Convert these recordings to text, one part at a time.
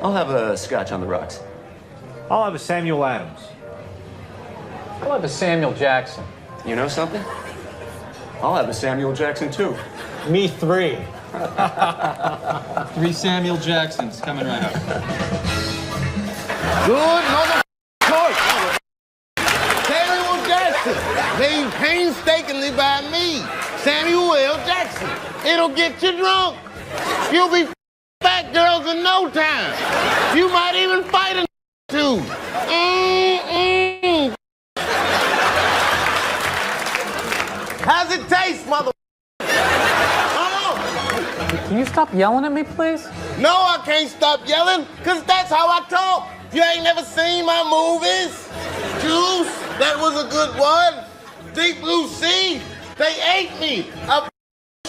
I'll have a scotch on the rocks. I'll have a Samuel Adams. I'll have a Samuel Jackson. You know something? I'll have a Samuel Jackson too. Me 3. 3 Samuel Jacksons coming right up. Good mother choice. Samuel Jackson, named painstakingly by me, Samuel L. Jackson. It'll get you drunk. You'll be fat girls in no time. You might even fight a too. How's it taste, mother? Can you stop yelling at me, please? No, I can't stop yelling, because that's how I talk. You ain't never seen my movies? Juice, that was a good one. Deep Blue Sea, they ate me. A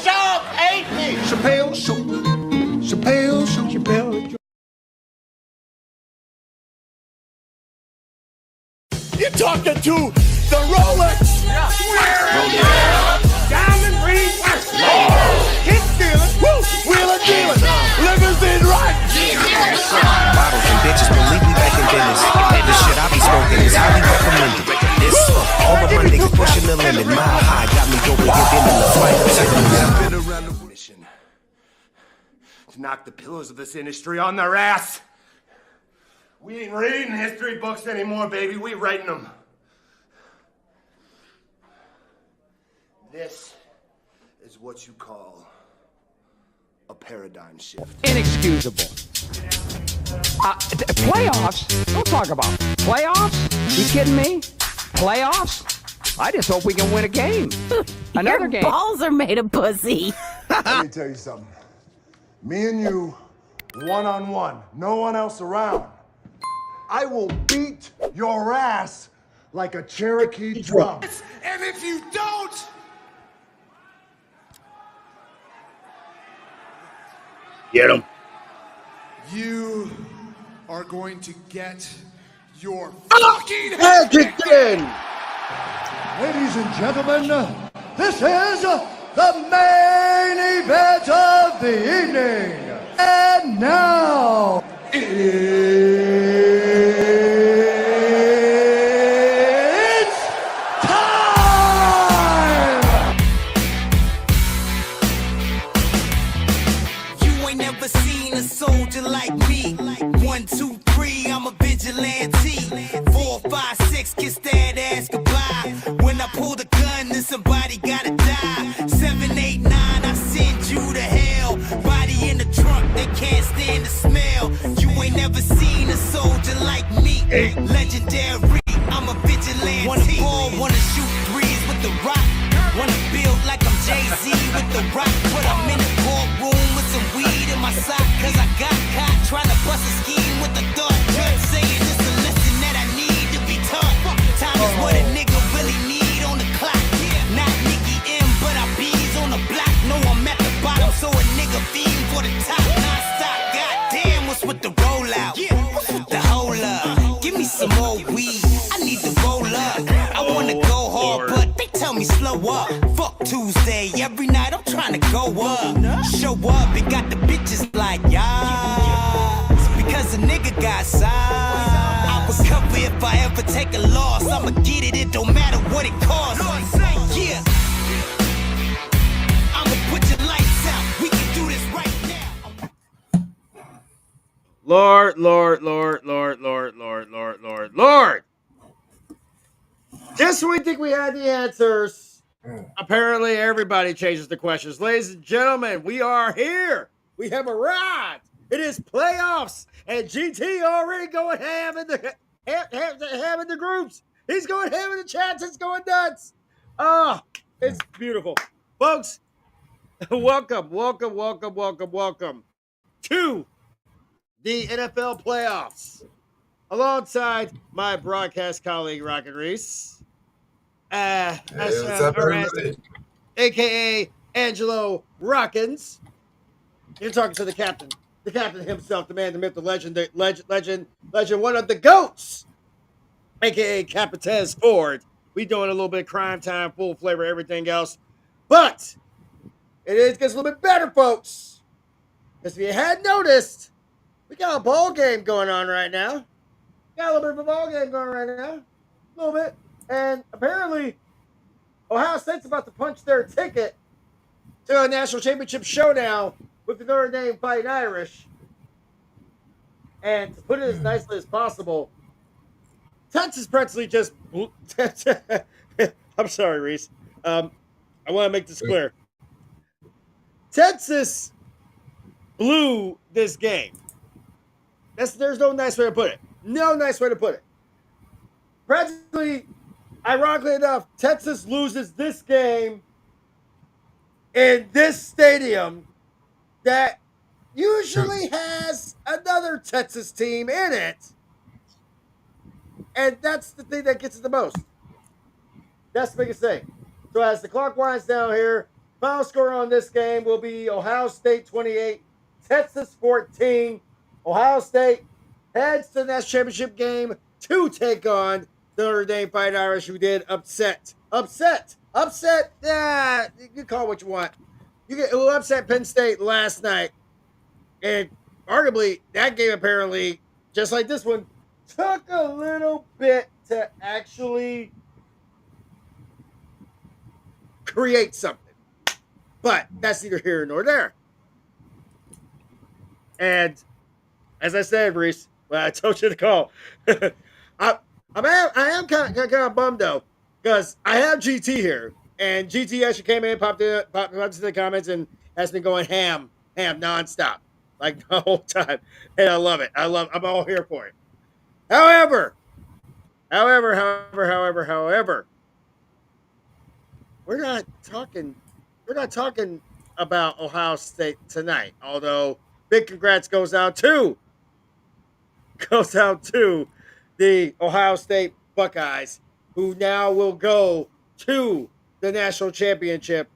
shark ate me. Chappelle Show. Chappelle Show. Chappelle Show. You're talking to the Rolex. Diamond ring. Hit stealing. Wheeler dealing. Limousine right. Bottles and bitches, believe me back in business. And the shit I be smoking is highly recommended. This all of my niggas pushing the limit. Mile high got me over here in the flight. Been around the mission to knock the pillars of this industry on their ass. We ain't reading history books anymore, baby. We writing them. This is what you call a paradigm shift. Inexcusable. Playoffs? Don't talk about playoffs. You kidding me? Playoffs? I just hope we can win a game. Another Your game. balls are made of pussy. Let me tell you something. Me and you, one-on-one, no one else around. I will beat your ass like a Cherokee drum. And if you don't, Get him. you are going to get your fucking head kicked in. Ladies and gentlemen, this is the main event of the evening. And now, it's time! You ain't never seen a soldier like me. 1, 2, 3, I'm a vigilante. 4, 5, 6, kiss that ass goodbye. When I pull the gun, then somebody gotta die. 7, 8, 9, I send you to hell. Body in the trunk, they can't stand the smell. You ain't never seen a soldier like me. Legendary, I'm a vigilante. Wanna ball, wanna shoot threes with the rock. Wanna build like I'm Jay-Z with the rock. But I'm in the courtroom with some weed in my sock. Cause I got caught trying to bust a scheme with the thought. Judge saying it's a lesson that I need to be taught. Time is what a nigga really need on the clock. Not Nicky M, but I bees on the block. No, I'm at the bottom, so a nigga fiend for the top. Non-stop, goddamn, what's with the rollout? What's with the hold up? Give me some more weed, I need to roll up. I wanna go hard, but they tell me slow up. Fuck Tuesday, every night I'm trying to go up. Show up and got the bitches like, yeah. It's because a nigga got size. I would cover if I ever take a loss. I'ma get it, it don't matter what it costs. Yeah. I'ma put your lights out. We can do this right now. Lord. Just when we think we had the answers, apparently everybody changes the questions. Ladies and gentlemen, we are here. We have arrived. It is playoffs, and GT already going ham in the ham in the groups. He's going ham in the chats. It's going nuts. Oh, it's beautiful, folks. Welcome to the NFL playoffs, alongside my broadcast colleague Rocket Reese, aka Angelo Rockins. You're talking to the captain himself, the man, the myth, the legend, one of the GOATs, aka Capatez Ford. We doing a little bit of crime time, full flavor, everything else, but it gets a little bit better, folks. Because if you had noticed, we got a ball game going on right now. Got a little bit of a ball game going right now. A little bit. And apparently, Ohio State's about to punch their ticket to a national championship showdown with the Notre Dame Fighting Irish. And to put it as nicely as possible, Texas Presley just. I'm sorry, Reese. I want to make this clear. Texas blew this game. There's no nice way to put it. No nice way to put it. Practically, ironically enough, Texas loses this game in this stadium that usually has another Texas team in it. And that's the thing that gets it the most. That's the biggest thing. So as the clock winds down here, final score on this game will be Ohio State 28, Texas 14. Ohio State heads to the national championship game to take on the Notre Dame Fighting Irish, who did upset. Yeah, you call it what you want. Who upset Penn State last night. And arguably, that game apparently, just like this one, took a little bit to actually create something. But that's neither here nor there. And as I said, Reese, well, I told you to call. I am kind of bummed though, because I have GT here, and GT actually came in, popped into the comments, and has been going ham nonstop, like the whole time, and I love it. I'm all here for it. However, we're not talking about Ohio State tonight. Although big congrats goes out to the Ohio State Buckeyes, who now will go to the national championship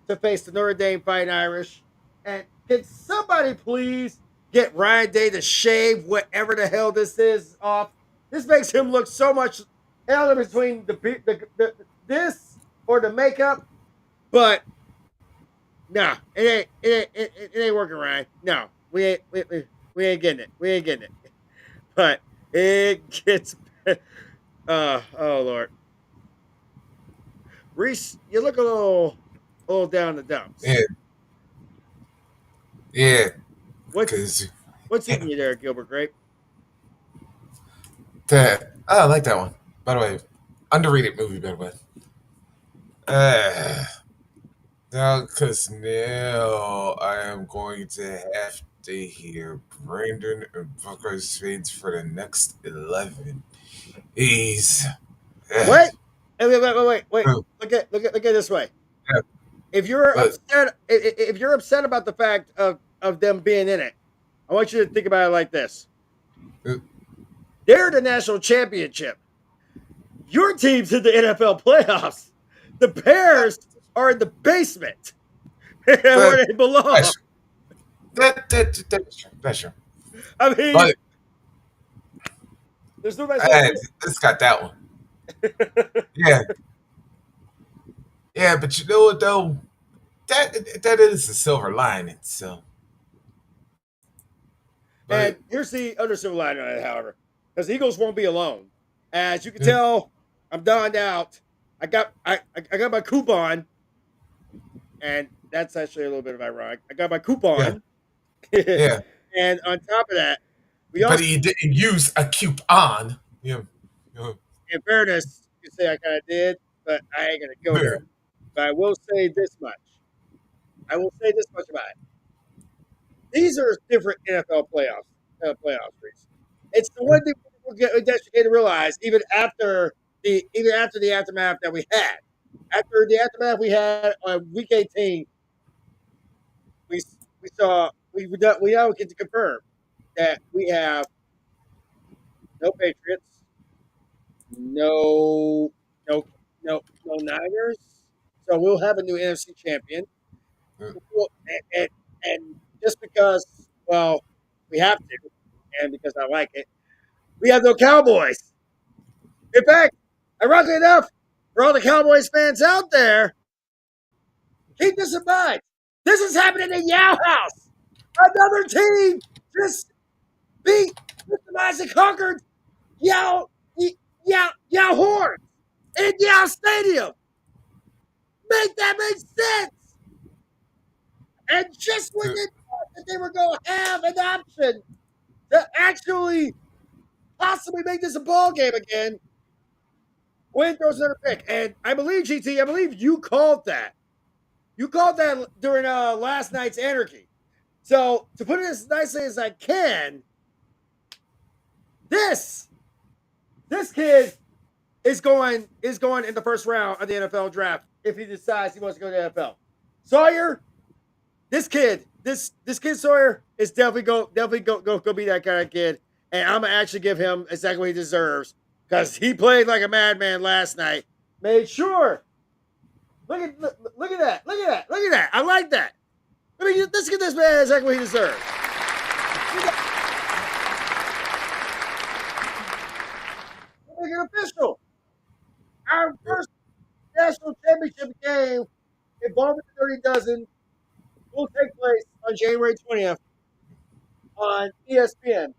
to face the Notre Dame Fighting Irish. And can somebody please get Ryan Day to shave whatever the hell this is off? This makes him look so much hell in between this or the makeup. But nah, it ain't working, Ryan. No, we ain't getting it. We ain't getting it. But it gets. Oh Lord, Reese, you look a little down the dumps. Yeah. What's eating you there, Gilbert Grape? I like that one. By the way, underrated movie, by the way. Now, because now I am going to have to hear Brandon and Booker's fades for the next 11. Wait. Wait. Look at it this way. Yeah. If you're upset about the fact of them being in it, I want you to think about it like this. They're the national championship. Your team's in the NFL playoffs. The Bears are in the basement where they belong. That's true. I mean, but there's no nice it's got that one. Yeah, but you know what though? That is a silver lining. So, and here's the other silver lining on it, however, because the Eagles won't be alone. As you can tell, I'm donned out. I got my coupon, and that's actually a little bit of ironic. I got my coupon. Yeah. And on top of that, but he didn't use a coupon. Yeah. In fairness, you say I kind of did, but I ain't gonna go there. But I will say this much. about it. These are different NFL playoffs. It's the one thing we're getting to realize, even after the aftermath that we had. After the aftermath we had on week 18, we now get to confirm that we have no Patriots, no Niners. So we'll have a new NFC champion. And just because, well, we have to, and because I like it, we have no Cowboys. In fact, ironically enough, for all the Cowboys fans out there, keep this in mind. This is happening in Yow House. Another team just beat Victimized and Conquered Yao Horns in Yao Stadium. Make that make sense. And just when they thought that they were going to have an option to actually possibly make this a ball game again, Wynn throws another pick. And I believe, GT, I believe you called that. You called that during last night's Anarchy. So to put it as nicely as I can, this kid is going in the first round of the NFL draft if he decides he wants to go to the NFL. Sawyer, this kid Sawyer is definitely go be that kind of kid, and I'm gonna actually give him exactly what he deserves because he played like a madman last night. Made sure. Look at that. I like that. Let's get this man exactly what he deserves. Make it official. Our first national championship game involving the Dirty Dozen will take place on January 20th on ESPN.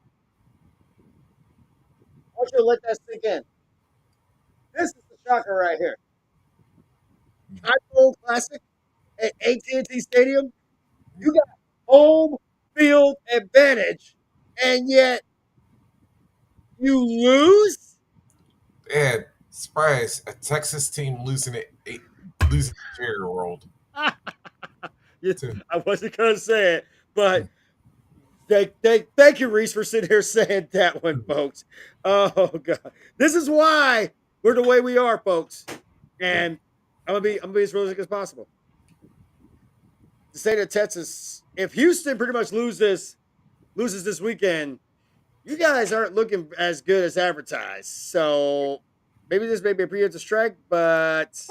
I want you to let that sink in. This is the shocker right here. Tide Classic at AT&T Stadium. You got home field advantage, and yet you lose? And surprise, a Texas team losing to Jerry World. I wasn't going to say it, but thank you, Reese, for sitting here saying that one, folks. Oh, God. This is why we're the way we are, folks. And I'm gonna be as realistic as possible. The state of Texas, if Houston pretty much loses this weekend, you guys aren't looking as good as advertised. So maybe this may be a preemptive strike, but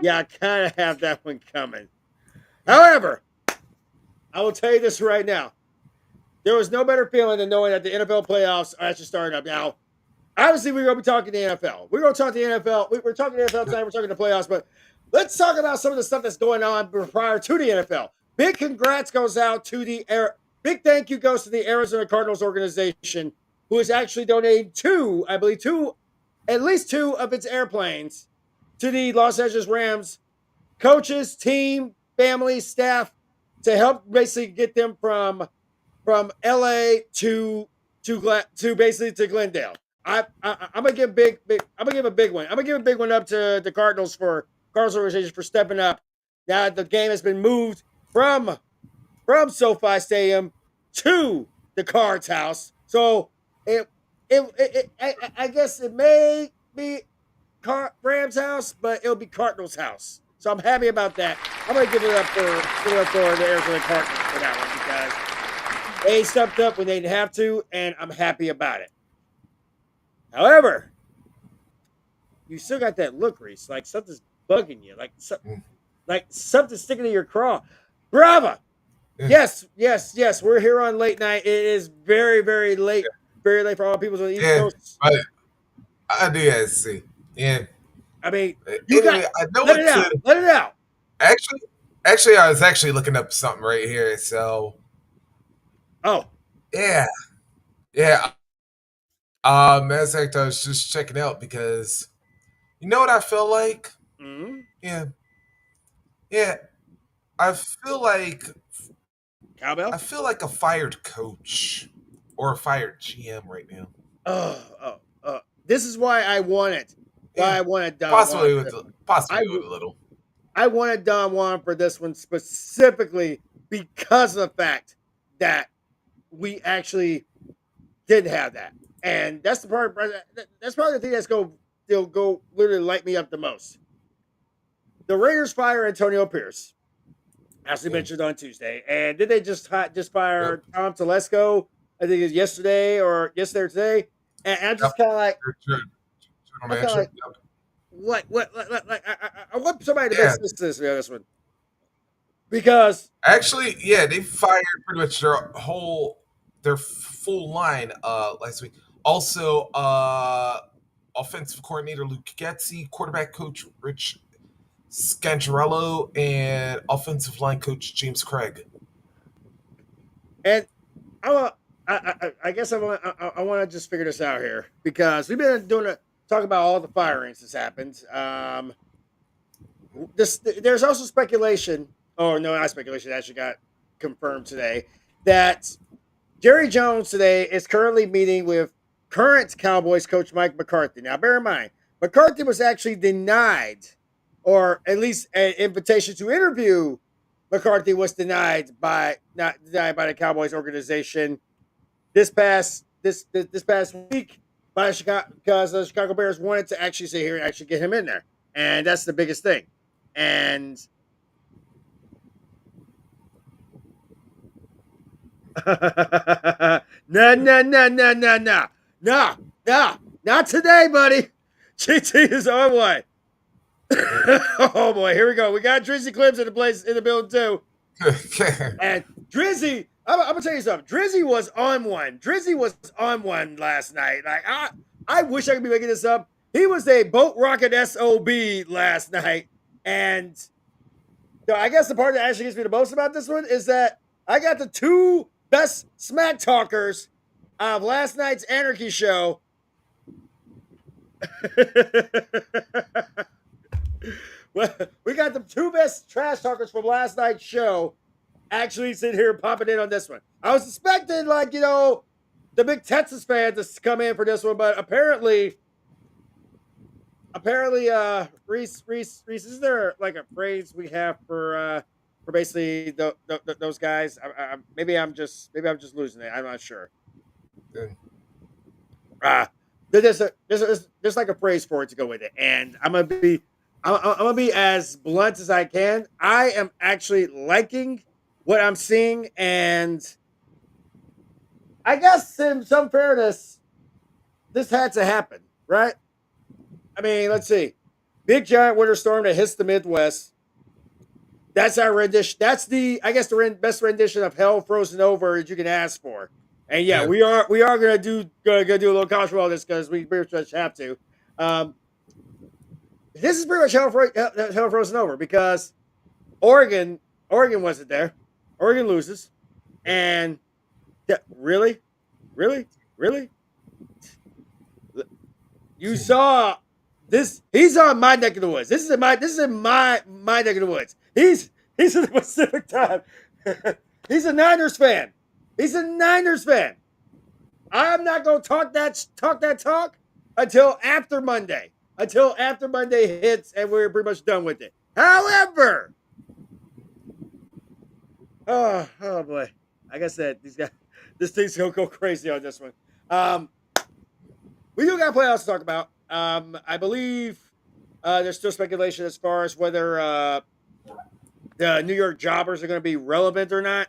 yeah, I kind of have that one coming. However, I will tell you this right now. There was no better feeling than knowing that the NFL playoffs are actually starting up. Now, obviously, we're going to be talking the NFL. We're going to talk the NFL. We're talking the NFL tonight. We're talking the playoffs. But let's talk about some of the stuff that's going on prior to the NFL. Big congrats goes out to big thank you goes to the Arizona Cardinals organization, who is actually donating at least two of its airplanes to the Los Angeles Rams coaches, team, family, staff to help basically get them from LA to basically to Glendale. I'm gonna give a big one. I'm gonna give a big one up to the Cardinals organization for stepping up. Now that the game has been moved from SoFi Stadium to the Cards house. So I guess it may be Rams house, but it'll be Cardinals house. So I'm happy about that. I'm gonna give it up for the Arizona Cardinals for that one because they stepped up when they didn't have to, and I'm happy about it. However, you still got that look, Reese, like something's bugging you, like something's sticking to your craw. Brava! Yes. We're here on late night. It is very, very late. Very late for all people on the East Coast. But I do have to see. Yeah. I mean, let it out. Actually, I was actually looking up something right here. So, yeah. Matter of fact, I was just checking out because you know what I feel like? Mm-hmm. Yeah. I feel like Cowbell? I feel like a fired coach or a fired GM right now. This is why I want it. I wanted Don possibly Juan with a little. I wanted Don Juan for this one specifically because of the fact that we actually didn't have that, and that's the part. That's probably the thing that's go literally light me up the most. The Raiders fire Antonio Pierce, as we mentioned on Tuesday, and did they just fire Tom Telesco? I think it was yesterday or today, and I'm just kind of like. What? I want somebody to listen to this one. Because actually, they fired pretty much their full line last week. Also, offensive coordinator Luke Getsy, quarterback coach Rich Scangarello, and offensive line coach James Craig. And I guess I want to just figure this out here because we've been talk about all the firings that's happened. There's also speculation, or no, not speculation. It actually got confirmed today that Jerry Jones today is currently meeting with current Cowboys coach Mike McCarthy. Now, bear in mind, McCarthy was actually denied, or at least an invitation to interview McCarthy was denied by the Cowboys organization this past week by Chicago, because the Chicago Bears wanted to actually sit here and actually get him in there, and that's the biggest thing. And no, not today, buddy. GT is on way. Oh boy, here we go. We got Drizzy Clips in the building too. And Drizzy, I'm gonna tell you something. Drizzy was on one last night. Like I wish I could be making this up. He was a boat rocket SOB last night. And I guess the part that actually gets me the most about this one is that I got the two best smack talkers of last night's Anarchy show. Well, we got the two best trash talkers from last night's show actually sitting here popping in on this one. I was expecting, the big Texas fans to come in for this one, but apparently, Reese, is there like a phrase we have for basically those guys? Maybe I'm just losing it. I'm not sure. There's like a phrase for it to go with it, and I'm gonna be as blunt as I can. I am actually liking what I'm seeing, and I guess in some fairness, this had to happen, right? I mean, let's see. Big giant winter storm that hits the Midwest. That's our rendition. That's the best rendition of Hell Frozen Over that you can ask for. And yeah, we are gonna do a little college for all this because we pretty much have to. This is pretty much Hell Frozen Over because Oregon wasn't there. Oregon loses, and really, you saw this. He's on my neck of the woods. This is in my neck of the woods. He's in the Pacific time. He's a Niners fan. I'm not gonna talk that talk until after Monday. Until after Monday hits and we're pretty much done with it. However, oh boy, like I said, this thing's gonna go crazy on this one. We do got playoffs to talk about. I believe there's still speculation as far as whether the New York Jobbers are going to be relevant or not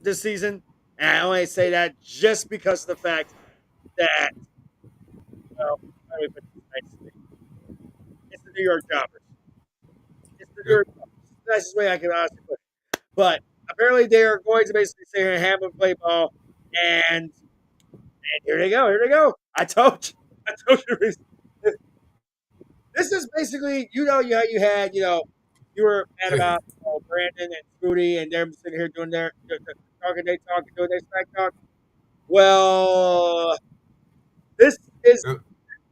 this season. And I only say that just because of the fact that, let me put this nicely. It's the New York Jobbers. It's the New York Jobbers. It's the nicest way I can honestly put it. But apparently they are going to basically sit here and have them play ball. And here they go. I told you. This is basically, you had, you were mad about Brandon and Scooty and them sitting here doing their talking, doing their smack talk. Well, this is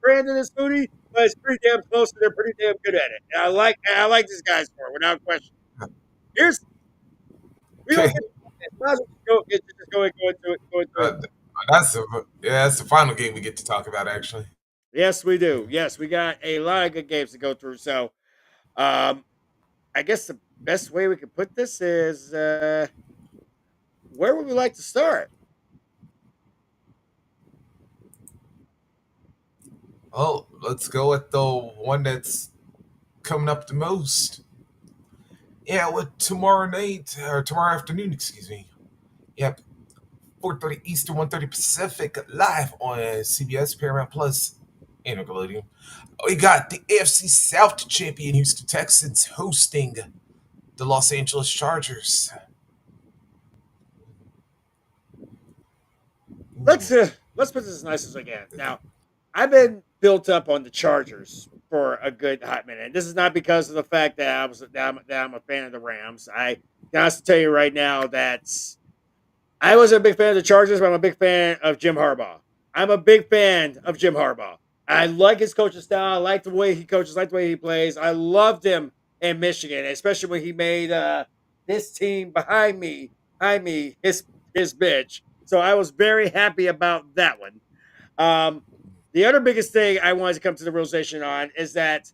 Brandon and Scooty, but it's pretty damn close, and they're pretty damn good at it. And I like these guys for it, without question. We don't get go into it. That's the final game we get to talk about, actually. Yes, we do. Yes, we got a lot of good games to go through. So, I guess the best way we could put this is, where would we like to start? Oh, let's go with the one that's coming up the most. Yeah, with tomorrow afternoon, excuse me. Yep. 4:30 Eastern, 1:30 Pacific, live on CBS, Paramount Plus, and Nickelodeon. We got the AFC South champion Houston Texans hosting the Los Angeles Chargers. Let's put this as nice as I can. Now, I've been built up on the Chargers for a good hot minute. This is not because of the fact that I'm a fan of the Rams. I can honestly tell you right now that I wasn't a big fan of the Chargers, but I'm a big fan of Jim Harbaugh. I'm a big fan of Jim Harbaugh. I like his coaching style. I like the way he coaches, I like the way he plays. I loved him in Michigan, especially when he made this team behind me his bitch. So I was very happy about that one. The other biggest thing I wanted to come to the realization on is that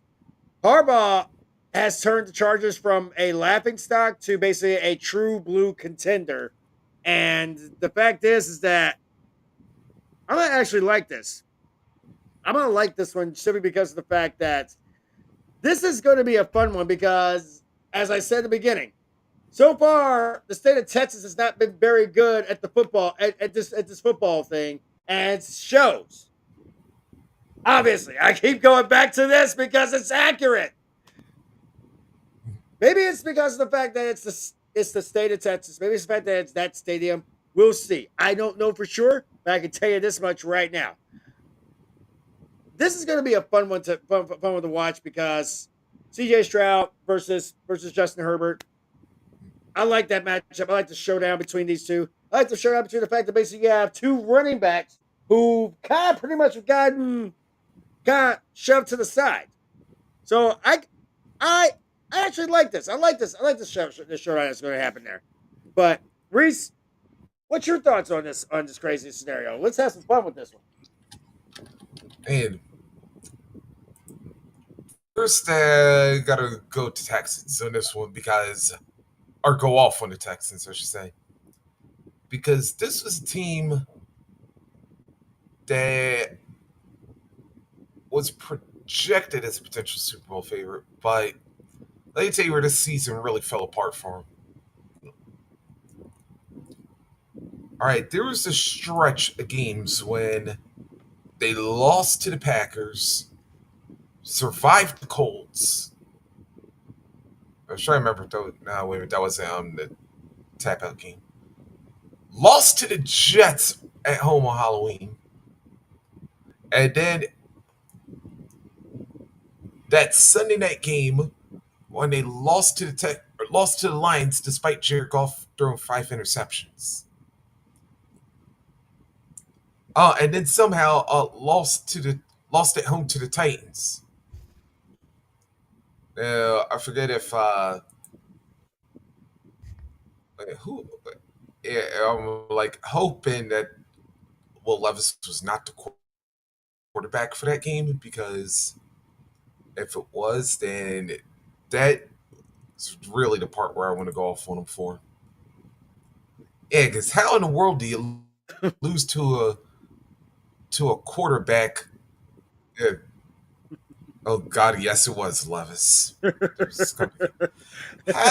Harbaugh has turned the Chargers from a laughingstock to basically a true blue contender. And the fact is that I'm going to actually like this. I'm going to like this one simply because of the fact that this is going to be a fun one because, as I said at the beginning, so far the state of Texas has not been very good at the football at this football thing, and it shows. Obviously, I keep going back to this because it's accurate. Maybe it's because of the fact that it's the state of Texas. Maybe it's the fact that it's that stadium. We'll see. I don't know for sure, but I can tell you this much right now. This is going to be a fun one to watch because C.J. Stroud versus Justin Herbert. I like that matchup. I like the showdown between these two. I like the showdown between the fact that basically you have two running backs who kind of pretty much have gotten shoved to the side. So I actually like this. I like this showdown that's going to happen there. But Reese, what's your thoughts on this crazy scenario? Let's have some fun with this one. And first, gotta go to Texans on this one or go off on the Texans, I should say, because this was a team that was projected as a potential Super Bowl favorite, but let me tell you where this season really fell apart for them. All right, there was a stretch of games when they lost to the Packers, survived the Colts. I was trying to remember. No, wait a minute. That was the tap-out game. Lost to the Jets at home on Halloween. And then that Sunday night game when they lost to the Lions despite Jared Goff throwing 5 interceptions. And then somehow lost at home to the Titans. I forget if I'm like hoping that Will Levis was not the quarterback for that game, because if it was, then that is really the part where I want to go off on him for. Yeah, because how in the world do you lose to a quarterback? Yeah. Oh God, yes, it was Levis. How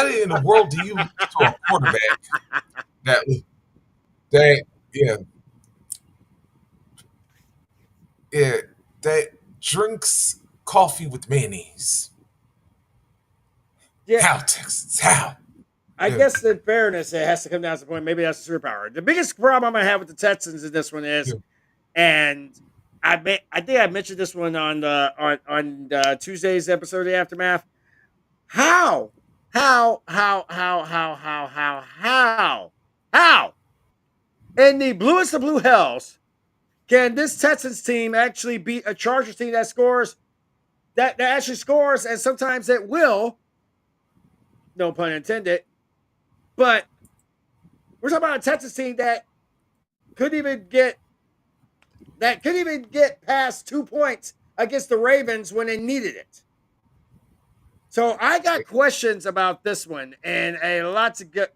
in the world do you lose to a quarterback that drinks coffee with mayonnaise? Yeah. How, Texans? How? I guess in fairness, it has to come down to the point. Maybe that's the superpower. The biggest problem I have with the Texans in this one is, and I think I mentioned this one on Tuesday's episode of the Aftermath. How in the bluest of blue hells can this Texans team actually beat a Chargers team that scores, that actually scores, and sometimes it will, no pun intended, but we're talking about a Texas team that couldn't even get past 2 points against the Ravens when they needed it. So I got questions about this one and a lot to get.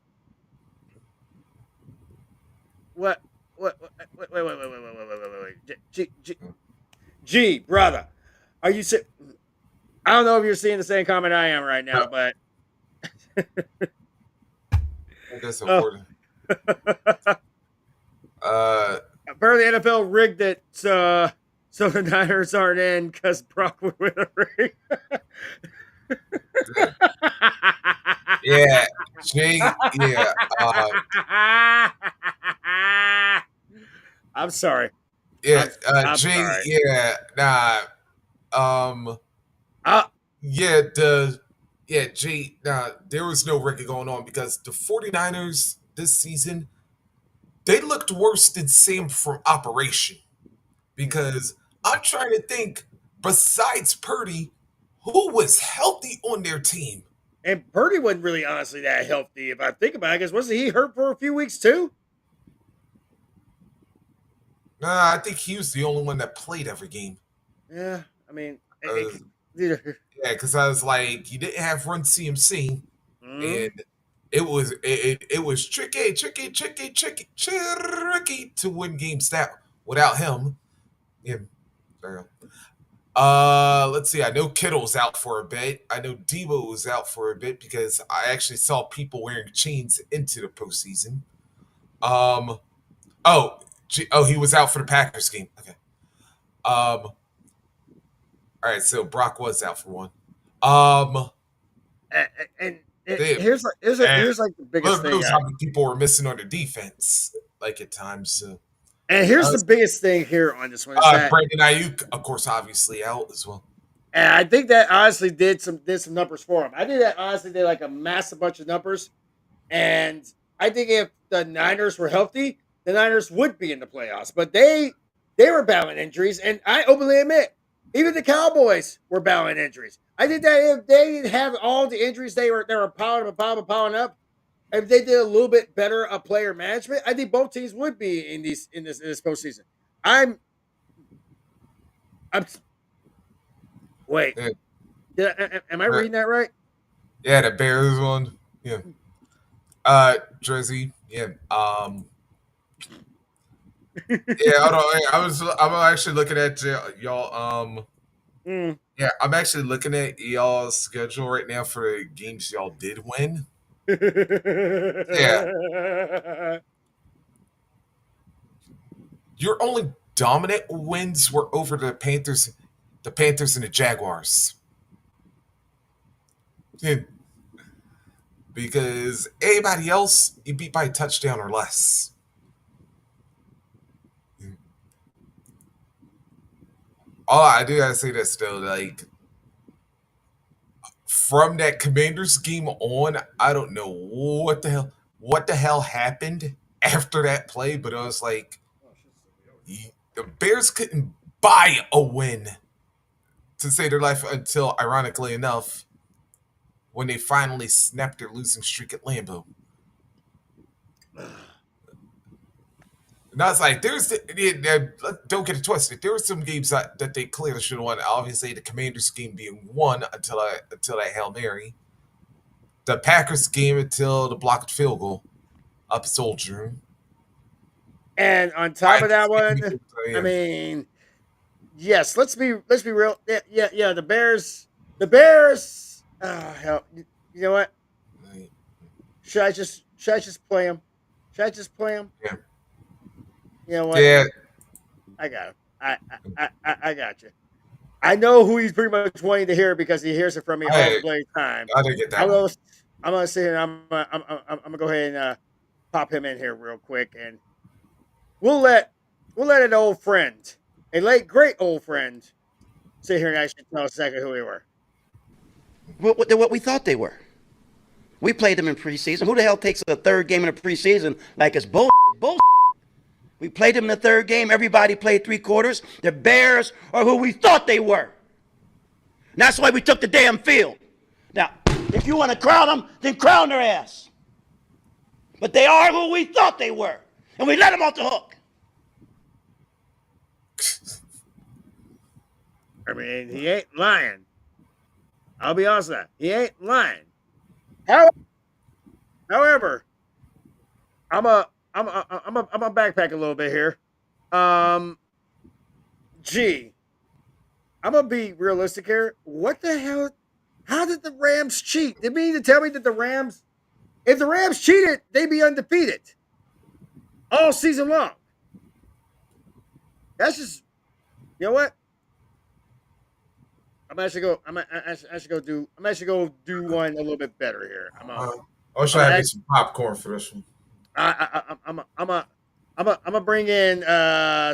What? Wait. G, brother, are you? I don't know if you're seeing the same comment I am right now, but that's important. Apparently, the NFL rigged it so the Niners aren't in because Brock would win a ring. Yeah, Jay. Yeah. I'm sorry. Yeah, I'm Jay. sorry. Yeah, Jay. Nah, there was no record going on because the 49ers this season they looked worse than Sam from Operation. Because I'm trying to think, besides Purdy, who was healthy on their team? And Purdy wasn't really honestly that healthy if I think about it, because wasn't he hurt for a few weeks too? Nah, I think he was the only one that played every game. Yeah, I mean, Yeah, because I was like, you didn't have Run CMC, and it was tricky to win games that without him. Yeah. Let's see. I know Kittle's out for a bit. I know Debo was out for a bit because I actually saw people wearing chains into the postseason. He was out for the Packers game. Okay. All right. So Brock was out for one. Here's like the biggest thing. How many people were missing on the defense, like at times. So. And here's the biggest thing here on this one. Brandon Ayuk, of course, obviously out as well. And I think that honestly did some numbers for him. I think that honestly did like a massive bunch of numbers. And I think if the Niners were healthy, the Niners would be in the playoffs. But they were battling injuries, and I openly admit, even the Cowboys were battling injuries. I think that if they didn't have all the injuries they were piling up, if they did a little bit better of player management, I think both teams would be in this postseason. Wait. Am I reading that right? Yeah, the Bears one. Yeah. Jersey. Yeah. I'm actually looking at y'all. Yeah, I'm actually looking at y'all's schedule right now for the games y'all did win. Yeah. Your only dominant wins were over the Panthers and the Jaguars. Yeah. Because anybody else, you beat by a touchdown or less. All I do gotta say this though, like from that Commanders game on, I don't know what the hell happened after that play, but I was like, the Bears couldn't buy a win to save their life until, ironically enough, when they finally snapped their losing streak at Lambeau. And I was like, don't get it twisted. There were some games that they clearly should have won. Obviously, the Commanders game being won until that Hail Mary. The Packers game until the blocked field goal up Soldier. And on top of that one, I mean, yes, let's be real. Yeah, the Bears. Hell, you know what? Should I just play them? Should I just play them? Yeah. You know what? Yeah. I got him. I got you. I know who he's pretty much wanting to hear because he hears it from me all the time. I didn't get that. I'm gonna sit here and I'm gonna go ahead and pop him in here real quick, and we'll let an old friend, a great old friend, sit here and actually tell us exactly who they were. What we thought they were. We played them in preseason. Who the hell takes a third game in the preseason like it's bull? We played them in the third game. Everybody played 3 quarters. The Bears are who we thought they were. And that's why we took the damn field. Now, if you want to crown them, then crown their ass. But they are who we thought they were. And we let them off the hook. I mean, he ain't lying. I'll be honest with that. He ain't lying. However, I'm a backpack a little bit here. I'm gonna be realistic here. What the hell? How did the Rams cheat? They mean to tell me that if the Rams cheated, they'd be undefeated all season long. That's just, you know what? I'm actually go do one a little bit better here. I wish I had some popcorn for this one. I'm gonna bring in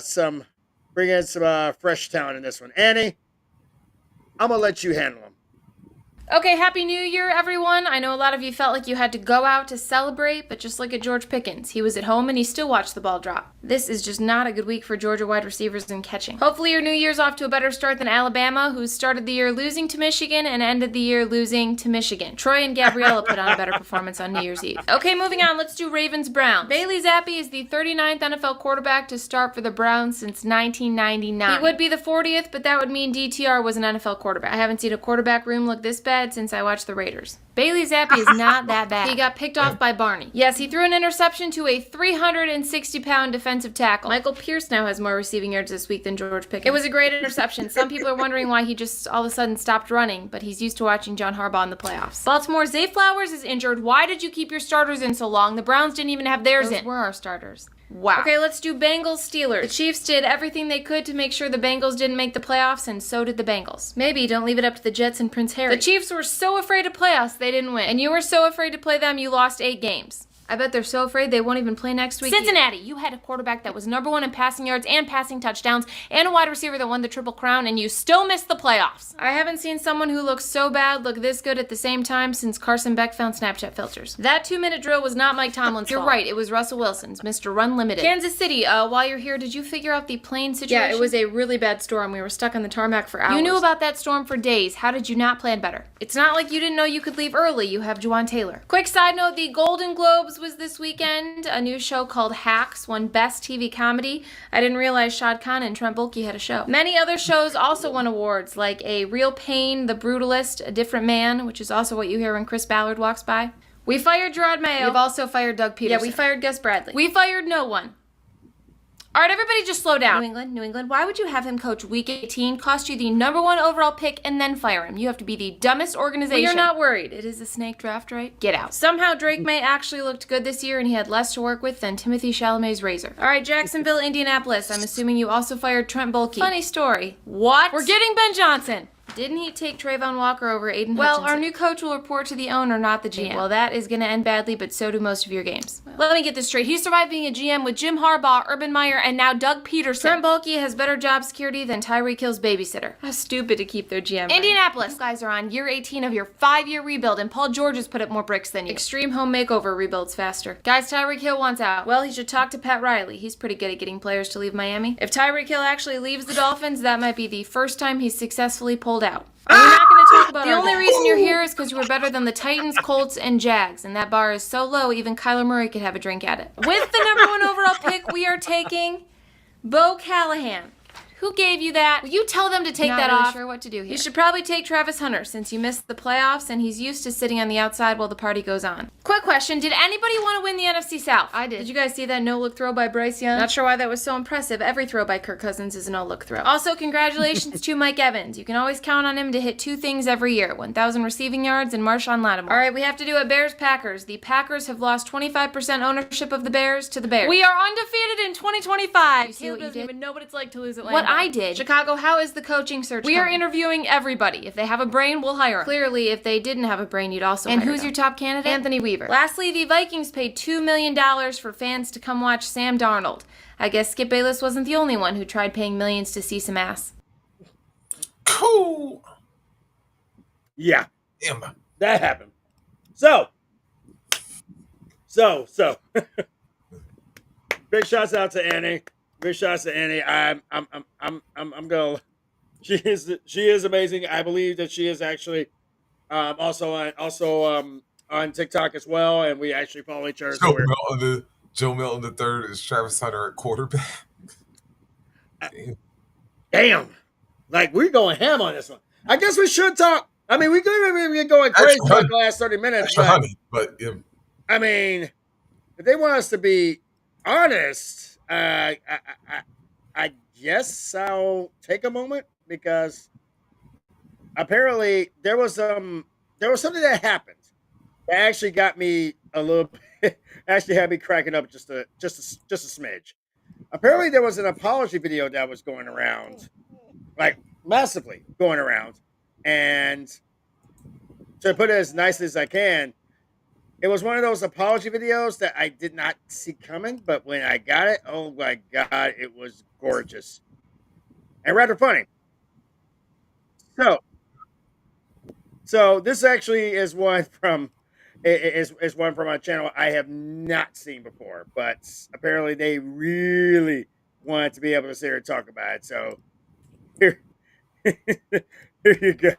some fresh talent in this one. Annie, I'm gonna let you handle them. Okay, Happy New Year, everyone. I know a lot of you felt like you had to go out to celebrate, but just look at George Pickens. He was at home and he still watched the ball drop. This is just not a good week for Georgia wide receivers in catching. Hopefully your New Year's off to a better start than Alabama, who started the year losing to Michigan and ended the year losing to Michigan. Troy and Gabriella put on a better performance on New Year's Eve. Okay, moving on. Let's do Ravens-Browns. Bailey Zappi is the 39th NFL quarterback to start for the Browns since 1999. He would be the 40th, but that would mean DTR was an NFL quarterback. I haven't seen a quarterback room look this bad since I watched the Raiders. Bailey Zappi is not that bad. He got picked off by Barney. Yes, he threw an interception to a 360-pound defensive tackle. Michael Pierce now has more receiving yards this week than George Pickens. It was a great interception. Some people are wondering why he just all of a sudden stopped running, but he's used to watching John Harbaugh in the playoffs. Baltimore, Zay Flowers is injured. Why did you keep your starters in so long? The Browns didn't even have theirs in. Those were our starters. Wow. Okay, let's do Bengals-Steelers. The Chiefs did everything they could to make sure the Bengals didn't make the playoffs, and so did the Bengals. Maybe don't leave it up to the Jets and Prince Harry. The Chiefs were so afraid of playoffs, they didn't win. And you were so afraid to play them, you lost 8 games. I bet they're so afraid they won't even play next week. Cincinnati, you had a quarterback that was #1 in passing yards and passing touchdowns, and a wide receiver that won the Triple Crown, and you still missed the playoffs. I haven't seen someone who looks so bad look this good at the same time since Carson Beck found Snapchat filters. That 2-minute drill was not Mike Tomlin's fault. You're right, it was Russell Wilson's, Mr. Run Limited. Kansas City, while you're here, did you figure out the plane situation? Yeah, it was a really bad storm. We were stuck on the tarmac for hours. You knew about that storm for days. How did you not plan better? It's not like you didn't know you could leave early. You have Juwan Taylor. Quick side note, the Golden Globes was this weekend. A new show called Hacks won Best TV Comedy. I didn't realize Shad Khan and Trent Baalke had a show. Many other shows also won awards, like A Real Pain, The Brutalist, A Different Man, which is also what you hear when Chris Ballard walks by. We fired Gerard Mayo. We've also fired Doug Peterson. Yeah, we fired Gus Bradley. We fired no one. All right, everybody just slow down. New England, why would you have him coach Week 18, cost you the #1 overall pick, and then fire him? You have to be the dumbest organization. Well, you're not worried. It is a snake draft, right? Get out. Somehow Drake May actually looked good this year, and he had less to work with than Timothy Chalamet's razor. All right, Jacksonville, Indianapolis. I'm assuming you also fired Trent Baalke. Funny story. What? We're getting Ben Johnson. Didn't he take Trayvon Walker over Aiden Hutchinson? Well, our new coach will report to the owner, not the GM. Well, that is going to end badly, but so do most of your games. Well, let me get this straight. He survived being a GM with Jim Harbaugh, Urban Meyer, and now Doug Peterson. Trent Baalke has better job security than Tyreek Hill's babysitter. How stupid to keep their GM. Indianapolis. You guys are on year 18 of your 5-year rebuild, and Paul George has put up more bricks than you. Extreme home makeover rebuilds faster. Guys, Tyreek Hill wants out. Well, he should talk to Pat Riley. He's pretty good at getting players to leave Miami. If Tyreek Hill actually leaves the Dolphins, that might be the first time he's successfully pulled out. And we're not going to talk about the only reason you're here is because you were better than the Titans, Colts, and Jags, and that bar is so low even Kyler Murray could have a drink at it. With the #1 overall pick, we are taking Bo Callahan. Who gave you that? Will you tell them to take that off? Not really sure what to do here. You should probably take Travis Hunter since you missed the playoffs and he's used to sitting on the outside while the party goes on. Quick question, did anybody want to win the NFC South? I did. Did you guys see that no-look throw by Bryce Young? Not sure why that was so impressive. Every throw by Kirk Cousins is a no-look throw. Also, congratulations to Mike Evans. You can always count on him to hit 2 things every year, 1,000 receiving yards and Marshawn Lattimore. All right, we have to do a Bears-Packers. The Packers have lost 25% ownership of the Bears to the Bears. We are undefeated in 2025. You see what you doesn't even know what it's like to lose at Lambeau. What I did. Chicago, how is the coaching search We are interviewing everybody. If they have a brain, we'll hire them. Clearly, if they didn't have a brain, you'd also hire them. And who's your top candidate? Anthony Weaver. Lastly, the Vikings paid $2 million for fans to come watch Sam Darnold. I guess Skip Bayless wasn't the only one who tried paying millions to see some ass. Cool. Yeah. Emma. That happened. So. Big shouts out to Annie. Big shots to Annie. I'm gonna. She is amazing. I believe that she is actually also on TikTok as well, and we actually follow each other. Joe Milton the third is Travis Hunter at quarterback. Damn, like we're going ham on this one. I guess we should talk. I mean, we could be going crazy for the last 30 minutes. But I mean, if they want us to be honest. I guess I'll take a moment because apparently there was something that happened that actually got me a little actually had me cracking up just a smidge. Apparently there was an apology video that was going around, like massively going around, and to put it as nice as I can, it was one of those apology videos that I did not see coming, but when I got it, oh my God, it was gorgeous and rather funny. So, So this actually is one from a channel I have not seen before, but apparently they really wanted to be able to sit here and talk about it. So here, here you go.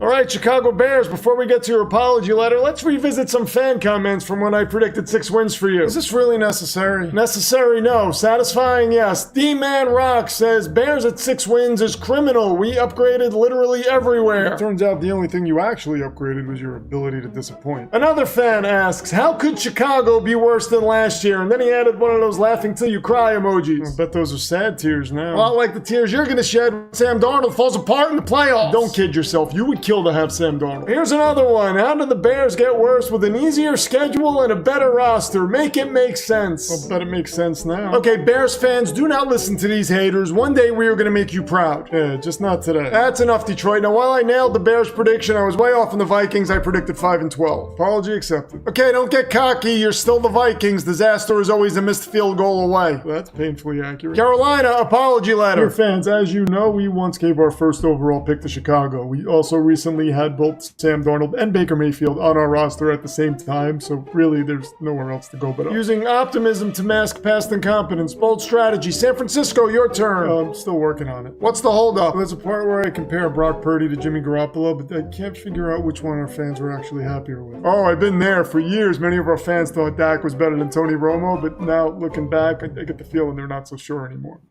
All right, Chicago Bears, before we get to your apology letter, let's revisit some fan comments from when I predicted 6 wins for you. Is this really necessary? Necessary, no. Satisfying, yes. D-Man Rock says, Bears at 6 wins is criminal. We upgraded literally everywhere. It turns out the only thing you actually upgraded was your ability to disappoint. Another fan asks, how could Chicago be worse than last year? And then he added one of those laughing till you cry emojis. I bet those are sad tears now. A lot like the tears you're gonna shed when Sam Darnold falls apart in the playoffs. Don't kid yourself. You would kill to have Sam Darnold. Here's another one. How did the Bears get worse with an easier schedule and a better roster? Make it make sense. I'll bet it makes sense now. Okay, Bears fans, do not listen to these haters. One day we are going to make you proud. Yeah, just not today. That's enough, Detroit. Now, while I nailed the Bears prediction, I was way off on the Vikings. I predicted 5-12. Apology accepted. Okay, don't get cocky. You're still the Vikings. Disaster is always a missed field goal away. Well, that's painfully accurate. Carolina, apology letter. Dear fans, as you know, we once gave our first overall pick to Chicago. We also recently had both Sam Darnold and Baker Mayfield on our roster at the same time, so really there's nowhere else to go but up. Using optimism to mask past incompetence. Bold strategy. San Francisco, your turn. I'm still working on it. What's the holdup? There's a part where I compare Brock Purdy to Jimmy Garoppolo, but I can't figure out which one our fans were actually happier with. Oh, I've been there for years. Many of our fans thought Dak was better than Tony Romo, but now looking back, I get the feeling they're not so sure anymore.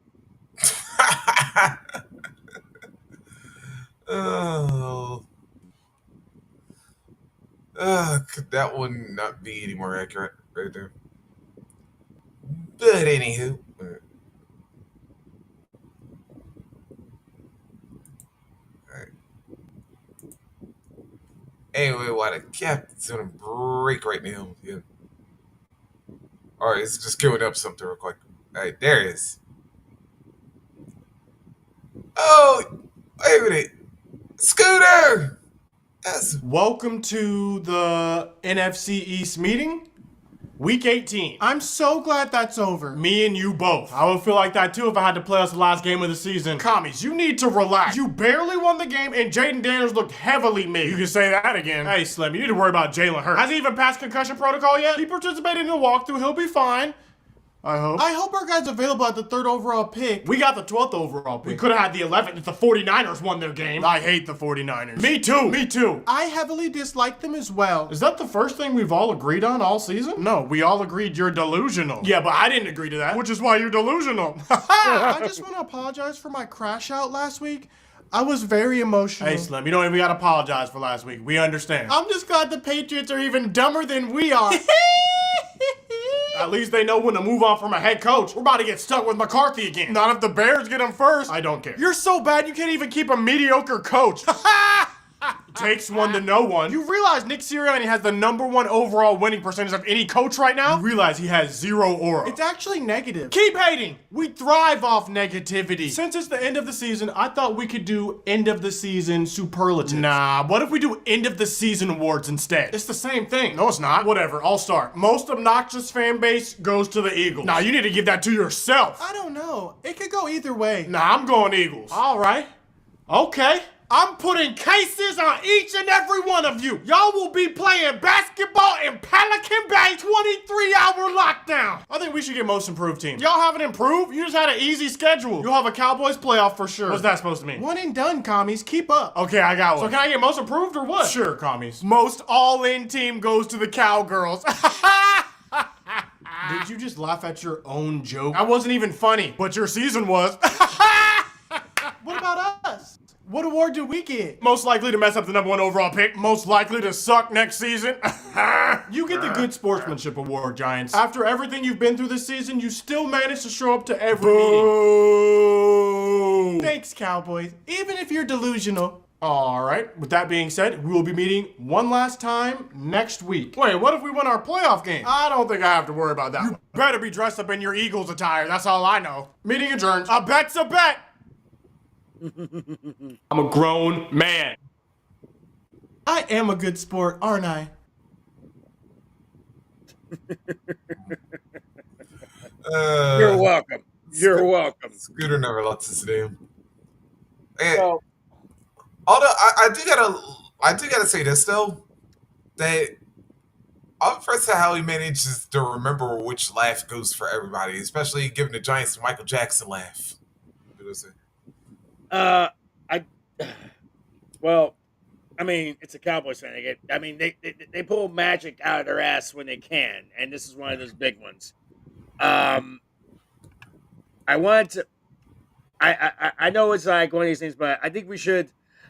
Oh. Could that one not be any more accurate right there? But anywho. Alright. Anyway, while the captain's on a break right now. Yeah. Alright, it's just queuing up something real quick. Alright, there it is. Oh! Wait a minute. Scooter! Welcome to the NFC East meeting. Week 18. I'm so glad that's over. Me and you both. I would feel like that too if I had to play us the last game of the season. Commies, you need to relax. You barely won the game and Jaden Daniels looked heavily made. You can say that again. Hey Slim, you need to worry about Jalen Hurts. Has he even passed concussion protocol yet? He participated in the walkthrough. He'll be fine. I hope our guy's available at the 3rd overall pick. We got the 12th overall pick. We could have had the 11th if the 49ers won their game. I hate the 49ers. Me too. Me too. I heavily dislike them as well. Is that the first thing we've all agreed on all season? No, we all agreed you're delusional. Yeah, but I didn't agree to that, which is why you're delusional. I just want to apologize for my crash out last week. I was very emotional. Hey, Slim, you don't even gotta apologize for last week. We understand. I'm just glad the Patriots are even dumber than we are. At least they know when to move on from a head coach. We're about to get stuck with McCarthy again. Not if the Bears get him first. I don't care. You're so bad you can't even keep a mediocre coach. Takes one to know one. You realize Nick Sirianni has the #1 overall winning percentage of any coach right now? You realize he has 0 aura. It's actually negative. Keep hating. We thrive off negativity. Since it's the end of the season, I thought we could do end of the season superlatives. Nah, what if we do end of the season awards instead? It's the same thing. No, it's not. Whatever, I'll start. Most obnoxious fan base goes to the Eagles. Nah, you need to give that to yourself. I don't know. It could go either way. Nah, I'm going Eagles. All right. Okay. I'm putting cases on each and every one of you. Y'all will be playing basketball in Pelican Bay 23-hour lockdown. I think we should get most improved team. Y'all haven't improved? You just had an easy schedule. You'll have a Cowboys playoff for sure. What's that supposed to mean? One and done, commies. Keep up. Okay, I got one. So can I get most improved or what? Sure, commies. Most all-in team goes to the Cowgirls. Did you just laugh at your own joke? That wasn't even funny, but your season was. What about us? What award do we get? Most likely to mess up the #1 overall pick. Most likely to suck next season. You get the good sportsmanship award, Giants. After everything you've been through this season, you still managed to show up to every meeting. Thanks, Cowboys. Even if you're delusional. All right. With that being said, we will be meeting one last time next week. Wait, what if we win our playoff game? I don't think I have to worry about that. You better be dressed up in your Eagles attire. That's all I know. Meeting adjourned. A bet's a bet. I'm a grown man. I am a good sport, aren't I? You're welcome. You're welcome. Scooter never lets us do. And, although I do got a I do gotta say this though. I'm impressed at how he manages to remember which laugh goes for everybody, especially giving the Giants the Michael Jackson laugh. I well, I mean, it's a Cowboys fan. They pull magic out of their ass when they can, and this is one of those big ones. I want to. I know it's like one of these things, but I think we should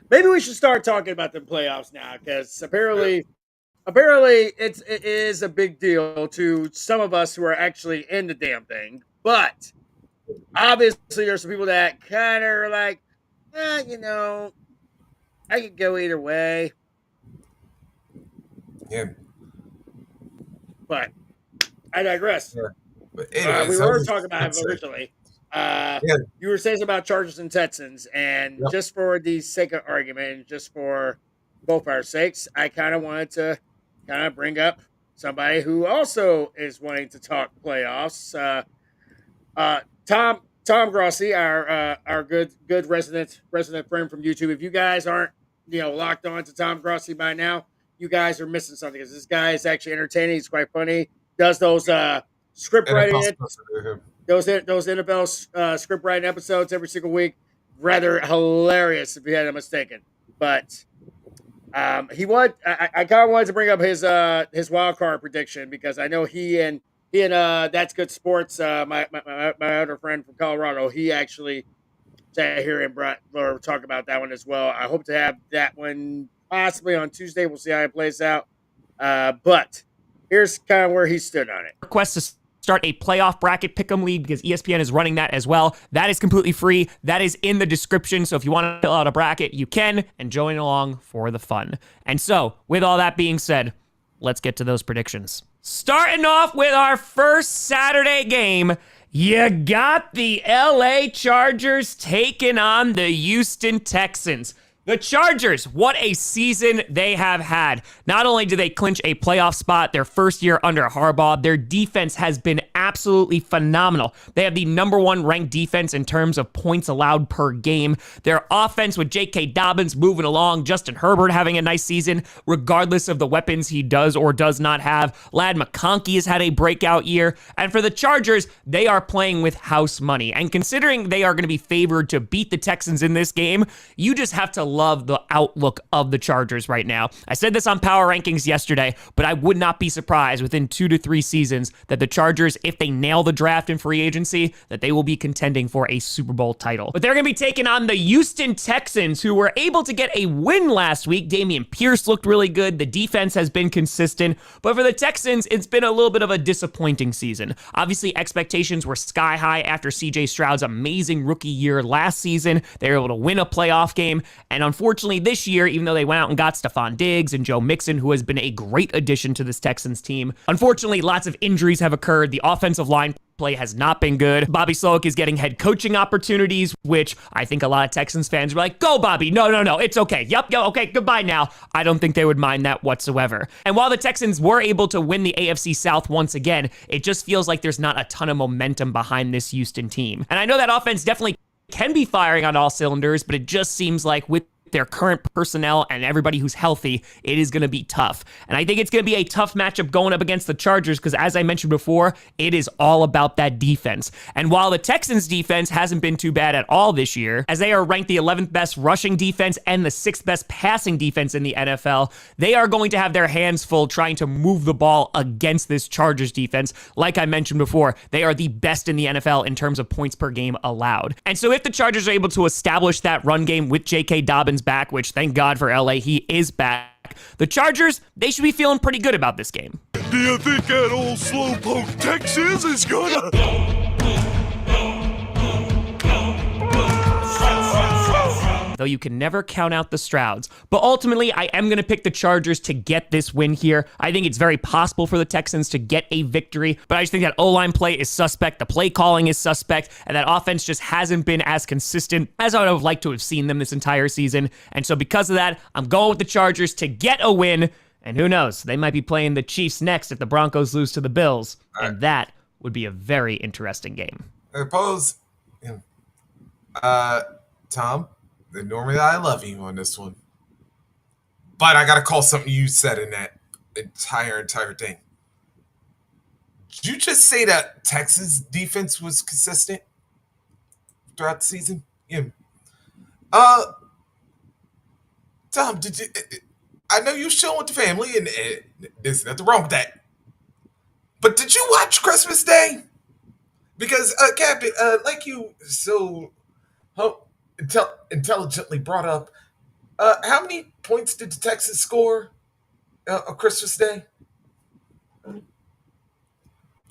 start talking about the playoffs now because apparently it is a big deal to some of us who are actually in the damn thing. But obviously, there's some people that kind of are like, I could go either way. Yeah. But I digress. Yeah. But anyways, we were talking about it originally. You were saying about Chargers and Texans, and just for the sake of argument, just for both our sakes, I kind of wanted to kind of bring up somebody who also is wanting to talk playoffs. Tom Grossi, our good resident friend from YouTube. If you guys aren't locked on to Tom Grossi by now, you guys are missing something because this guy is actually entertaining. He's quite funny. Does those script writing, those NFL script writing episodes every single week. Rather hilarious, if you hadn't mistaken. But I kind of wanted to bring up his wild card prediction because I know he and That's Good Sports, my other friend from Colorado, he actually sat here and talk about that one as well. I hope to have that one possibly on Tuesday. We'll see how it plays out. But here's kind of where he stood on it. Request to start a playoff bracket pick'em league because ESPN is running that as well. That is completely free. That is in the description. So if you want to fill out a bracket, you can and join along for the fun. And so with all that being said, let's get to those predictions. Starting off with our first Saturday game, you got the LA Chargers taking on the Houston Texans. The Chargers, what a season they have had. Not only do they clinch a playoff spot their first year under Harbaugh, their defense has been absolutely phenomenal. They have the #1 ranked defense in terms of points allowed per game. Their offense with J.K. Dobbins moving along, Justin Herbert having a nice season, regardless of the weapons he does or does not have. Ladd McConkey has had a breakout year. And for the Chargers, they are playing with house money. And considering they are going to be favored to beat the Texans in this game, you just have to love the outlook of the Chargers right now. I said this on Power Rankings yesterday, but I would not be surprised within 2 to 3 seasons that the Chargers, if they nail the draft and free agency, that they will be contending for a Super Bowl title. But they're going to be taking on the Houston Texans, who were able to get a win last week. Dameon Pierce looked really good. The defense has been consistent. But for the Texans, it's been a little bit of a disappointing season. Obviously, expectations were sky high after C.J. Stroud's amazing rookie year last season. They were able to win a playoff game. And unfortunately, this year, even though they went out and got Stephon Diggs and Joe Mixon, who has been a great addition to this Texans team, unfortunately, lots of injuries have occurred. The offensive line play has not been good. Bobby Slowick is getting head coaching opportunities, which I think a lot of Texans fans were like, go, Bobby. No, it's okay. Yep, okay, goodbye now. I don't think they would mind that whatsoever. And while the Texans were able to win the AFC South once again, it just feels like there's not a ton of momentum behind this Houston team. And I know that offense definitely can be firing on all cylinders, but it just seems like with their current personnel and everybody who's healthy, it is going to be tough. And I think it's going to be a tough matchup going up against the Chargers because, as I mentioned before, it is all about that defense. And while the Texans defense hasn't been too bad at all this year, as they are ranked the 11th best rushing defense and the 6th best passing defense in the NFL, they are going to have their hands full trying to move the ball against this Chargers defense. Like I mentioned before, they are the best in the NFL in terms of points per game allowed. And so if the Chargers are able to establish that run game with J.K. Dobbins back, which thank God for LA, he is back, the Chargers, they should be feeling pretty good about this game. Do you think that old slowpoke Texas is gonna... Though you can never count out the Strouds. But ultimately, I am going to pick the Chargers to get this win here. I think it's very possible for the Texans to get a victory, but I just think that O-line play is suspect, the play calling is suspect, and that offense just hasn't been as consistent as I would have liked to have seen them this entire season. And so because of that, I'm going with the Chargers to get a win, and who knows, they might be playing the Chiefs next if the Broncos lose to the Bills, and that would be a very interesting game. I suppose, Tom, normally I love you on this one. But I gotta call something you said in that entire thing. Did you just say that Texas defense was consistent throughout the season? Yeah. Tom, did you? I know you're chilling with the family, and there's nothing wrong with that. But did you watch Christmas Day? Because, Captain, like you so intelligently brought up, how many points did the Texans score on Christmas Day?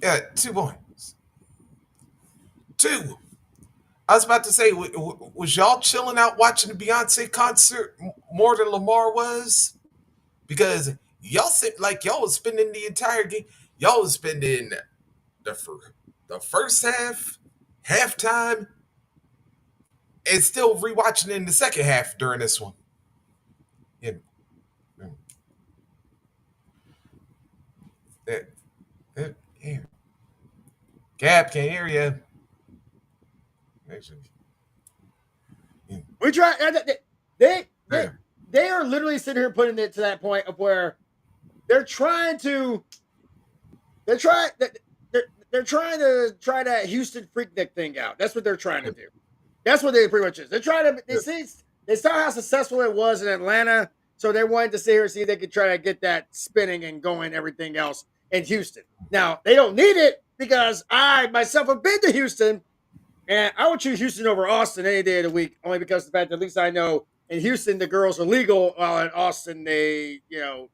Yeah, 2 points. 2. I was about to say, was y'all chilling out watching the Beyonce concert more than Lamar was? Because y'all seemed like y'all was spending the entire game. Y'all was spending the first half, halftime, and still rewatching in the second half during this one. Yeah. Yeah. Gap, can't hear you. We try. They are literally sitting here putting it to that point of where they're trying to try that Houston Freaknik thing out. That's what they're trying to do. That's what they pretty much is. They're trying to. They saw how successful it was in Atlanta, so they wanted to sit here and see if they could try to get that spinning and going. Everything else in Houston. Now they don't need it because I myself have been to Houston. And I would choose Houston over Austin any day of the week, only because of the fact that at least I know in Houston the girls are legal, while in Austin they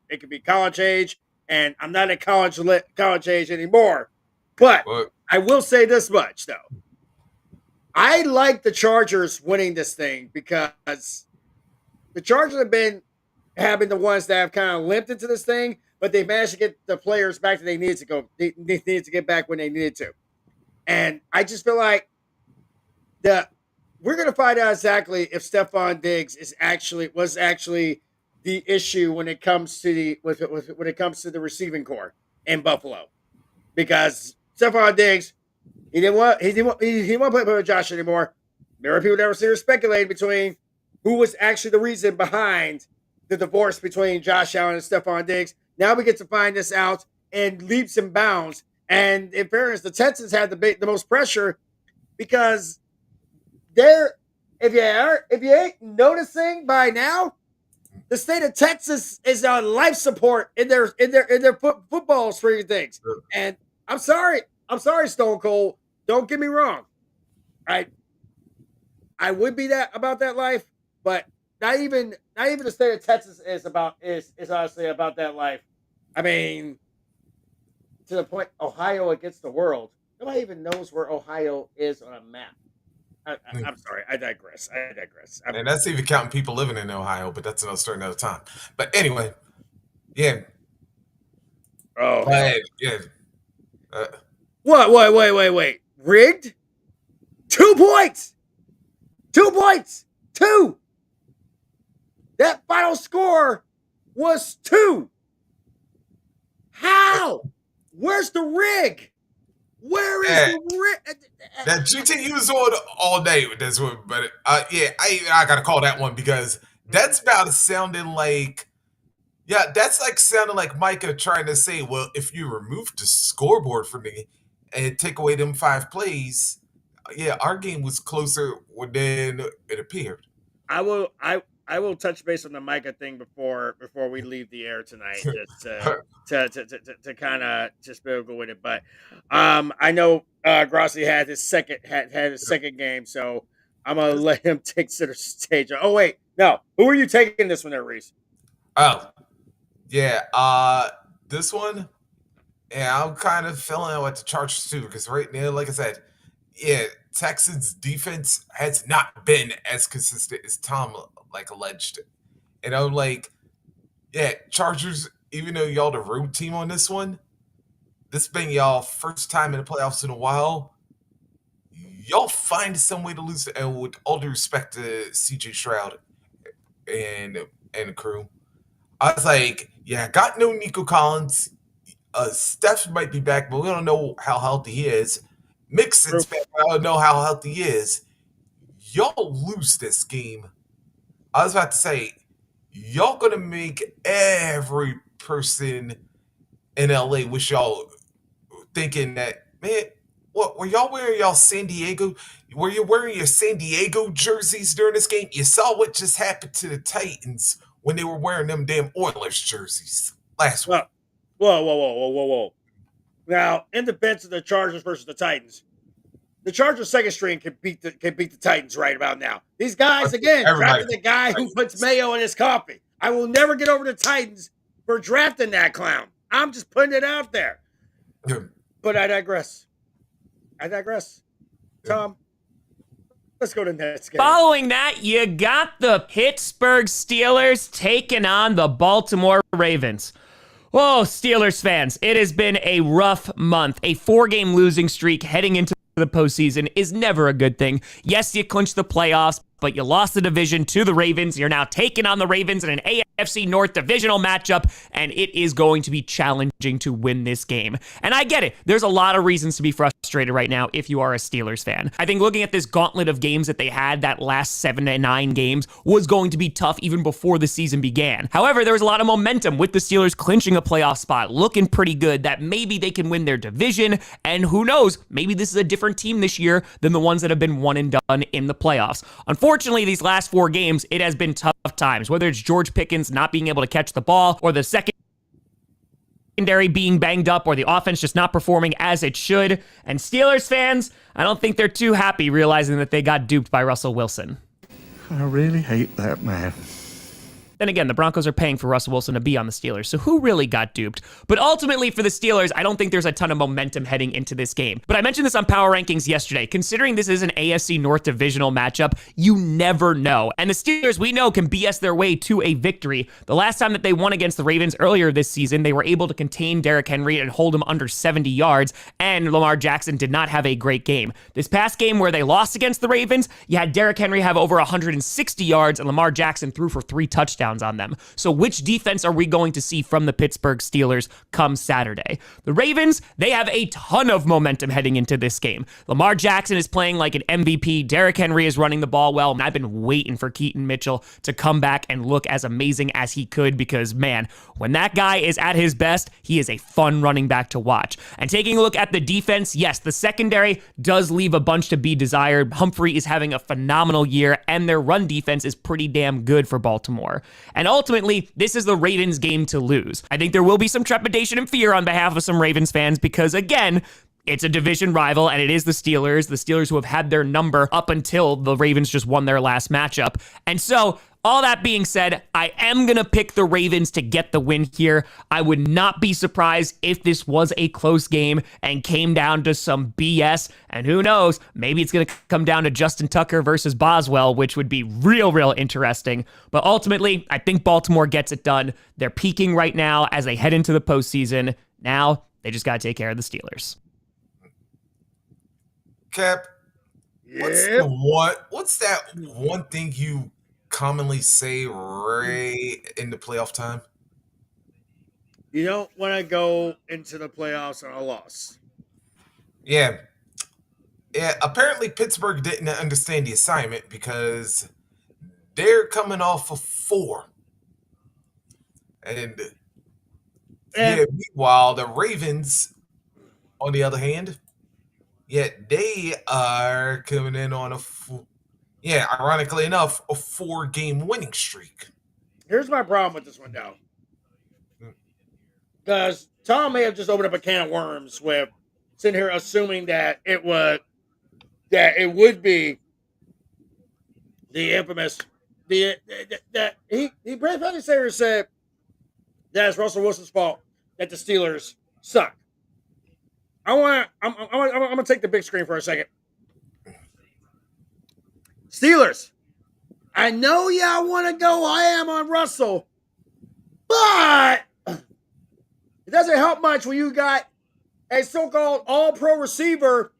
could be college age, and I'm not at college age anymore. But I will say this much though: I like the Chargers winning this thing because the Chargers have been the ones that have kind of limped into this thing, but they managed to get the players back that they needed to go. They needed to get back when they needed to, and I just feel like. We're going to find out exactly if Stephon Diggs was actually the issue when it comes to the receiving core in Buffalo, because Stephon Diggs he didn't want to play with Josh anymore. There are people that were speculating between who was actually the reason behind the divorce between Josh Allen and Stephon Diggs. Now we get to find this out in leaps and bounds. And in fairness, the Texans had the most pressure because. If you ain't noticing by now, the state of Texas is on life support in their football string of things. And I'm sorry, Stone Cold. Don't get me wrong. I would be about that life, but not even the state of Texas is honestly about that life. I mean, to the point Ohio against the world. Nobody even knows where Ohio is on a map. I'm sorry. I digress. And that's even counting people living in Ohio, but that's another story another time. But anyway, yeah. Oh, yeah. What? Wait. Rigged? 2 points. 2 points. 2. That final score was 2. How? Where's the rig? Where is the rig? That GT was on all day with this one, but I gotta call that one because that's about sounding like, that's like sounding like Micah trying to say, well, if you remove the scoreboard from me and take away them 5 plays, our game was closer than it appeared. I will touch base on the Micah thing before we leave the air tonight, just to kind of just be able to go with it. But I know Grossi had his second game, so I'm gonna let him take center stage. Oh wait, no, who are you taking this one there, Reese? Oh, yeah, this one, I'm kind of feeling with the Chargers too, because right now, like I said, Texans defense has not been as consistent as Tom alleged. And I'm like, Chargers, even though y'all the road team on this one, this been y'all first time in the playoffs in a while, y'all find some way to lose. And with all due respect to CJ Stroud and the crew, I was like, got no Nico Collins. Steph might be back, but we don't know how healthy he is. Mixon's back, I don't know how healthy he is. Y'all lose this game. I was about to say, y'all gonna make every person in LA wish y'all thinking that, man, what were y'all wearing y'all San Diego? Were you wearing your San Diego jerseys during this game? You saw what just happened to the Titans when they were wearing them damn Oilers jerseys last week. Whoa. Now, in defense of the Chargers versus the Titans, the Chargers second string can beat the Titans right about now. These guys, again, drafted the guy who puts mayo in his coffee. I will never get over the Titans for drafting that clown. I'm just putting it out there. But I digress. Tom, let's go to the next game. Following that, you got the Pittsburgh Steelers taking on the Baltimore Ravens. Whoa, Steelers fans, it has been a rough month. A 4-game losing streak heading into the postseason is never a good thing. Yes, you clinched the playoffs, but you lost the division to the Ravens. You're now taking on the Ravens in an AFC North divisional matchup, and it is going to be challenging to win this game. And I get it. There's a lot of reasons to be frustrated right now if you are a Steelers fan. I think looking at this gauntlet of games that they had, that last 7 to 9 games, was going to be tough even before the season began. However, there was a lot of momentum with the Steelers clinching a playoff spot, looking pretty good, that maybe they can win their division, and who knows, maybe this is a different team this year than the ones that have been one and done in the playoffs. Unfortunately, these last 4 games, it has been tough times, whether it's George Pickens not being able to catch the ball, or the secondary being banged up, or the offense just not performing as it should. And Steelers fans, I don't think they're too happy realizing that they got duped by Russell Wilson. I really hate that man. Then again, the Broncos are paying for Russell Wilson to be on the Steelers, so who really got duped? But ultimately for the Steelers, I don't think there's a ton of momentum heading into this game. But I mentioned this on Power Rankings yesterday. Considering this is an AFC North divisional matchup, you never know. And the Steelers, we know, can BS their way to a victory. The last time that they won against the Ravens earlier this season, they were able to contain Derrick Henry and hold him under 70 yards, and Lamar Jackson did not have a great game. This past game where they lost against the Ravens, you had Derrick Henry have over 160 yards, and Lamar Jackson threw for 3 touchdowns on them. So which defense are we going to see from the Pittsburgh Steelers come Saturday? The Ravens, they have a ton of momentum heading into this game. Lamar Jackson is playing like an MVP. Derrick Henry is running the ball well, and I've been waiting for Keaton Mitchell to come back and look as amazing as he could, because man, when that guy is at his best, he is a fun running back to watch. And taking a look at the defense, yes, the secondary does leave a bunch to be desired. Humphrey is having a phenomenal year, and their run defense is pretty damn good for Baltimore. And ultimately, this is the Ravens' game to lose. I think there will be some trepidation and fear on behalf of some Ravens fans because, again, it's a division rival, and it is the Steelers who have had their number up until the Ravens just won their last matchup. And so, all that being said, I am going to pick the Ravens to get the win here. I would not be surprised if this was a close game and came down to some BS. And who knows, maybe it's going to come down to Justin Tucker versus Boswell, which would be real interesting. But ultimately, I think Baltimore gets it done. They're peaking right now as they head into the postseason. Now, they just got to take care of the Steelers. Cap, what's that one thing you commonly say right in the playoff time? You don't want to go into the playoffs on a loss. Yeah, apparently Pittsburgh didn't understand the assignment because they're coming off of 4. And meanwhile, the Ravens, on the other hand, they are coming in on ironically enough, a 4-game winning streak. Here's my problem with this one, though. Because Tom may have just opened up a can of worms with sitting here assuming that it would be the infamous that Brad Pelisayer said that it's Russell Wilson's fault that the Steelers suck. I'm gonna take the big screen for a second. Steelers, I know y'all want to go I am on Russell, but it doesn't help much when you got a so-called all-pro receiver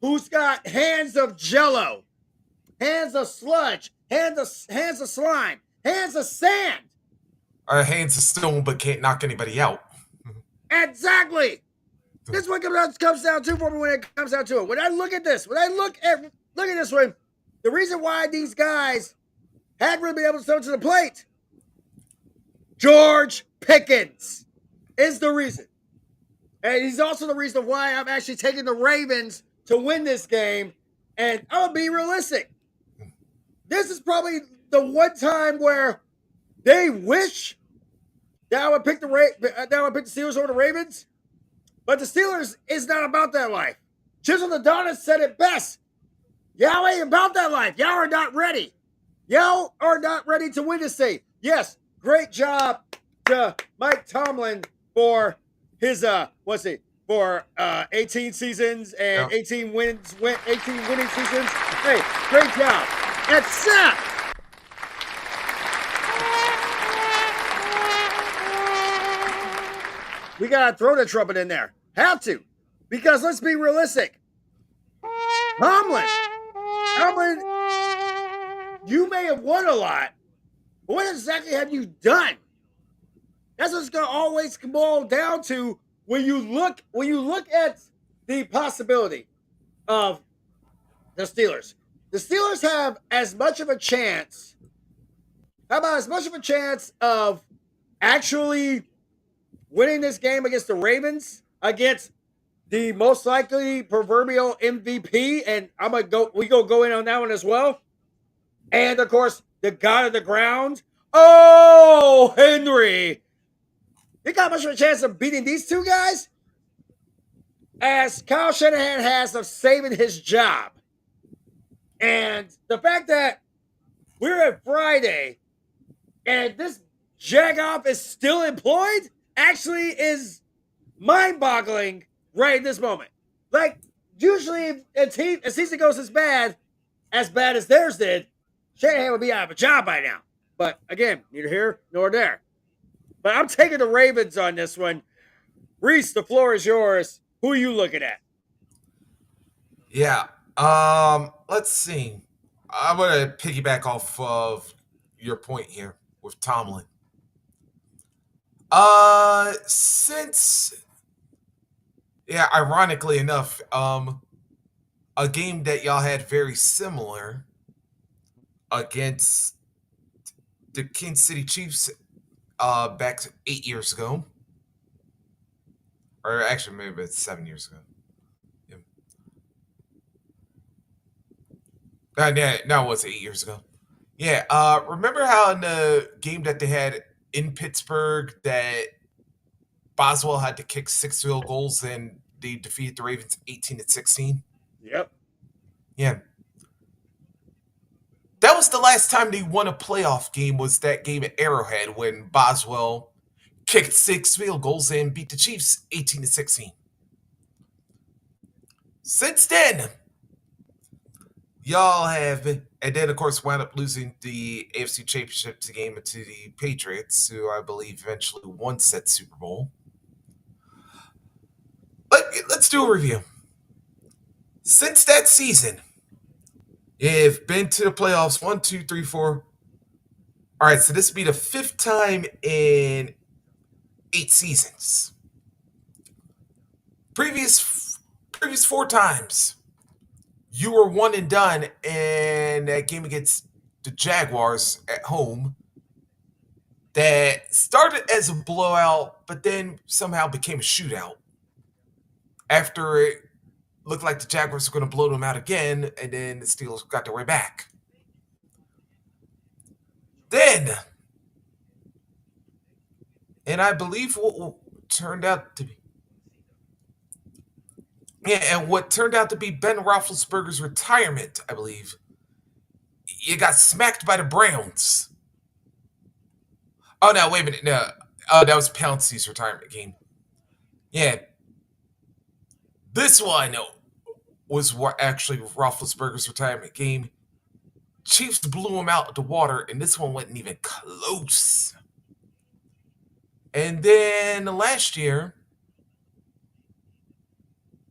who's got hands of jello, hands of sludge, hands of slime, hands of sand. Hands of stone, but can't knock anybody out. Exactly. This is what comes down to for me when it comes down to it. When I look at this, look at this one, the reason why these guys hadn't really been able to step to the plate George Pickens is the reason. And he's also the reason why I'm actually taking the Ravens to win this game. And I'll be realistic. This is probably the one time where they wish that I would pick the Steelers over the Ravens. But the Steelers is not about that life. Chisholm Adonis said it best. Y'all ain't about that life. Y'all are not ready. Y'all are not ready to win this thing. Yes, great job to Mike Tomlin for his 18 seasons and 18 winning seasons. Hey, great job. Except we gotta throw the trumpet in there. Have to. Because let's be realistic. Tomlin, you may have won a lot, but what exactly have you done? That's what's gonna always boil down to when you look at the possibility of the Steelers. The Steelers have as much of a chance. How about as much of a chance of actually winning this game against the Ravens, against the most likely proverbial MVP, and we go in on that one as well. And of course, the God of the ground. Oh, Henry. You got much of a chance of beating these two guys as Kyle Shanahan has of saving his job. And the fact that we're at Friday and this jagoff is still employed actually is mind-boggling right in this moment. Like, usually if a season goes as bad as theirs did, Shanahan would be out of a job by now. But again, neither here nor there. But I'm taking the Ravens on this one. Reese, the floor is yours. Who are you looking at? Yeah. Let's see. I'm going to piggyback off of your point here with Tomlin. Ironically enough, a game that y'all had very similar against the Kansas City Chiefs back 8 years ago. Or actually, maybe it's 7 years ago. No, it was 8 years ago. Yeah, remember how in the game that they had in Pittsburgh that Boswell had to kick 6 field goals and they defeated the Ravens 18-16? Yep. Yeah. That was the last time they won a playoff game, was that game at Arrowhead when Boswell kicked 6 field goals and beat the Chiefs 18-16. Since then, y'all have, and then of course wound up losing the AFC Championship game to the Patriots, who I believe eventually won said Super Bowl. But let's do a review. Since that season, you've been to the playoffs 1, 2, 3, 4. All right, so this will be the 5th time in 8 seasons. Previous 4 times, you were one and done in that game against the Jaguars at home that started as a blowout, but then somehow became a shootout after it looked like the Jaguars were going to blow them out again, and then the Steelers got their way back. Then, and I believe what turned out to be, what turned out to be Ben Roethlisberger's retirement, I believe. You got smacked by the Browns. Oh, no, wait a minute. No. Oh, that was Pouncey's retirement game. Yeah. This one was actually Roethlisberger's retirement game. Chiefs blew him out of the water, and this one wasn't even close. And then last year,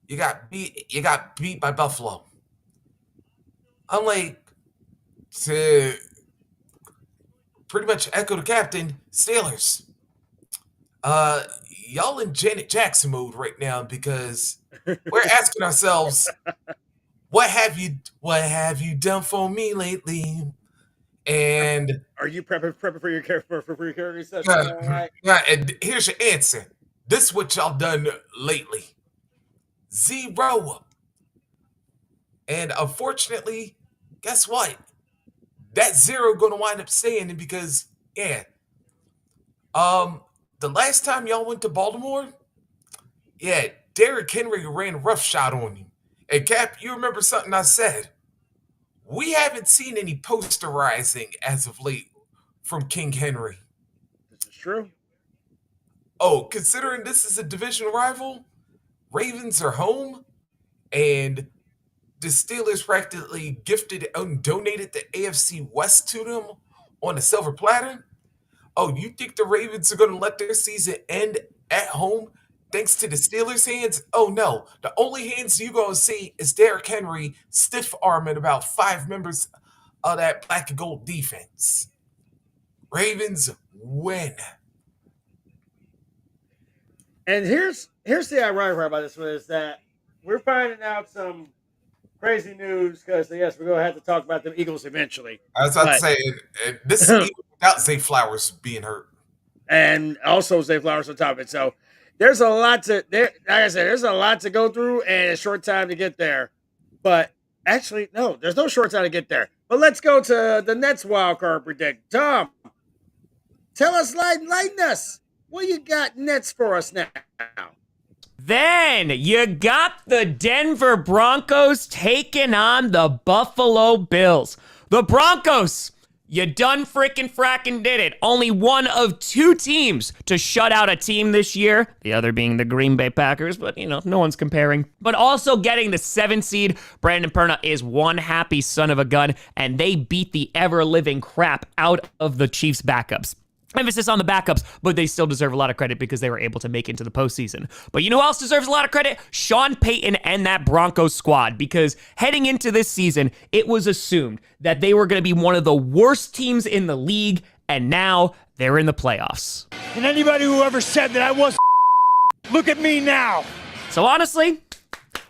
you got beat by Buffalo. Unlike, to pretty much echo the captain, Steelers. Y'all in Janet Jackson mode right now because we're asking ourselves, what have you done for me lately? And are you prepping for your character for your character session? yeah, and here's your answer. This is what y'all done lately. 0. And unfortunately, guess what? That 0 gonna wind up staying because the last time y'all went to Baltimore, Derrick Henry ran roughshod on you. And Cap, you remember something I said? We haven't seen any posterizing as of late from King Henry. This is true. Oh, considering this is a division rival, Ravens are home, and the Steelers practically gifted and donated the AFC West to them on a silver platter. Oh, you think the Ravens are going to let their season end at home thanks to the Steelers' hands? Oh, no. The only hands you're going to see is Derrick Henry stiff-arming about 5 members of that black and gold defense. Ravens win. And here's the ironic part about this one is that we're finding out some crazy news because, yes, we're going to have to talk about the Eagles eventually. I was about to say, this is even without Zay Flowers being hurt. And also Zay Flowers on top of it. So there's a lot like I said, there's a lot to go through and a short time to get there. But actually, no, there's no short time to get there. But let's go to the Nets wildcard predict. Tom, tell us, lighten us. What you got Nets for us now? Then you got the Denver Broncos taking on the Buffalo Bills. The Broncos, you done fracking did it. Only one of 2 teams to shut out a team this year. The other being the Green Bay Packers, but no one's comparing. But also getting the 7th seed. Brandon Perna is one happy son of a gun, and they beat the ever-living crap out of the Chiefs' backups. Emphasis on the backups, but they still deserve a lot of credit because they were able to make it into the postseason. But you know who else deserves a lot of credit? Sean Payton and that Broncos squad, because heading into this season, it was assumed that they were going to be one of the worst teams in the league, and now they're in the playoffs. And anybody who ever said that I was look at me now. So honestly,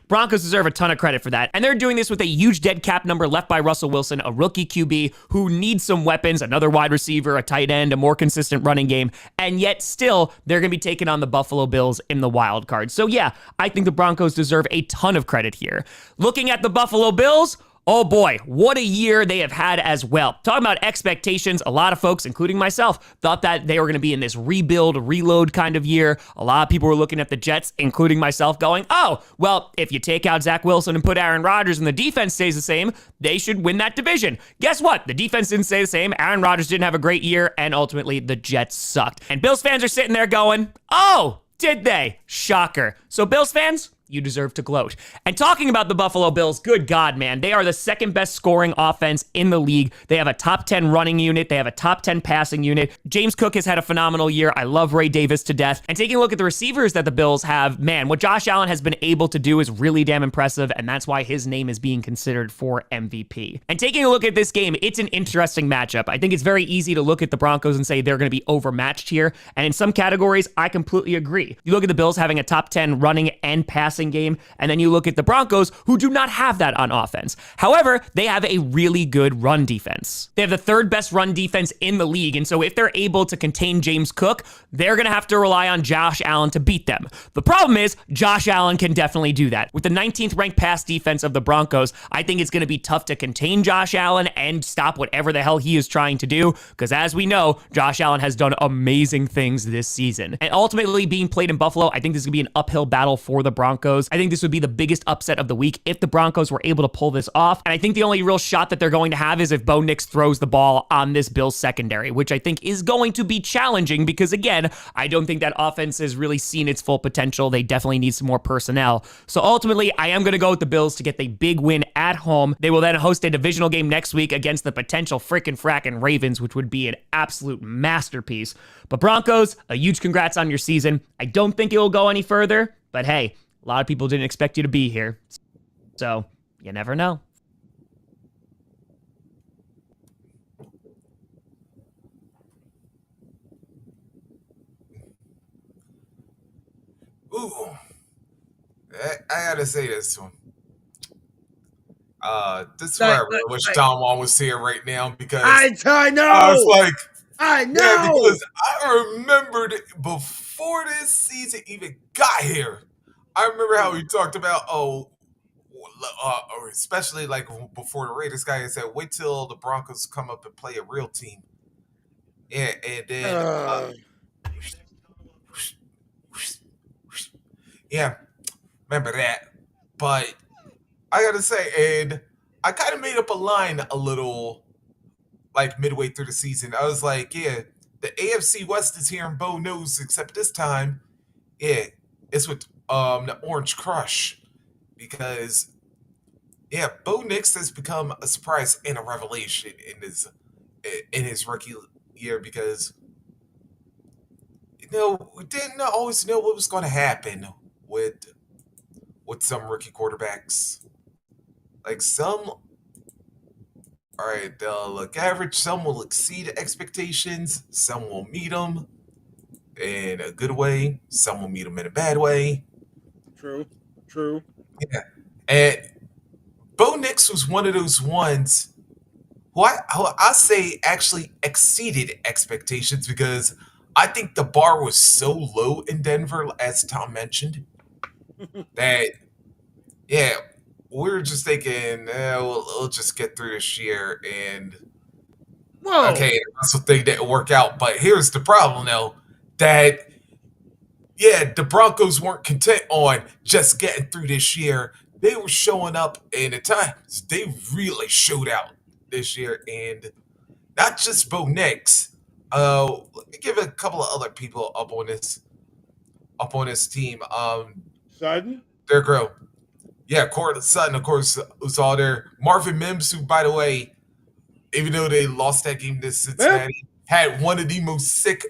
Broncos deserve a ton of credit for that. And they're doing this with a huge dead cap number left by Russell Wilson, a rookie QB who needs some weapons, another wide receiver, a tight end, a more consistent running game. And yet still, they're going to be taking on the Buffalo Bills in the wild card. So yeah, I think the Broncos deserve a ton of credit here. Looking at the Buffalo Bills, oh boy, what a year they have had as well. Talking about expectations, a lot of folks, including myself, thought that they were going to be in this rebuild, reload kind of year. A lot of people were looking at the Jets, including myself, going, oh, well, if you take out Zach Wilson and put Aaron Rodgers and the defense stays the same, they should win that division. Guess what? The defense didn't stay the same. Aaron Rodgers didn't have a great year, and ultimately the Jets sucked. And Bills fans are sitting there going, oh, did they? Shocker. So Bills fans, you deserve to gloat. And talking about the Buffalo Bills, good God, man, they are the 2nd best scoring offense in the league. They have a top 10 running unit. They have a top 10 passing unit. James Cook has had a phenomenal year. I love Ray Davis to death. And taking a look at the receivers that the Bills have, man, what Josh Allen has been able to do is really damn impressive, and that's why his name is being considered for MVP. And taking a look at this game, it's an interesting matchup. I think it's very easy to look at the Broncos and say they're going to be overmatched here. And in some categories, I completely agree. You look at the Bills having a top 10 running and passing game, and then you look at the Broncos, who do not have that on offense. However, they have a really good run defense. They have the 3rd best run defense in the league, and so if they're able to contain James Cook, they're going to have to rely on Josh Allen to beat them. The problem is, Josh Allen can definitely do that. With the 19th ranked pass defense of the Broncos, I think it's going to be tough to contain Josh Allen and stop whatever the hell he is trying to do, because as we know, Josh Allen has done amazing things this season. And ultimately, being played in Buffalo, I think this is going to be an uphill battle for the Broncos. I think this would be the biggest upset of the week if the Broncos were able to pull this off. And I think the only real shot that they're going to have is if Bo Nix throws the ball on this Bills secondary, which I think is going to be challenging because, again, I don't think that offense has really seen its full potential. They definitely need some more personnel. So ultimately, I am going to go with the Bills to get the big win at home. They will then host a divisional game next week against the potential fracking Ravens, which would be an absolute masterpiece. But Broncos, a huge congrats on your season. I don't think it will go any further, but hey, a lot of people didn't expect you to be here. So, you never know. Ooh. I gotta say this one. This is where I really wish Don Juan was here right now because I know. I was like, I know. yeah, because I remembered before this season even got here. I remember how he talked about or especially like before the Raiders guy said, wait till the Broncos come up and play a real team. Yeah, and then yeah, remember that. But I gotta say, and I kind of made up a line a little like midway through the season. I was like, yeah, the AFC West is here in Bo knows, except this time, yeah, it's with the Orange Crush. Because yeah, Bo Nix has become a surprise and a revelation in his rookie year because we didn't always know what was going to happen with some rookie quarterbacks. Like some, all right, they'll look average. Some will exceed expectations. Some will meet them in a good way. Some will meet them in a bad way. True. Yeah, and Bo Nix was one of those ones who I say actually exceeded expectations because I think the bar was so low in Denver, as Tom mentioned, that yeah, we were just thinking we'll just get through this year and okay, the Russell thing didn't work out. But here's the problem, though, that yeah, the Broncos weren't content on just getting through this year. They were showing up, and at times they really showed out this year, and not just Bo Nix. Let me give a couple of other people up on this team. Sutton, Derek Rowe, yeah, Cortland Sutton, of course, was all there. Marvin Mims, who, by the way, even though they lost that game to Cincinnati, had one of the most sick,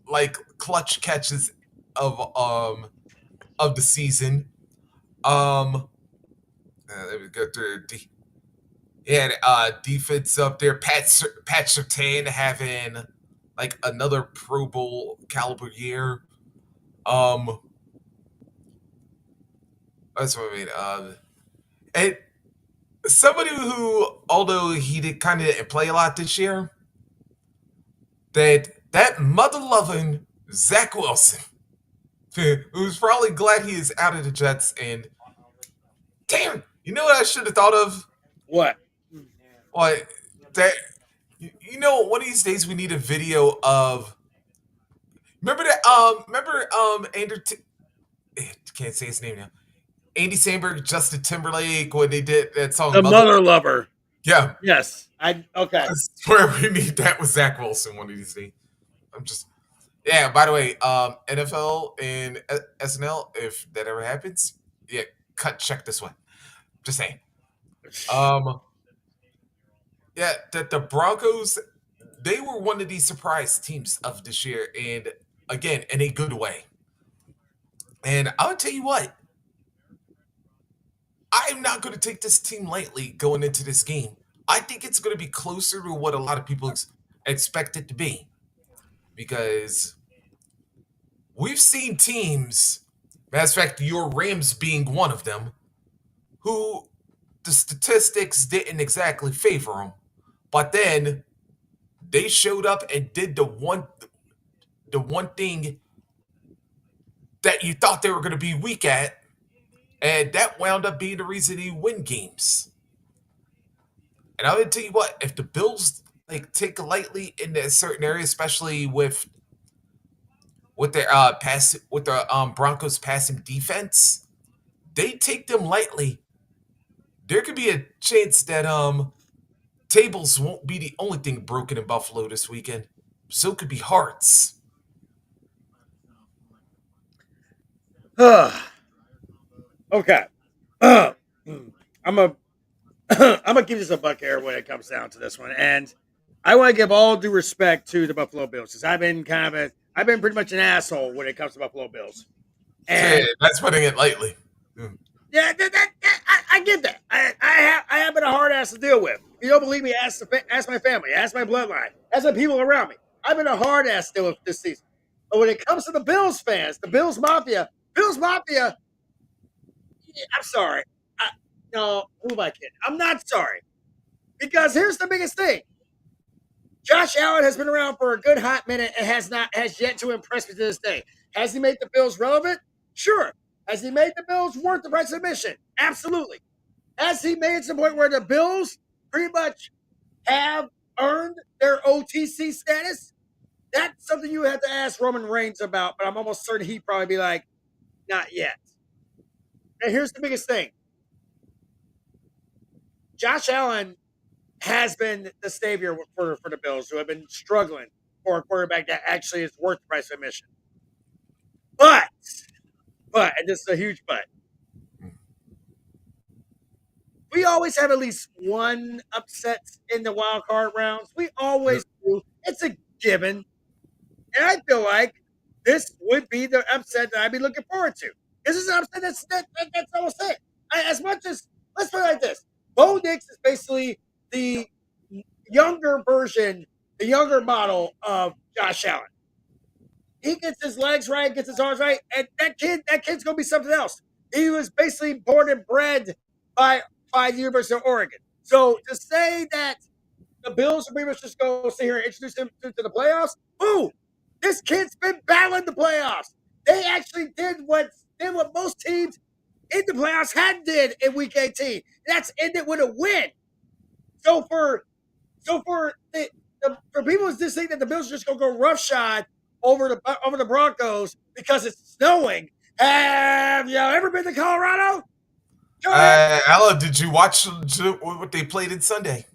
like clutch catches of the season. Let me go through defense up there. Pat Surtain having like another Pro Bowl caliber year. That's what I mean. And somebody who, although he didn't play a lot this year, that mother-loving Zach Wilson, who's probably glad he is out of the Jets. And damn, you know what I should have thought of? What? What? That one of these days we need a video of. Remember that? Remember Andrew? Can't say his name now. Andy Samberg, Justin Timberlake, when they did that song, The Mother Lover. Yeah. Yes. Okay. I swear we need that with Zach Wilson one of these days. Yeah, by the way, NFL and SNL, if that ever happens, yeah, check this one. Just saying. Yeah, that the Broncos, they were one of these surprise teams of this year, and again, in a good way. And I'll tell you what, I'm not going to take this team lightly going into this game. I think it's going to be closer to what a lot of people expect it to be. Because we've seen teams, matter of fact, your Rams being one of them, who the statistics didn't exactly favor them. But then they showed up and did the one thing that you thought they were going to be weak at, and that wound up being the reason they win games. And I'm going to tell you what, if the Bills take lightly in a certain area, especially with their Broncos passing defense, they take them lightly. There could be a chance that tables won't be the only thing broken in Buffalo this weekend. So could be hearts. Okay. I'm gonna give this a buck here when it comes down to this one, and I want to give all due respect to the Buffalo Bills because I've been pretty much an asshole when it comes to Buffalo Bills. And that's putting it lightly. Yeah, I get that. I have been a hard ass to deal with. If you don't believe me, ask my family, ask my bloodline, ask the people around me. I've been a hard ass to deal with this season. But when it comes to the Bills fans, the Bills Mafia, I'm sorry. No, who am I kidding? I'm not sorry. Because here's the biggest thing. Josh Allen has been around for a good hot minute and has yet to impress me to this day. Has he made the Bills relevant? Sure. Has he made the Bills worth the price of admission? Absolutely. Has he made it to the point where the Bills pretty much have earned their OTC status? That's something you have to ask Roman Reigns about, but I'm almost certain he'd probably be like, not yet. And here's the biggest thing. Josh Allen has been the savior for the Bills, who have been struggling for a quarterback that actually is worth the price of admission. But, and this is a huge but, we always have at least one upset in the wild card rounds. We always do. It's a given. And I feel like this would be the upset that I'd be looking forward to. This is an upset that's almost it. As much as, let's put it like this. Bo Nix is basically the younger version, the younger model of Josh Allen. He gets his legs right, gets his arms right, and that kid's gonna be something else. He was basically born and bred by the University of Oregon. So to say that the Bills are pretty much just go sit here and introduce him to the playoffs, ooh, this kid's been battling the playoffs. They actually did what most teams in the playoffs had did in Week 18. That's ended with a win. So for people just think that the Bills are just gonna go roughshod over the Broncos because it's snowing. Have you ever been to Colorado? Alan, did you watch what they played in Sunday?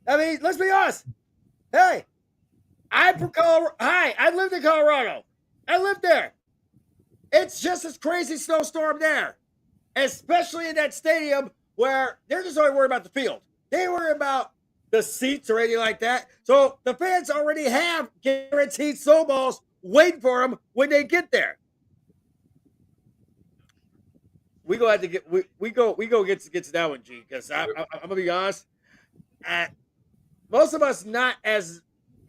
I mean, let's be honest. Hey, I lived in Colorado. I lived there. It's just as crazy snowstorm there, especially in that stadium where they're just only worried about the field. They worry about the seats or anything like that. So the fans already have guaranteed snowballs waiting for them when they get there. We go have to get get to that one, G, because I'm gonna be honest. Most of us not as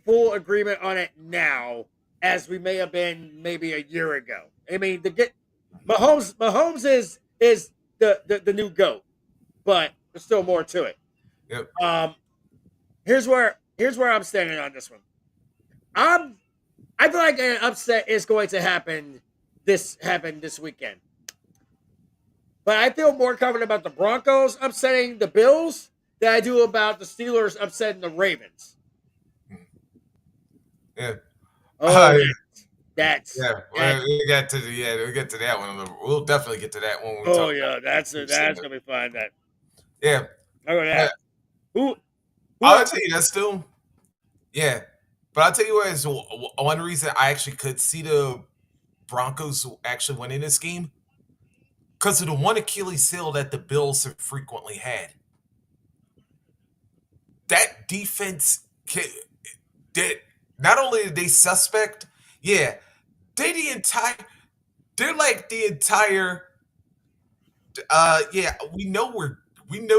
full agreement on it now as we may have been maybe a year ago. I mean, Mahomes is the new GOAT, but there's still more to it. Yep. Here's where I'm standing on this one. I feel like an upset is going to happen this weekend. But I feel more confident about the Broncos upsetting the Bills than I do about the Steelers upsetting the Ravens. Yeah. Oh, yeah. That's we'll get to that one. We'll definitely get to that one. Oh yeah, that's gonna be fun. That yeah. I go that. Who I'll tell you that still. Yeah, but I'll tell you what is one reason I actually could see the Broncos actually winning this game. Because of the one Achilles heel that the Bills have frequently had. That defense, not only are they suspect, they're like the entire, we know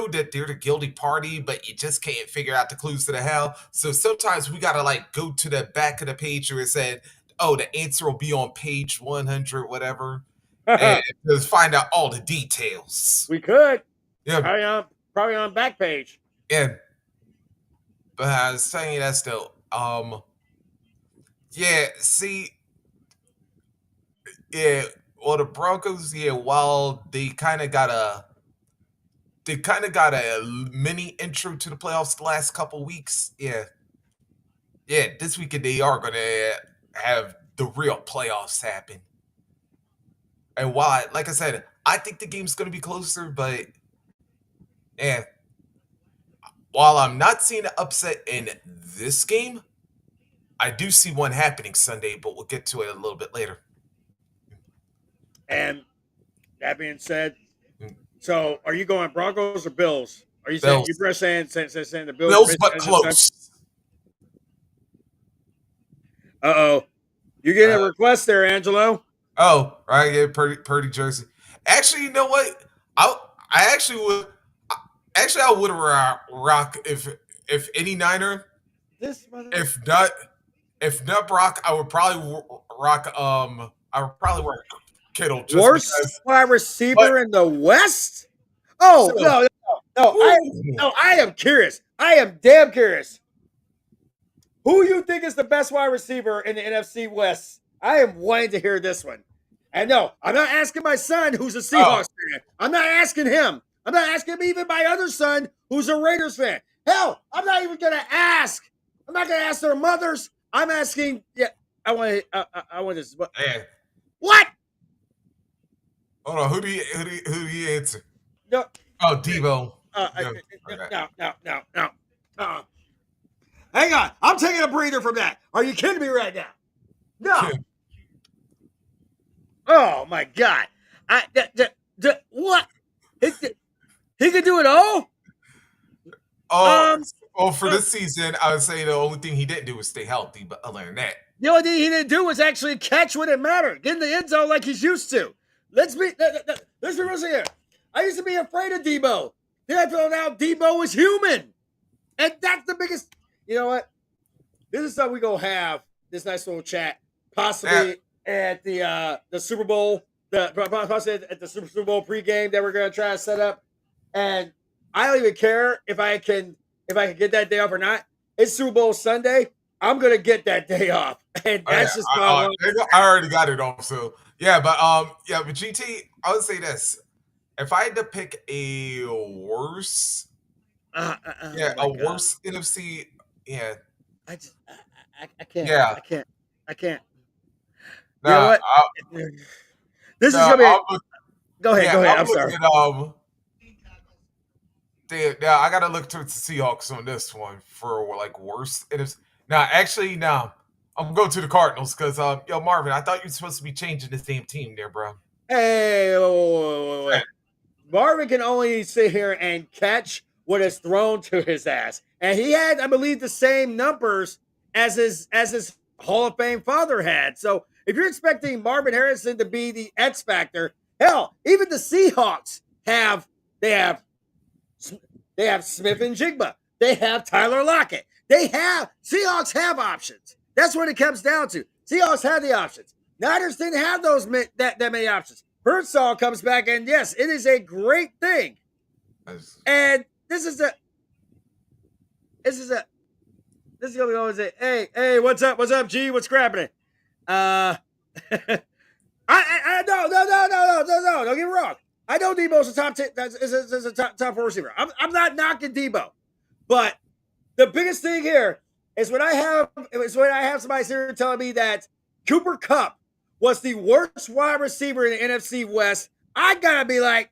that they're the guilty party, but you just can't figure out the clues to the hell. So sometimes we got to like go to the back of the page where it said, oh, the answer will be on page 100, whatever. And just find out all the details. We could. Yeah. Probably on back page. Yeah. But I was saying that still. Well, the Broncos, while they kind of got a mini intro to the playoffs the last couple weeks. This weekend they are going to have the real playoffs happen. And while, like I said, I think the game's going to be closer, but while I'm not seeing an upset in this game, I do see one happening Sunday, but we'll get to it a little bit later. And that being said, so are you going Broncos or Bills? Are you saying you're saying the Bills? Bills, but close. You get a request there, Angelo. Oh, right, yeah, Purdy jersey. Actually, you know what? I would rock if any Niner. If not Brock, I would probably rock. I would probably wear Kittle. Worst wide receiver in the West. Oh, no, I am curious. I am damn curious. Who you think is the best wide receiver in the NFC West? I am wanting to hear this one. And no, I'm not asking my son who's a Seahawks fan. I'm not asking him. I'm not asking even my other son who's a Raiders fan. Hell, I'm not even going to ask. I'm not going to ask their mothers. I'm asking. Yeah, I want this. What? Hold on. Who do you answer? No. Oh, Debo. No. Hang on. I'm taking a breather from that. Are you kidding me right now? No. Oh my God. What? He could do it all? For this season, I would say the only thing he didn't do was stay healthy, but other than that. The only thing he didn't do was actually catch when it mattered. Get in the end zone like he's used to. Let's be real here. I used to be afraid of Debo. Then I found out Debo was human. And that's the biggest. You know what? This is something we're going to have, this nice little chat, possibly at the Super Bowl, possibly at the Super Bowl pregame that we're going to try to set up. And I don't even care if I can get that day off or not. It's Super Bowl Sunday. I'm going to get that day off. And that's just I already got it off. So, but GT, I would say this. If I had to pick a worse, worse NFC, I can't. Yeah. I can't. Nah, you know what? This is gonna be. Go ahead. I'm sorry. I gotta look towards the Seahawks on this one for like worse. I'm going to the Cardinals because Marvin, I thought you were supposed to be changing the same team there, bro. Hey, wait. Marvin can only sit here and catch what is thrown to his ass. And he had, I believe, the same numbers as his Hall of Fame father had. So if you're expecting Marvin Harrison to be the X factor, hell, even the Seahawks have Smith and Jigba. They have Tyler Lockett. Seahawks have options. That's what it comes down to. Seahawks have the options. Niners didn't have those that many options. Birdsall comes back, and yes, it is a great thing. And this is going to go and say, hey, what's up, G? What's grabbing it? No, don't get me wrong. I know Debo's a top 10, is a top 4 receiver. I'm not knocking Debo, but the biggest thing here is when I have somebody here telling me that Cooper Kupp was the worst wide receiver in the NFC West. I gotta be like,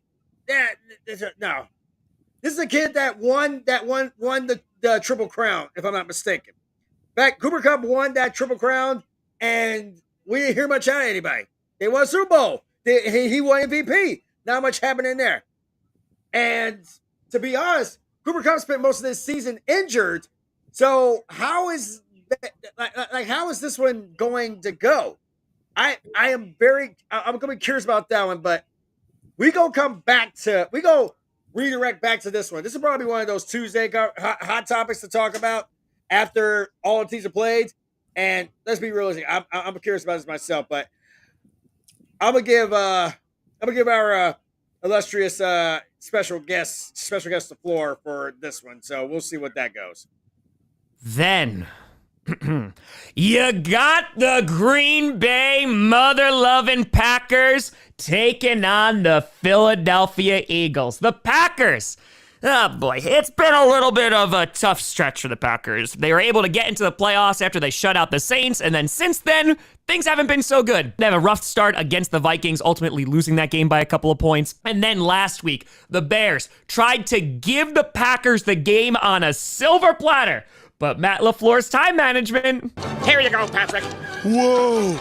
no. This is a kid that won the Triple Crown, if I'm not mistaken. In fact, Cooper Kupp won that Triple Crown, and we didn't hear much out of anybody. They won Super Bowl. He won MVP. Not much happening there. And to be honest, Cooper Kupp spent most of this season injured. So how is this one going to go? I'm going to be curious about that one, but we go redirect back to this one. This will probably be one of those Tuesday hot topics to talk about after all the teams are played. And let's be realistic. I'm curious about this myself, but I'm gonna give our illustrious special guest the floor for this one. So we'll see what that goes. Then you got the Green Bay mother-loving Packers taking on the Philadelphia Eagles. The Packers. Oh boy, it's been a little bit of a tough stretch for the Packers. They were able to get into the playoffs after they shut out the Saints, and then since then, things haven't been so good. They have a rough start against the Vikings, ultimately losing that game by a couple of points. And then last week, the Bears tried to give the Packers the game on a silver platter, but Matt LaFleur's time management. Here you go, Patrick. Whoa.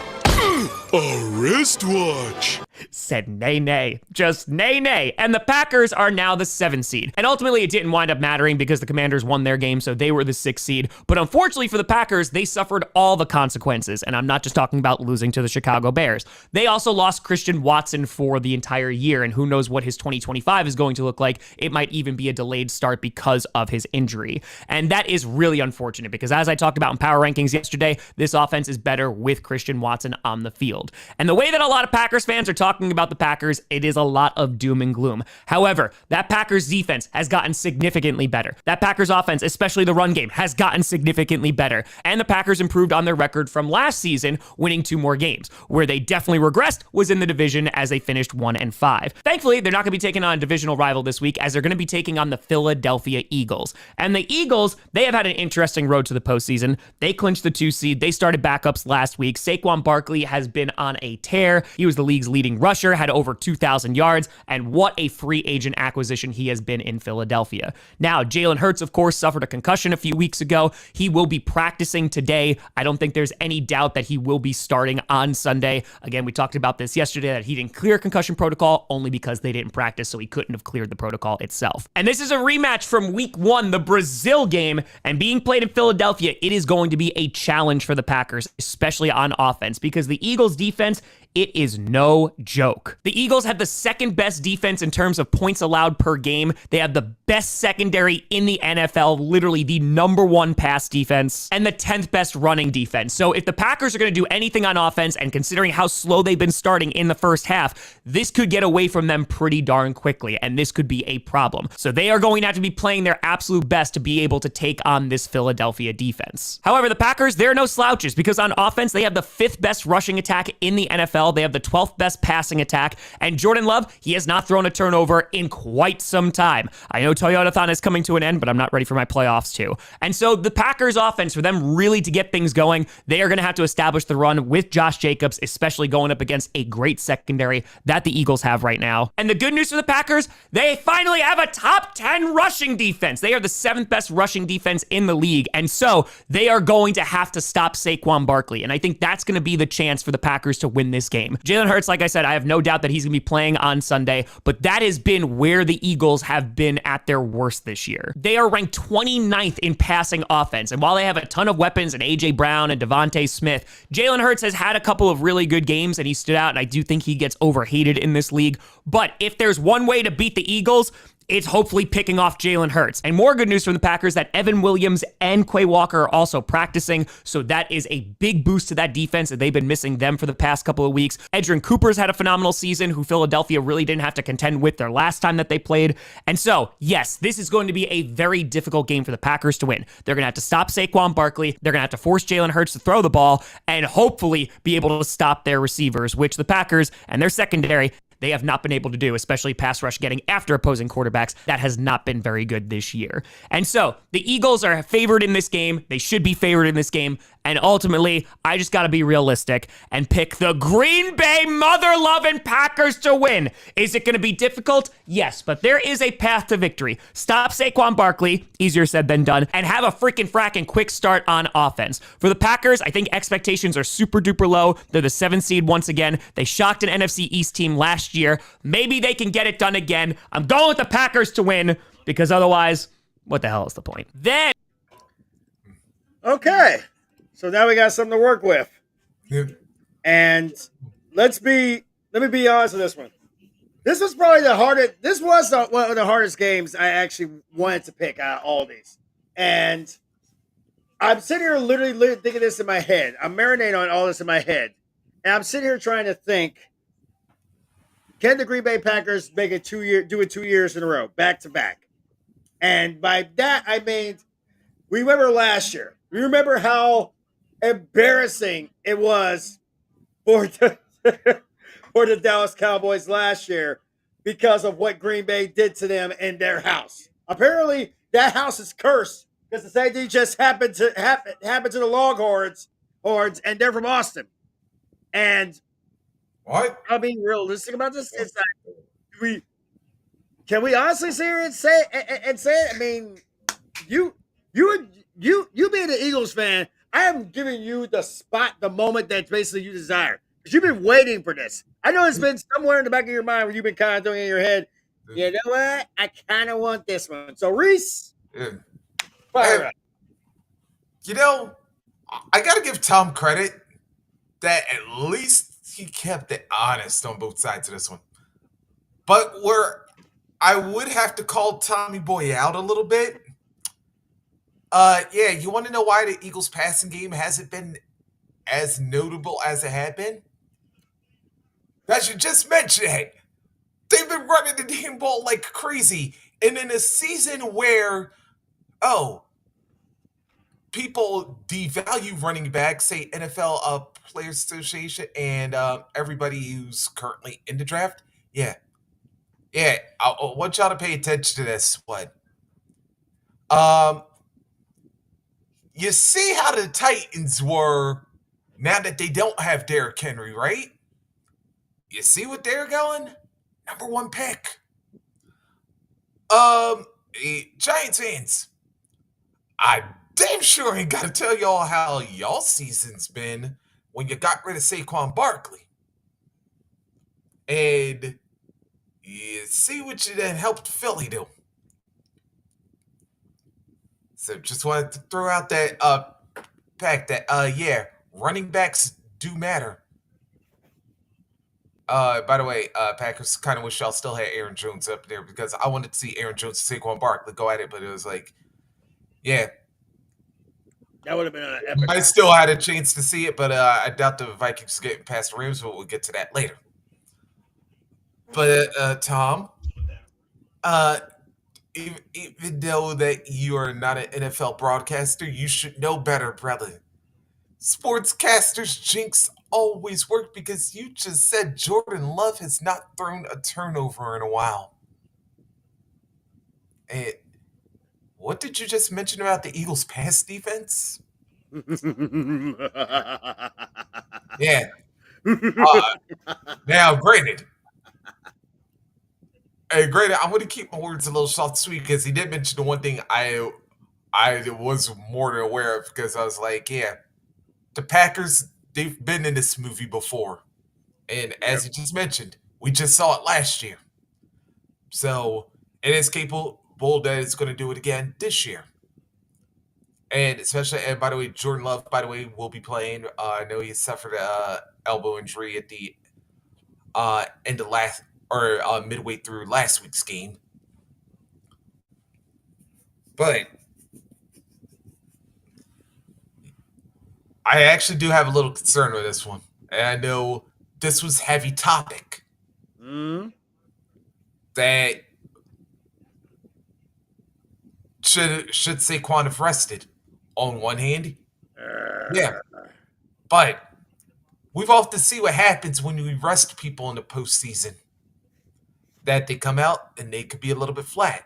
A wristwatch. Said nay. Just nay. And the Packers are now the 7th seed. And ultimately, it didn't wind up mattering because the Commanders won their game, so they were the 6th seed. But unfortunately for the Packers, they suffered all the consequences. And I'm not just talking about losing to the Chicago Bears. They also lost Christian Watson for the entire year, and who knows what his 2025 is going to look like. It might even be a delayed start because of his injury. And that is really unfortunate because as I talked about in Power Rankings yesterday, this offense is better with Christian Watson on the field. And the way that a lot of Packers fans are talking talking about the Packers, it is a lot of doom and gloom. However, that Packers defense has gotten significantly better. That Packers offense, especially the run game, has gotten significantly better. And the Packers improved on their record from last season, winning 2 more games. Where they definitely regressed was in the division as they finished 1-5. Thankfully, they're not going to be taking on a divisional rival this week, as they're going to be taking on the Philadelphia Eagles. And the Eagles, they have had an interesting road to the postseason. They clinched the 2 seed. They started backups last week. Saquon Barkley has been on a tear. He was the league's leading rusher, had over 2,000 yards, and what a free agent acquisition he has been in Philadelphia. Now, Jalen Hurts, of course, suffered a concussion a few weeks ago. He will be practicing today. I don't think there's any doubt that he will be starting on Sunday. Again, we talked about this yesterday, that he didn't clear concussion protocol only because they didn't practice, so he couldn't have cleared the protocol itself. And this is a rematch from week 1, the Brazil game, and being played in Philadelphia, it is going to be a challenge for the Packers, especially on offense, because the Eagles defense, it is no joke. The Eagles have the second best defense in terms of points allowed per game. They have the best secondary in the NFL, literally the #1 pass defense, and the 10th best running defense. So if the Packers are going to do anything on offense, and considering how slow they've been starting in the first half, this could get away from them pretty darn quickly, and this could be a problem. So they are going to have to be playing their absolute best to be able to take on this Philadelphia defense. However, the Packers, they're no slouches, because on offense, they have the 5th best rushing attack in the NFL. They have the 12th best passing attack, and Jordan Love, he has not thrown a turnover in quite some time. I know Toyotathon is coming to an end, but I'm not ready for my playoffs too. And so the Packers offense, for them really to get things going, they are going to have to establish the run with Josh Jacobs, especially going up against a great secondary that the Eagles have right now. And the good news for the Packers, they finally have a top 10 rushing defense. They are the 7th best rushing defense in the league, and so they are going to have to stop Saquon Barkley, and I think that's going to be the chance for the Packers to win this game. Jalen Hurts, like I said, I have no doubt that he's going to be playing on Sunday, but that has been where the Eagles have been at their worst this year. They are ranked 29th in passing offense, and while they have a ton of weapons and A.J. Brown and Devontae Smith, Jalen Hurts has had a couple of really good games, and he stood out, and I do think he gets overhated in this league. But if there's one way to beat the Eagles, it's hopefully picking off Jalen Hurts. And more good news from the Packers that Evan Williams and Quay Walker are also practicing, so that is a big boost to that defense, and they've been missing them for the past couple of weeks. Edgerrin Cooper's had a phenomenal season, who Philadelphia really didn't have to contend with their last time that they played. And so, yes, this is going to be a very difficult game for the Packers to win. They're going to have to stop Saquon Barkley, they're going to have to force Jalen Hurts to throw the ball, and hopefully be able to stop their receivers, which the Packers and their secondary, they have not been able to do, especially pass rush getting after opposing quarterbacks. That has not been very good this year. And so the Eagles are favored in this game. They should be favored in this game. And ultimately, I just got to be realistic and pick the Green Bay mother-loving Packers to win. Is it going to be difficult? Yes, but there is a path to victory. Stop Saquon Barkley, easier said than done, and have a freaking fracking quick start on offense. For the Packers, I think expectations are super duper low. They're the 7th seed once again. They shocked an NFC East team last year. Maybe they can get it done again. I'm going with the Packers to win, because otherwise, what the hell is the point? Then, okay. So now we got something to work with. And let me be honest with this one. This was probably the hardest. This was one of the hardest games I actually wanted to pick out of all these. And I'm sitting here literally thinking this in my head. I'm marinating on all this in my head. And I'm sitting here trying to think, can the Green Bay Packers make it 2 years in a row, back to back? And by that, I mean, we remember last year. We remember how embarrassing it was for the Dallas Cowboys last year because of what Green Bay did to them in their house. Apparently, that house is cursed because the same thing just happened to the Longhorns, and they're from Austin. And what? I'll be realistic about this. It's like, can we honestly sit here and say it? I mean, you being an Eagles fan, I am giving you the moment that basically you desire. Because you've been waiting for this. I know it's been somewhere in the back of your mind where you've been kind of throwing in your head, you know what? I kind of want this one. So, Reese, fire up. You know, I got to give Tom credit that at least he kept it honest on both sides of this one. But where I would have to call Tommy Boy out a little bit, yeah, you want to know why the Eagles passing game hasn't been as notable as it had been? I should just mention it. They've been running the damn ball like crazy. And in a season where, people devalue running backs, say NFL Players Association and everybody who's currently in the draft, I want y'all to pay attention to this one. You see how the Titans were now that they don't have Derrick Henry, right? You see what they're going? Number 1 pick. Giants fans, I damn sure ain't got to tell y'all how y'all season's been when you got rid of Saquon Barkley. And you see what you then helped Philly do. So just wanted to throw out that fact that, running backs do matter. By the way, Packers kind of wish y'all still had Aaron Jones up there because I wanted to see Aaron Jones and Saquon Barkley go at it, but it was like, That would have been an epic. I still had a chance to see it, but I doubt the Vikings getting past the Rams, but we'll get to that later. But Tom, even though that you are not an NFL broadcaster, you should know better, brother. Sportscasters jinx always work because you just said Jordan Love has not thrown a turnover in a while. And what did you just mention about the Eagles' pass defense? Now, granted, I'm going to keep my words a little short and sweet because he did mention the one thing I was more than aware of because I was like, the Packers, they've been in this movie before. And as you just mentioned, we just saw it last year. So it is capable that it's going to do it again this year. And especially, and by the way, Jordan Love, will be playing. I know he suffered an elbow injury at the end of midway through last week's game. But I actually do have a little concern with this one. And I know this was heavy topic. That should Saquon have rested on one hand? But we've often seen what happens when we rest people in the postseason. That they come out and they could be a little bit flat.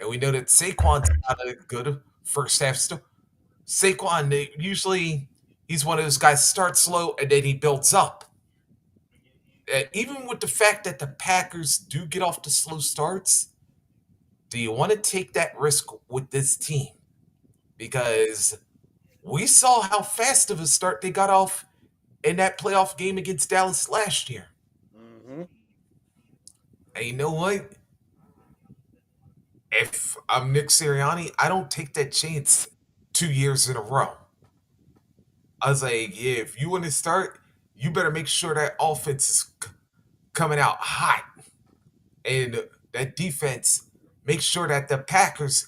And we know that Saquon's not a good first half still. Saquon, usually he's one of those guys start slow and then he builds up. Even with the fact that the Packers do get off to slow starts, do you want to take that risk with this team? Because we saw how fast of a start they got off in that playoff game against Dallas last year. And you know what? If I'm Nick Sirianni, I don't take that chance 2 years in a row. I was like, if you want to start, you better make sure that offense is coming out hot. And that defense, make sure that the Packers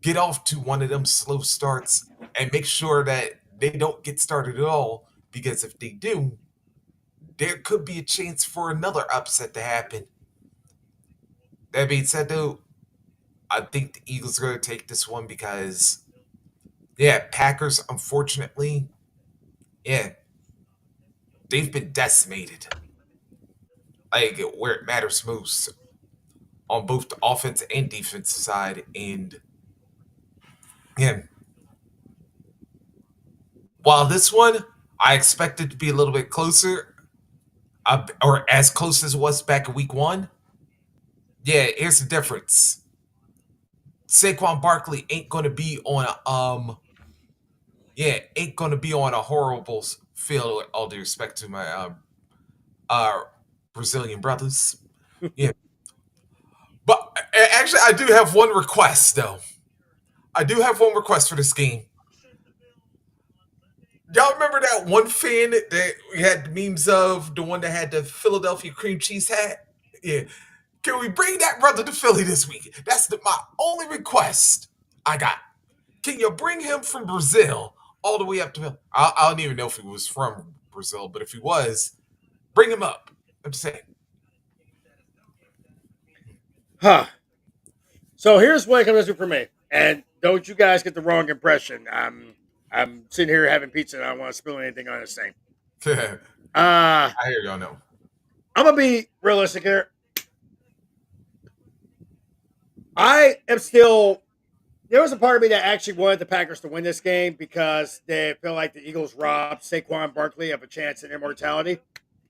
get off to one of them slow starts and make sure that they don't get started at all. Because if they do, there could be a chance for another upset to happen. That being said, though, I think the Eagles are going to take this one because, Packers, unfortunately, they've been decimated. Like, where it matters most on both the offense and defensive side. And, while this one, I expect it to be a little bit closer, or as close as it was back in week 1. Here's the difference. Saquon Barkley ain't gonna be on a horrible field. With all due respect to my Brazilian brothers. But actually, I do have one request though. I do have one request for this game. Y'all remember that one fan that we had memes of, the one that had the Philadelphia cream cheese hat? Can we bring that brother to Philly this week? That's my only request I got. Can you bring him from Brazil all the way up to Philly? I don't even know if he was from Brazil, but if he was, bring him up. I'm just saying. Huh. So here's what it comes to for me. And don't you guys get the wrong impression. I'm sitting here having pizza and I don't want to spill anything on this thing. I hear y'all know. I'm going to be realistic here. I am still. There was a part of me that actually wanted the Packers to win this game because they feel like the Eagles robbed Saquon Barkley of a chance at immortality.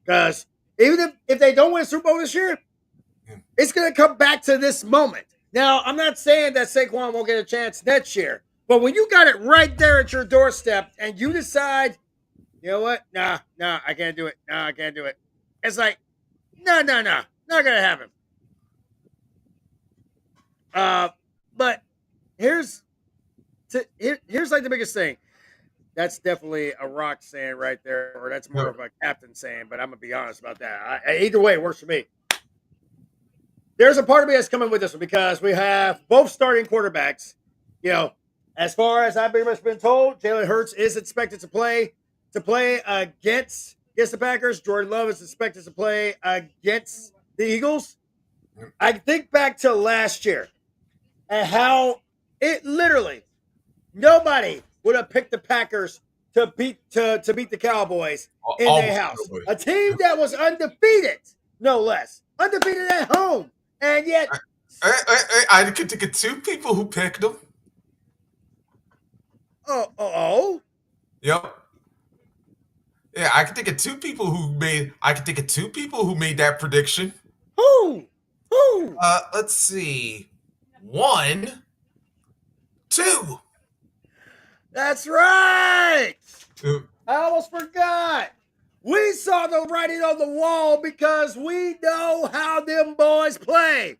Because even if they don't win a Super Bowl this year, it's going to come back to this moment. Now, I'm not saying that Saquon won't get a chance next year, but when you got it right there at your doorstep and you decide, you know what? Nah, I can't do it. Nah, I can't do it. It's like, no, not going to happen. But here's like the biggest thing. That's definitely a Rock saying right there, or that's more of a captain saying, but I'm going to be honest about that. Either way, it works for me. There's a part of me that's coming with this one because we have both starting quarterbacks. You know, as far as I've pretty much been told, Jalen Hurts is expected to play against the Packers. Jordan Love is expected to play against the Eagles. I think back to last year and how it literally nobody would have picked the Packers to beat the Cowboys in their house. A team that was undefeated, no less. Undefeated at home. And yet I could think of two people who picked them. Oh. Yep. Yeah, I could think of two people who made that prediction. Who? Let's see. 1, 2. That's right. I almost forgot. We saw the writing on the wall because we know how them boys play.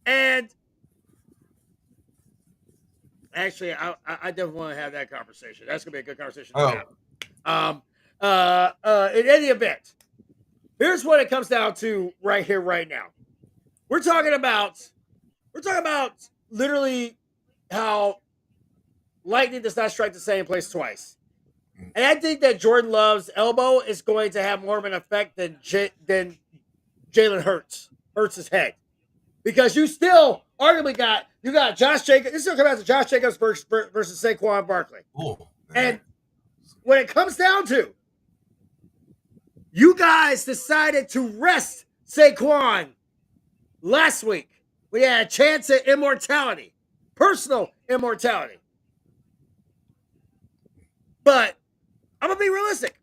And actually, I definitely want to have that conversation. That's going to be a good conversation to have. In any event, here's what it comes down to right here, right now. We're talking about literally how lightning does not strike the same place twice. And I think that Jordan Love's elbow is going to have more of an effect than Jalen Hurts' head. Because you still arguably got Josh Jacobs. This still comes out to Josh Jacobs versus Saquon Barkley. And when it comes down to, you guys decided to rest Saquon last week. We had a chance at immortality, personal immortality. But I'm going to be realistic.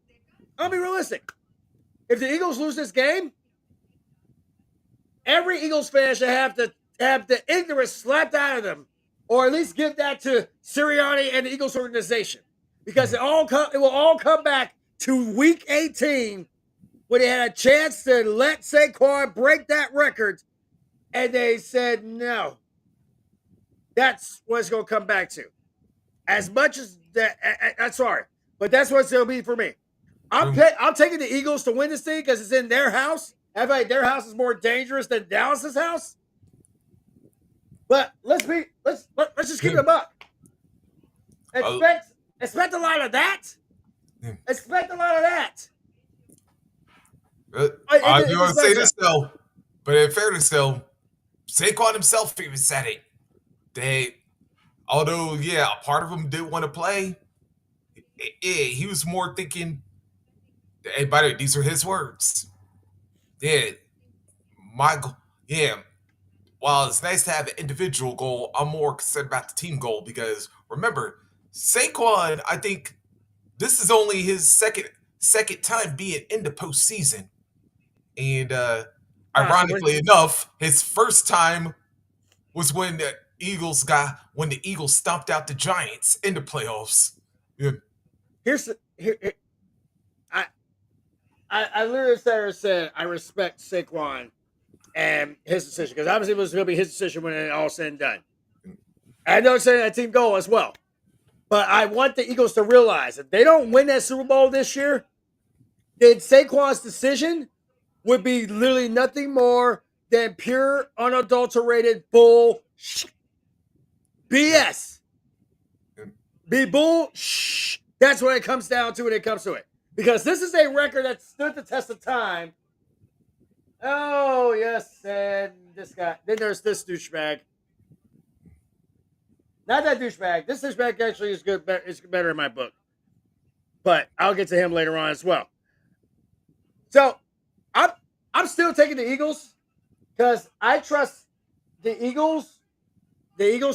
If the Eagles lose this game, every Eagles fan should have the ignorance slapped out of them, or at least give that to Sirianni and the Eagles organization. Because it will all come back to week 18 when they had a chance to let Saquon break that record, and they said no. That's what it's going to come back to. As much as that, I'm sorry, but that's what it's going to be for me. I'm taking the Eagles to win this thing because it's in their house. I feel like their house is more dangerous than Dallas's house. But let's just keep it a buck. Expect a lot of that. Expect a lot of that. I do want to say this though, but in fairness though, Saquon himself even said it. Although a part of him did want to play. He was more thinking. Hey, by the way, these are his words. While it's nice to have an individual goal, I'm more concerned about the team goal because remember, Saquon, I think this is only his second time being in the postseason. And ironically enough, his first time was when the Eagles stomped out the Giants in the playoffs. Yeah. I literally said I respect Saquon and his decision because obviously it was going to be his decision when it all said and done. I know it's a team goal as well, but I want the Eagles to realize if they don't win that Super Bowl this year, then Saquon's decision would be literally nothing more than pure, unadulterated bull BS. Be bull. That's what it comes down to when it comes to it. because this is a record that stood the test of time. Oh, yes, and this guy. Then there's this douchebag. Not that douchebag. This douchebag actually is good. Is better in my book, but I'll get to him later on as well. So, I'm still taking the Eagles because I trust the Eagles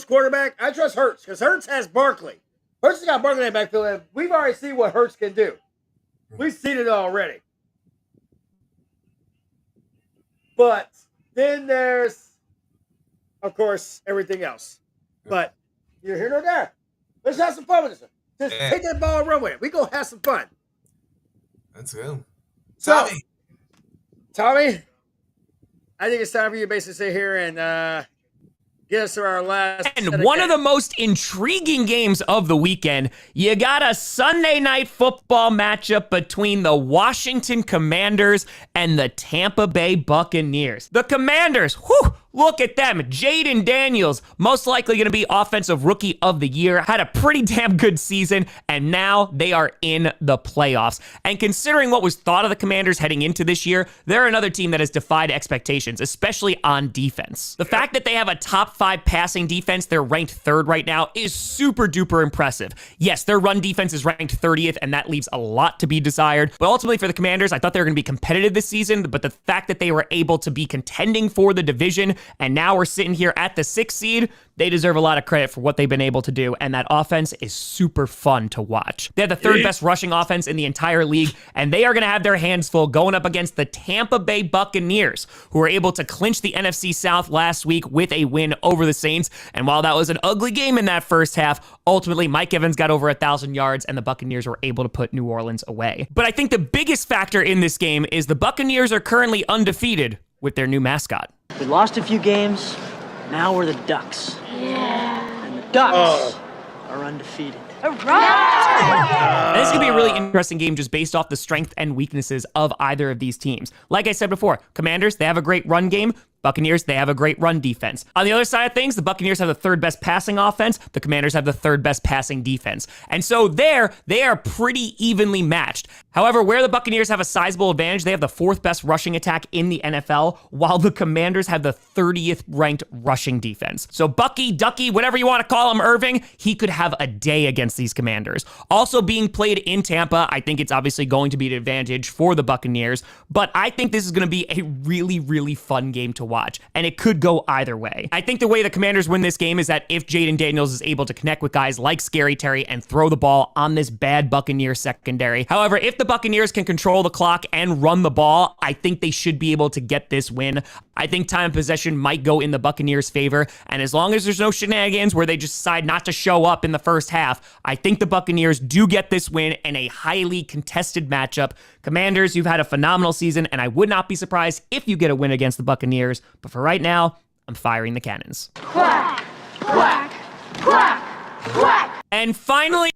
quarterback. I trust Hurts because Hurts has Barkley. Hurts has got Barkley in the backfield, and we've already seen what Hurts can do. We've seen it already. But then there's, of course, everything else. But you're here nor there. Let's have some fun with this. Just take that ball and run with it. We're going to have some fun. Let's go. Tommy, I think it's time for you to basically sit here and get us to our last. And one of the most intriguing games of the weekend, you got a Sunday night football matchup between the Washington Commanders and the Tampa Bay Buccaneers. The Commanders, whew, look at them. Jaden Daniels, most likely going to be Offensive Rookie of the Year, had a pretty damn good season, and now they are in the playoffs. And considering what was thought of the Commanders heading into this year, they're another team that has defied expectations, especially on defense. The fact that they have a top 5 passing defense, they're ranked 3rd right now, is super duper impressive. Yes, their run defense is ranked 30th, and that leaves a lot to be desired. But ultimately for the Commanders, I thought they were going to be competitive this season, but the fact that they were able to be contending for the division, and now we're sitting here at the 6th seed, they deserve a lot of credit for what they've been able to do, and that offense is super fun to watch. They have the 3rd best rushing offense in the entire league, and they are going to have their hands full going up against the Tampa Bay Buccaneers, who were able to clinch the NFC South last week with a win over the Saints. And while that was an ugly game in that first half, ultimately Mike Evans got over 1,000 yards, and the Buccaneers were able to put New Orleans away. But I think the biggest factor in this game is the Buccaneers are currently undefeated with their new mascot. We lost a few games. Now we're the Ducks. Yeah. And the Ducks are undefeated. And this is going to be a really interesting game just based off the strength and weaknesses of either of these teams. Like I said before, Commanders, they have a great run game. Buccaneers, they have a great run defense. On the other side of things, the Buccaneers have the 3rd best passing offense. The Commanders have the 3rd best passing defense. And so there, they are pretty evenly matched. However, where the Buccaneers have a sizable advantage, they have the 4th best rushing attack in the NFL, while the Commanders have the 30th ranked rushing defense. So Bucky, Ducky, whatever you want to call him, Irving, he could have a day against these Commanders. Also being played in Tampa, I think it's obviously going to be an advantage for the Buccaneers, but I think this is going to be a really, really fun game to watch, and it could go either way. I think the way the Commanders win this game is that if Jaden Daniels is able to connect with guys like Scary Terry and throw the ball on this bad Buccaneer secondary. However, if the Buccaneers can control the clock and run the ball, I think they should be able to get this win. I think time of possession might go in the Buccaneers' favor, and as long as there's no shenanigans where they just decide not to show up in the first half, I think the Buccaneers do get this win in a highly contested matchup. Commanders, you've had a phenomenal season, and I would not be surprised if you get a win against the Buccaneers, but for right now, I'm firing the cannons. Quack, quack, quack, quack. And finally...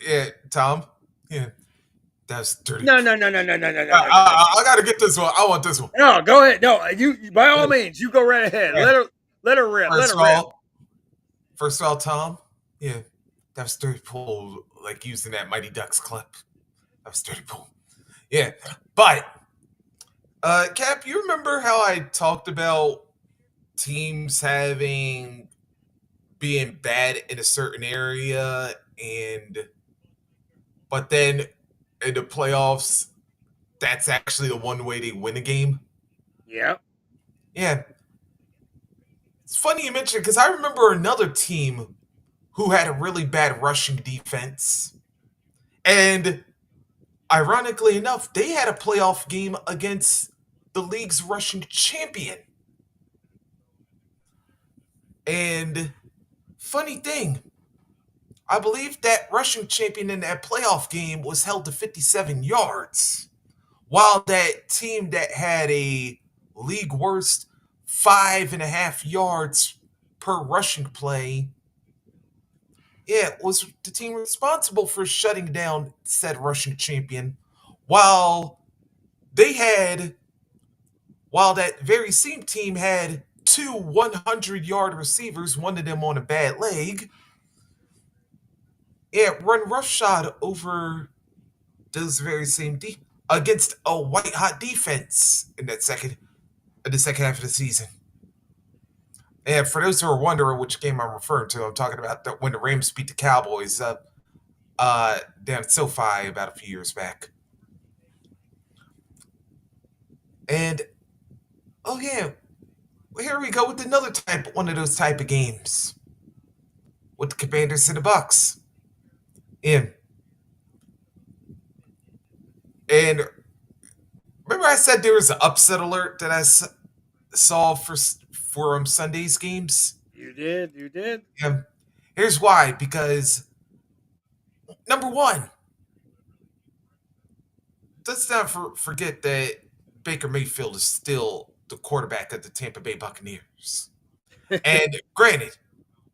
yeah, Tom, yeah. That's dirty. No. I gotta get this one. I want this one. No, go ahead. No, you by all means, you go right ahead. Yeah. Let her rip. First of all, Tom, yeah, that was dirty pool, like using that Mighty Ducks clip. That was dirty pool. Yeah, but Cap, you remember how I talked about teams being bad in a certain area, but then in the playoffs, that's actually the one way they win a game? Yep. Yeah. It's funny you mentioned, because I remember another team who had a really bad rushing defense. And ironically enough, they had a playoff game against the league's rushing champion. And funny thing, I believe that rushing champion in that playoff game was held to 57 yards, while that team that had a league worst 5.5 yards per rushing play, was the team responsible for shutting down said rushing champion, while that very same team had 2 100-yard receivers, one of them on a bad leg, run roughshod over those very same against a white hot defense in the second half of the season. And for those who are wondering which game I'm referring to, I'm talking about when the Rams beat the Cowboys up down at SoFi about a few years back. And oh yeah, well, here we go with another one of those type of games with the Commanders and the Bucks. And remember I said there was an upset alert that I saw for Sunday's games? You did. Yeah. Here's why. Because, number one, let's not forget that Baker Mayfield is still the quarterback of the Tampa Bay Buccaneers. And granted,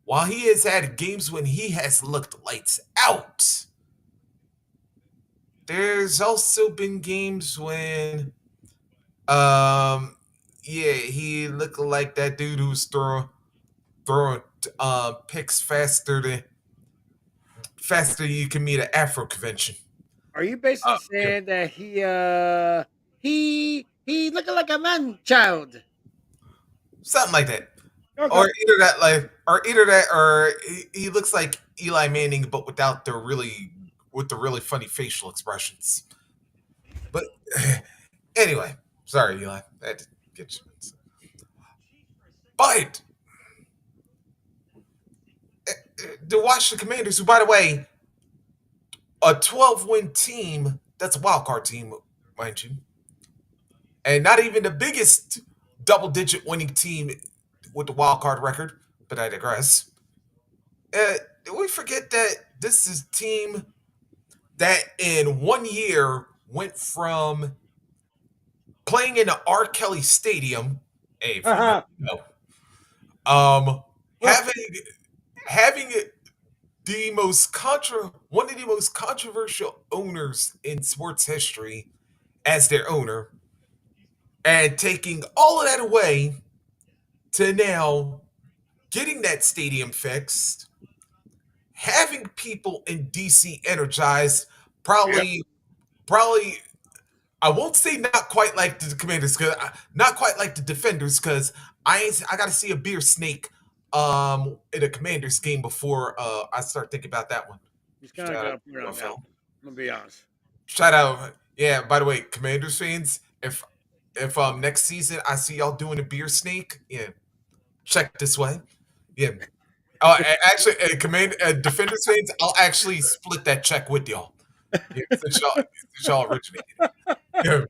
while he has had games when he has looked lights out, there's also been games when, he looked like that dude who's throwing picks faster than you can meet an Afro convention. Are you basically saying that he looking like a man child? Something like that. Okay. Or he looks like Eli Manning, but without the really funny facial expressions. But anyway, sorry, Eli. I had to get you. But to watch the Commanders, who, by the way, a 12-win team, that's a wild card team, mind you, and not even the biggest double-digit winning team with the wild card record, but I digress. We forget that this is a team that in 1 year went from playing in the R. Kelly Stadium, having one of the most controversial owners in sports history as their owner, and taking all of that away to now getting that stadium fixed, having people in DC energized, probably I won't say not quite like the Commanders, not quite like the Defenders, because I got to see a beer snake in a Commanders game before I start thinking about that one. He's kind of gonna put it on film. I'm gonna be honest. Shout out, yeah. By the way, Commanders fans, if next season I see y'all doing a beer snake, yeah, check this way, yeah. Actually, Defenders fans, I'll actually split that check with y'all. Yeah, since y'all originated. Yeah.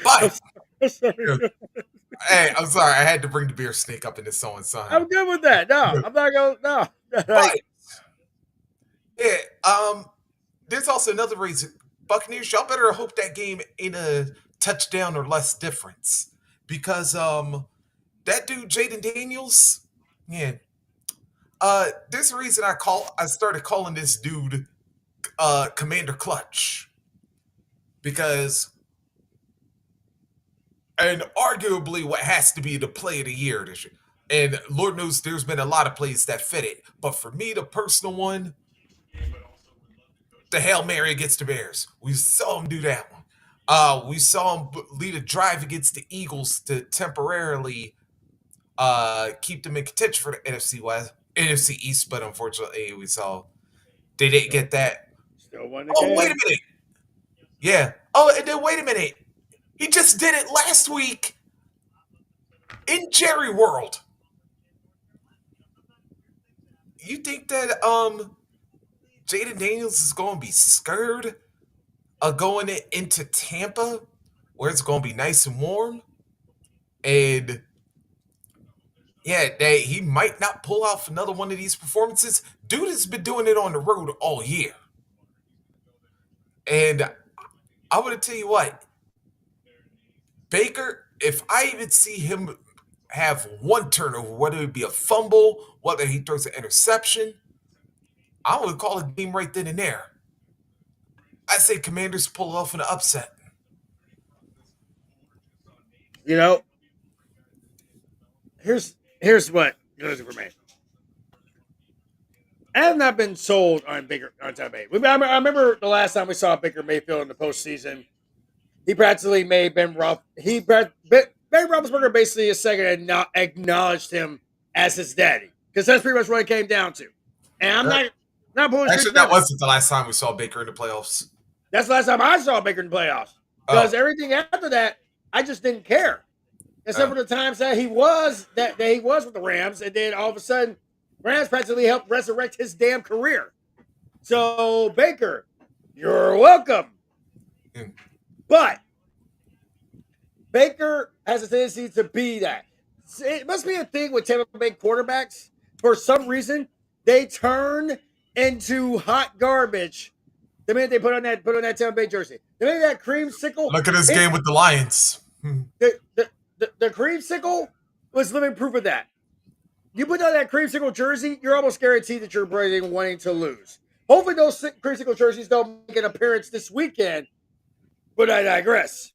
But hey, I'm sorry, I had to bring the beer snake up in this song. I'm good with that. No, I'm not going. No. But, yeah. There's also another reason. Buccaneers, y'all better hope that game ain't a touchdown or less difference, because that dude Jaden Daniels, yeah. There's a reason I started calling this dude Commander Clutch, because, and arguably what has to be the play of the year this year, and Lord knows there's been a lot of plays that fit it, but for me, the personal one, the Hail Mary against the Bears. We saw him do that one. We saw him lead a drive against the Eagles to temporarily keep them in contention for the NFC East, but unfortunately we saw they didn't get that. Still won the Oh, game. wait a minute. Yeah. Oh, and then wait a minute. He just did it last week in Jerry World. You think that Jaden Daniels is going to be scared of going into Tampa, where it's going to be nice and warm, and yeah, he might not pull off another one of these performances? Dude has been doing it on the road all year, and I want to tell you what, Baker, if I even see him have one turnover, whether it be a fumble, whether he throws an interception, I would call a game right then and there. I say Commanders pull off an upset. You know, here's what goes for me. I have not been sold on Tampa Bay. I remember the last time we saw Baker Mayfield in the postseason. He practically made Ben Roethlisberger basically a second and not acknowledged him as his daddy, because that's pretty much what it came down to. And I'm not pulling. Actually, that wasn't the last time we saw Baker in the playoffs. That's the last time I saw Baker in the playoffs. Because everything after that, I just didn't care, except for the times that he was with the Rams, and then all of a sudden, Rams practically helped resurrect his damn career. So Baker, you're welcome. But Baker has a tendency to be that. It must be a thing with Tampa Bay quarterbacks. For some reason, they turn into hot garbage the minute they put on that Tampa Bay jersey. The minute that creamsicle. Look at this game with the Lions. The creamsicle was living proof of that. You put on that creamsicle jersey, you're almost guaranteed that you're wanting to lose. Hopefully, those creamsicle jerseys don't make an appearance this weekend. But I digress.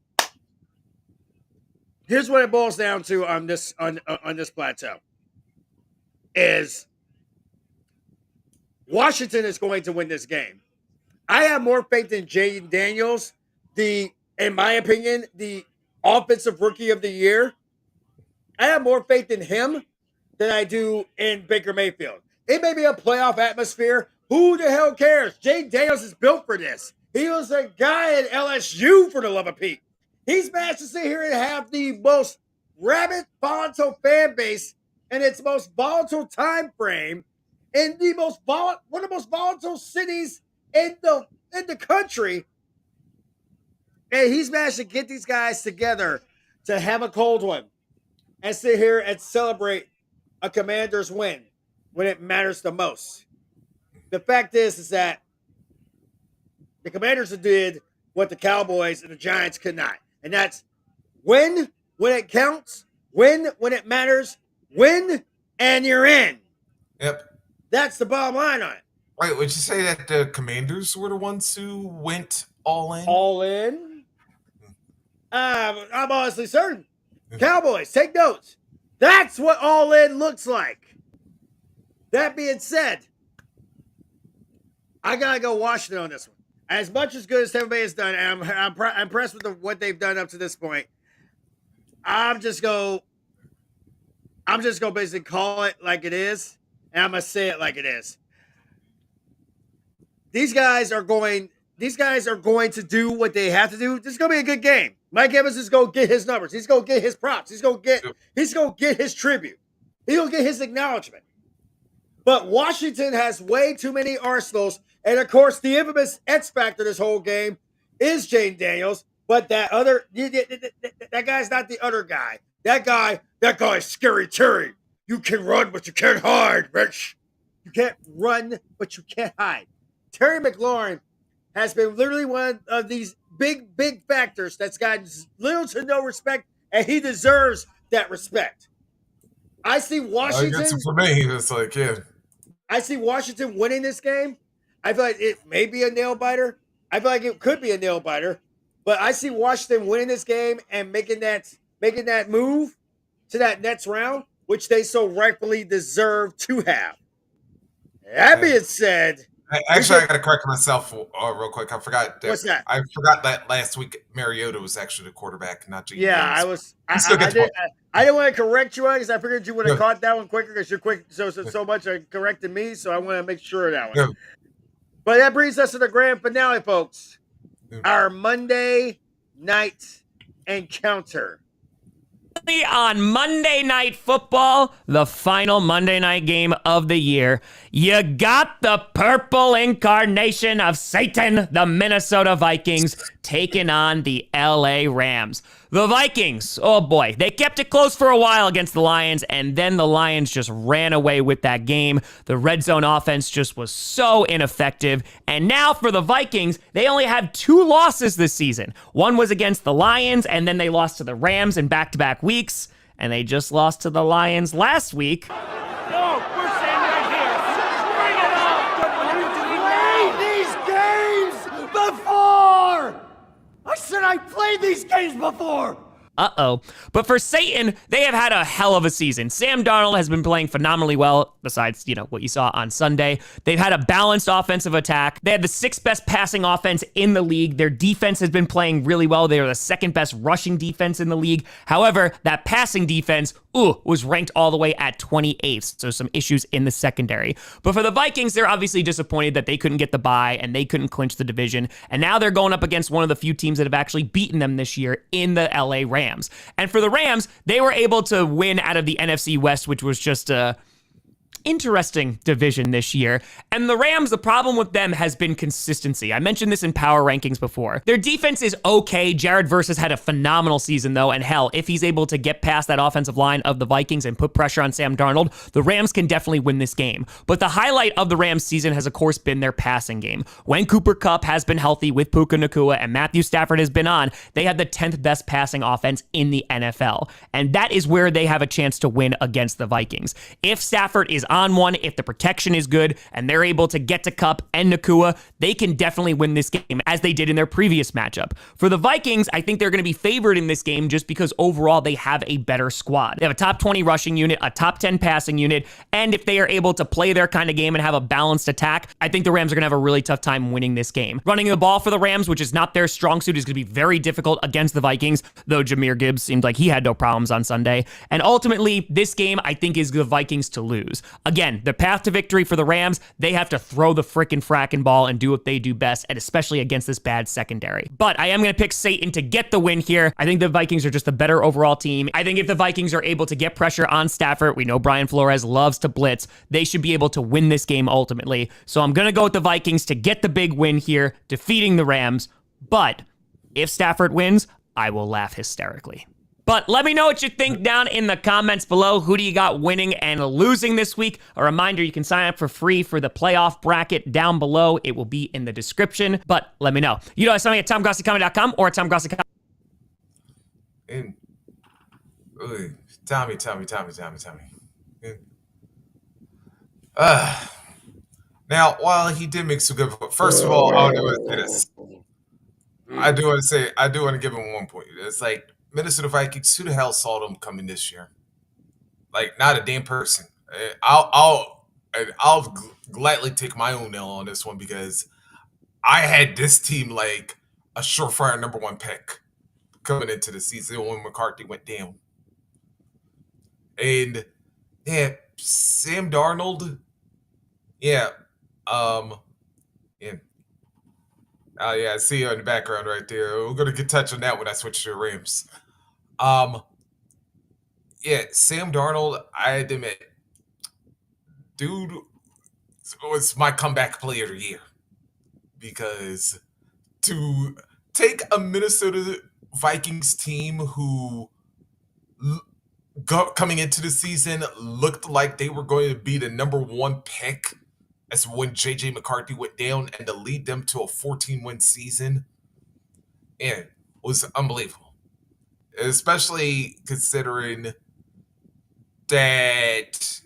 Here's what it boils down to on this plateau: is Washington is going to win this game. I have more faith in Jayden Daniels, in my opinion, the offensive rookie of the year. I have more faith in him than I do in Baker Mayfield. It may be a playoff atmosphere. Who the hell cares? Jayden Daniels is built for this. He was a guy at LSU, for the love of Pete. He's managed to sit here and have the most rabid, volatile fan base in its most volatile time frame in the one of the most volatile cities in the country. And he's managed to get these guys together to have a cold one and sit here and celebrate a Commander's win when it matters the most. The fact is that the Commanders did what the Cowboys and the Giants could not. And that's win when it counts, win when it matters, win and you're in. Yep. That's the bottom line on it. Wait, would you say that the Commanders were the ones who went all in? All in? I'm honestly certain. Cowboys, take notes. That's what all in looks like. That being said, I got to go Washington on this one. As much as good as Tampa Bay has done, and I'm impressed with what they've done up to this point, I'm just going to basically call it like it is, and I'm going to say it like it is. These guys are going to do what they have to do. This is going to be a good game. Mike Evans is going to get his numbers. He's going to get his props. He's going to get his tribute. He's going to get his acknowledgement. But Washington has way too many arsenals. And, of course, the infamous X factor this whole game is Jayden Daniels. But that guy's not the other guy. That guy is Scary Terry. You can run, but you can't hide, Rich. You can't run, but you can't hide. Terry McLaurin has been literally one of these big factors that's gotten little to no respect, and he deserves that respect. I see Washington. For me, it's like, yeah. I see Washington winning this game. I feel like it may be a nail biter. I feel like it could be a nail biter, but I see Washington winning this game and making that move to that next round, which they so rightfully deserve to have. That being said, actually, I got to correct myself real quick. I forgot. What's that? I forgot that last week Mariota was actually the quarterback, not Jayden Yeah, Daniels. I didn't want to correct you on because I figured you would have caught that one quicker because you're quick so much correcting me. So I want to make sure of that one. But that brings us to the grand finale, folks. Our Monday night encounter. On Monday Night Football, the final Monday night game of the year, you got the purple incarnation of Satan, the Minnesota Vikings, taking on the LA Rams. The Vikings, oh boy, they kept it close for a while against the Lions, and then the Lions just ran away with that game. The red zone offense just was so ineffective. And now for the Vikings, they only have 2 losses this season. One was against the Lions, and then they lost to the Rams in back-to-back weeks, and they just lost to the Lions last week. No, we're standing right here. Bring it on. We played these games before. I said I played these games before. Uh-oh. But for Satan, they have had a hell of a season. Sam Darnold has been playing phenomenally well, besides, what you saw on Sunday. They've had a balanced offensive attack. They had the 6th best passing offense in the league. Their defense has been playing really well. They are the 2nd best rushing defense in the league. However, that passing defense, was ranked all the way at 28th. So some issues in the secondary. But for the Vikings, they're obviously disappointed that they couldn't get the bye and they couldn't clinch the division. And now they're going up against one of the few teams that have actually beaten them this year in the LA Rams. And for the Rams, they were able to win out of the NFC West, which was just a interesting division this year. And the Rams, the problem with them has been consistency. I mentioned this in power rankings before. Their defense is okay. Jared Verse has had a phenomenal season though, and hell, if he's able to get past that offensive line of the Vikings and put pressure on Sam Darnold, the Rams can definitely win this game. But the highlight of the Rams season has of course been their passing game. When Cooper Kupp has been healthy with Puka Nacua and Matthew Stafford has been on, they have the 10th best passing offense in the NFL. And that is where they have a chance to win against the Vikings. If Stafford is on one, if the protection is good and they're able to get to Kupp and Nacua, they can definitely win this game as they did in their previous matchup. For the Vikings, I think they're going to be favored in this game just because overall they have a better squad. They have a top 20 rushing unit, a top 10 passing unit, and if they are able to play their kind of game and have a balanced attack, I think the Rams are going to have a really tough time winning this game. Running the ball for the Rams, which is not their strong suit, is going to be very difficult against the Vikings, though Jahmyr Gibbs seemed like he had no problems on Sunday. And ultimately, this game, I think, is the Vikings to lose. Again, the path to victory for the Rams, they have to throw the fracking ball and do what they do best, and especially against this bad secondary. But I am going to pick Satan to get the win here. I think the Vikings are just the better overall team. I think if the Vikings are able to get pressure on Stafford, we know Brian Flores loves to blitz, they should be able to win this game ultimately. So I'm going to go with the Vikings to get the big win here, defeating the Rams. But if Stafford wins, I will laugh hysterically. But let me know what you think down in the comments below. Who do you got winning and losing this week? A reminder, you can sign up for free for the playoff bracket down below. It will be in the description, but let me know. You know, sign me at TomGrossiComedy.com or at TomGrossi. And Tommy. Now, while he did make some good, first of all, I do want to say this. I do want to give him 1 point. It's like, Minnesota Vikings, who the hell saw them coming this year? Like, not a damn person. I'll gladly take my own L on this one because I had this team like a surefire number 1 pick coming into the season when McCarthy went down. And yeah, Sam Darnold, yeah, I see you in the background right there. We're gonna get touch on that when I switch to the Rams. Sam Darnold, I admit, dude was my comeback player of the year because to take a Minnesota Vikings team who coming into the season looked like they were going to be the number 1 pick as when JJ McCarthy went down and to lead them to a 14-win season, and was unbelievable. Especially considering that,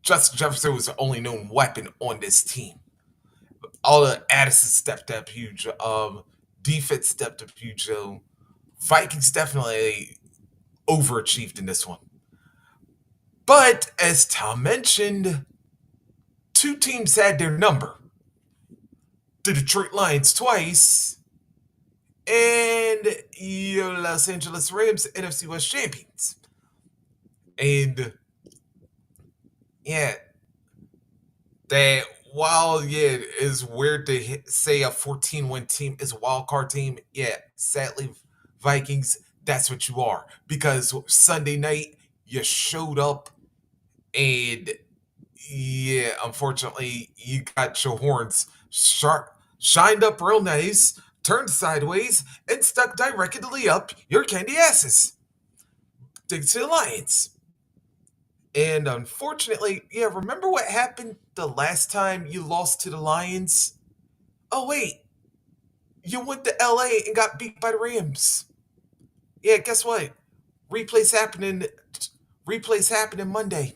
Justin Jefferson was the only known weapon on this team. All the Addison stepped up huge. Defense stepped up huge. Vikings definitely overachieved in this one. But as Tom mentioned, 2 teams had their number. The Detroit Lions twice, and your Los Angeles Rams, NFC West champions. And that while it is weird to say a 14-win team is a wild card team, sadly, Vikings, that's what you are. Because Sunday night, you showed up and unfortunately, you got your horns shined up real nice, turned sideways, and stuck directly up your candy asses. Thanks to the Lions. And unfortunately, remember what happened the last time you lost to the Lions? Oh, wait. You went to LA and got beat by the Rams. Yeah, guess what? Replay's happening Monday.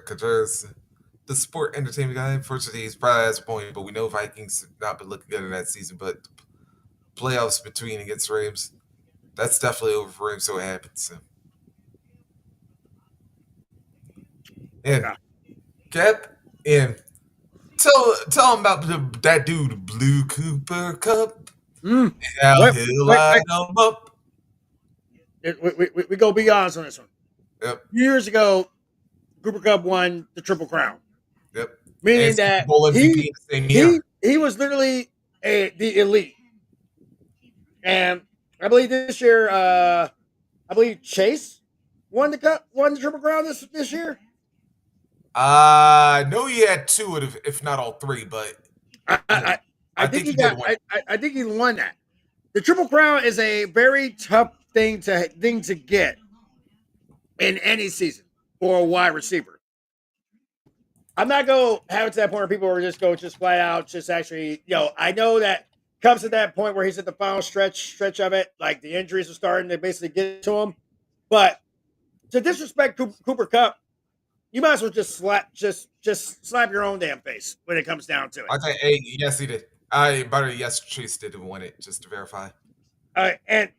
Because the sport entertainment guy, unfortunately, he's probably has a point, but we know Vikings have not been looking good in that season. But playoffs between against Rams, that's definitely over for Rams, so it happens. So. And Cap, and tell him about that dude, Blue Cooper Cup. How he'll line them up. We go be honest on this one. Yep. Years ago, Cooper Cup won the Triple Crown. Yep. Meaning and that MVP the same year. he was literally the elite. And I believe this year, I believe Chase won the Triple Crown this year. I know he had two, if not all three, but I think he got. I think he won that. The Triple Crown is a very tough thing to get in any season for a wide receiver. I'm not going to have it to that point where people are just flat out, just actually, I know that comes to that point where he's at the final stretch of it, like the injuries are starting to basically get to him. But to disrespect Cooper Cup, you might as well just slap your own damn face when it comes down to it. Okay, yes, he did. Yes, Chase did win it, just to verify. And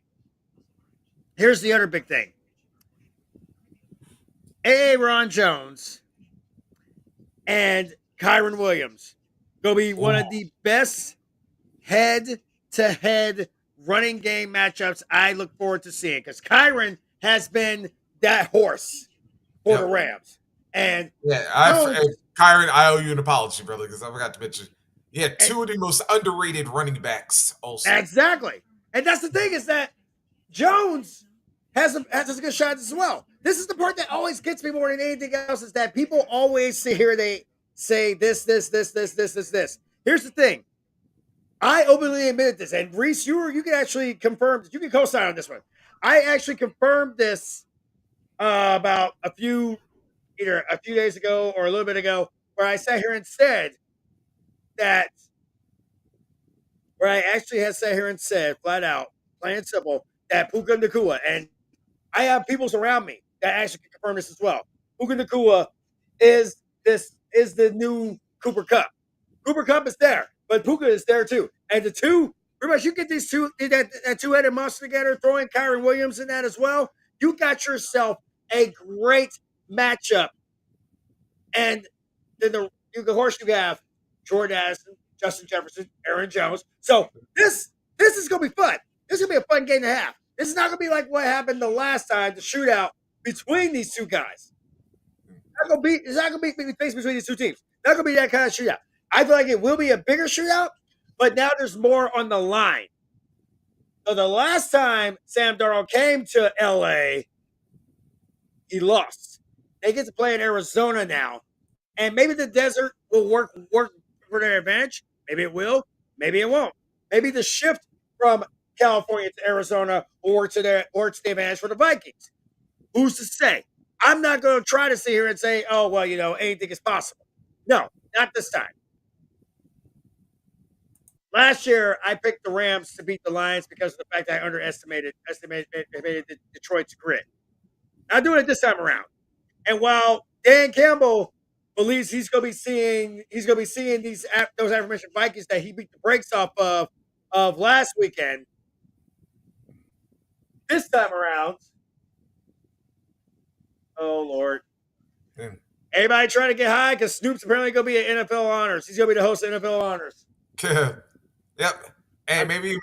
here's the other big thing. Ron Jones and Kyren Williams going to be one of the best head-to-head running game matchups I look forward to seeing, because Kyren has been that horse for the Rams. And Kyren, I owe you an apology, brother, because I forgot to mention. Yeah, two of the most underrated running backs also. Exactly. And that's the thing, is that Jones has a good shot as well. This is the part that always gets me more than anything else, is that people always sit here, they say this. Here's the thing. I openly admitted this, and Reese, you can actually confirm, you can co-sign on this one. I actually confirmed this about either a few days ago or a little bit ago, where I sat here and said that, flat out, plain and simple, that Puka Nacua, and I have people around me that actually can confirm this as well. Puka Nacua is the new Cooper Cup. Cooper Cup is there, but Puka is there too. And the two, pretty much, you get these two, that two-headed monster together, throwing Kyren Williams in that as well, you got yourself a great matchup. And then you have Jordan Addison, Justin Jefferson, Aaron Jones. So this is going to be fun. This is going to be a fun game to have. This is not going to be like what happened the last time, the shootout between these two guys. It's not going to be the face between these two teams. Not going to be that kind of shootout. I feel like it will be a bigger shootout, but now there's more on the line. So the last time Sam Darnold came to LA, he lost. They get to play in Arizona now. And maybe the desert will work for their advantage. Maybe it will. Maybe it won't. Maybe the shift from California to Arizona will work to the advantage for the Vikings. Who's to say? I'm not going to try to sit here and say, oh, well, anything is possible. No, not this time. Last year, I picked the Rams to beat the Lions because of the fact that I underestimated Detroit's grit. Not doing it this time around. And while Dan Campbell believes he's going to be seeing those aforementioned Vikings that he beat the brakes off of last weekend, this time around, oh Lord. Yeah. Everybody trying to get high because Snoop's apparently going to be at NFL Honors. He's going to be the host of NFL Honors. Yep. And maybe you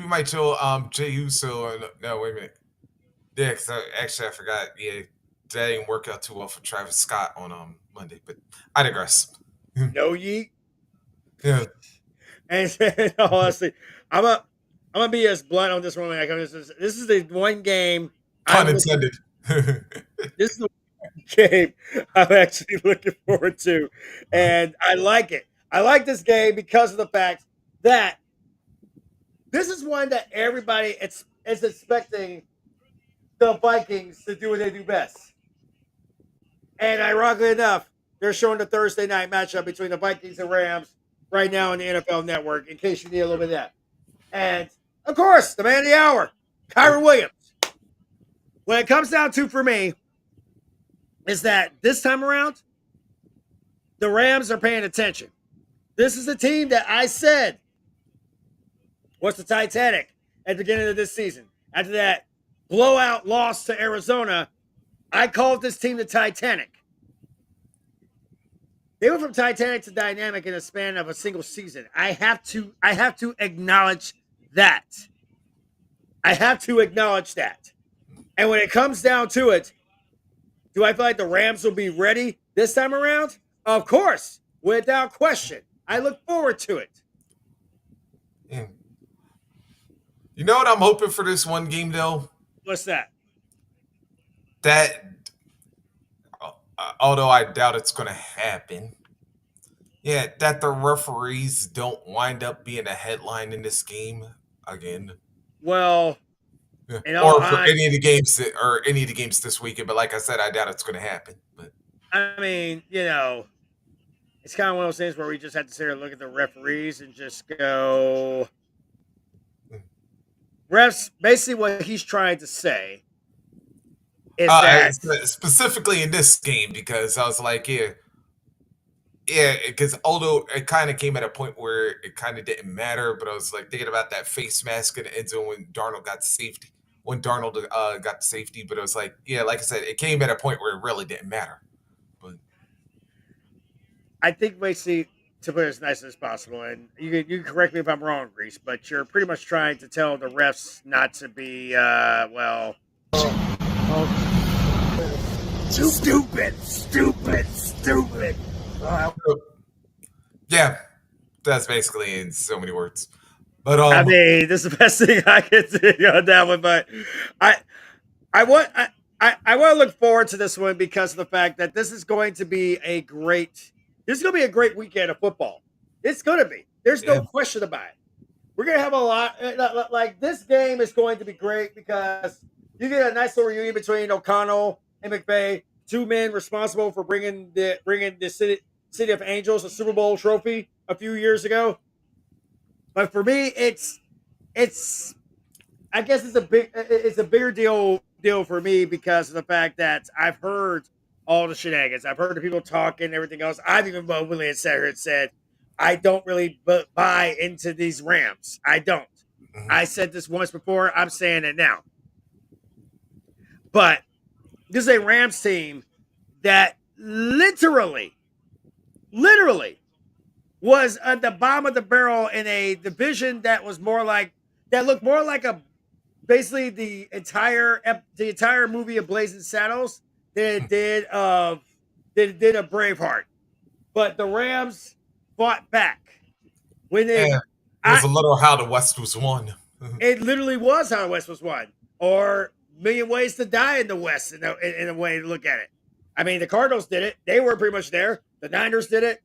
might show Jay Uso. No, wait a minute. Yeah, because I forgot. Yeah, that didn't work out too well for Travis Scott on Monday, but I digress. No yeet. Yeah. And honestly, I'm gonna be as blunt on this one. This is the one game. Pun intended. This is the game I'm actually looking forward to, and I like it. I like this game because of the fact that this is one that everybody is expecting the Vikings to do what they do best. And ironically enough, they're showing the Thursday night matchup between the Vikings and Rams right now on the NFL Network, in case you need a little bit of that. And, of course, the man of the hour, Kyren Williams. When it comes down to, for me, is that this time around, the Rams are paying attention. This is the team that I said was the Titanic at the beginning of this season. After that blowout loss to Arizona, I called this team the Titanic. They went from Titanic to dynamic in a span of a single season. I have to acknowledge that. I have to acknowledge that. And when it comes down to it, do I feel like the Rams will be ready this time around? Of course, without question. I look forward to it. Yeah. You know what I'm hoping for this one game, though? What's that? That, although I doubt it's going to happen, yeah, that the referees don't wind up being a headline in this game again. Well, yeah. Or for any of the games this weekend. But like I said, I doubt it's going to happen. But I mean, it's kind of one of those things where we just have to sit here and look at the referees and just go, refs, basically what he's trying to say is that specifically in this game, because I was like, yeah, because although it kind of came at a point where it kind of didn't matter, but I was like thinking about that face mask in the end zone when Darnold got safety. Got safety, but it was like, yeah, like I said, it came at a point where it really didn't matter. But I think basically, to put it as nice as possible, and you can correct me if I'm wrong, Reese, but you're pretty much trying to tell the refs not to be, stupid. Yeah, that's basically in so many words. But I mean, this is the best thing I can do on that one. But I want to look forward to this one because of the fact that this is going to be a great weekend of football. It's going to be. There's no question about it. We're going to have a lot. Like, this game is going to be great because you get a nice little reunion between O'Connell and McVay, two men responsible for bringing the City of Angels a Super Bowl trophy a few years ago. But for me, it's I guess it's a bigger deal for me because of the fact that I've heard all the shenanigans. I've heard the people talking and everything else. I've even openly said, I don't really buy into these Rams. I don't. I said this once before. I'm saying it now. But this is a Rams team that literally was at the bottom of the barrel in a division that looked more like basically the entire movie of Blazing Saddles than it did of Braveheart. But the Rams fought back when they. It was a little how the West was won. It literally was how the West was won, or Million Ways to Die in the West in a way to look at it. I mean, the Cardinals did it; they were pretty much there. The Niners did it.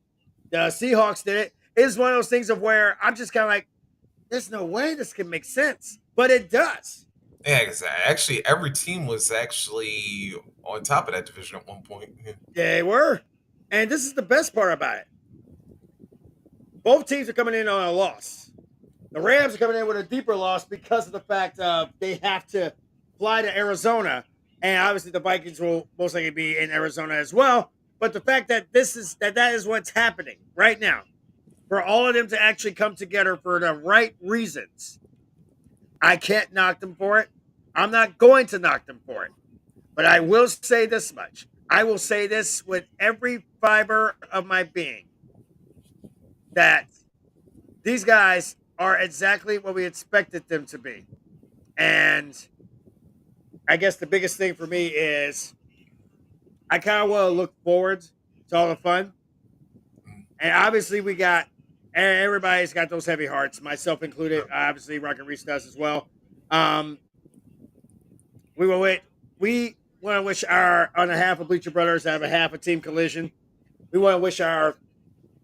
The Seahawks did it. It's one of those things of where I'm just kind of like, there's no way this can make sense, but it does. Yeah, because actually every team was actually on top of that division at one point. They were, and this is the best part about it. Both teams are coming in on a loss. The Rams are coming in with a deeper loss because of the fact they have to fly to Arizona, and obviously the Vikings will most likely be in Arizona as well. But the fact that that is what's happening right now, for all of them to actually come together for the right reasons, I can't knock them for it. I'm not going to knock them for it. But I will say this much. I will say this with every fiber of my being, that these guys are exactly what we expected them to be. And I guess the biggest thing for me is I kind of want to look forward to all the fun. And obviously everybody's got those heavy hearts, myself included. Obviously, Rocket Reese does as well. We want to wish on behalf of Bleacher Brothers, have a half a Team Collision. We want to wish our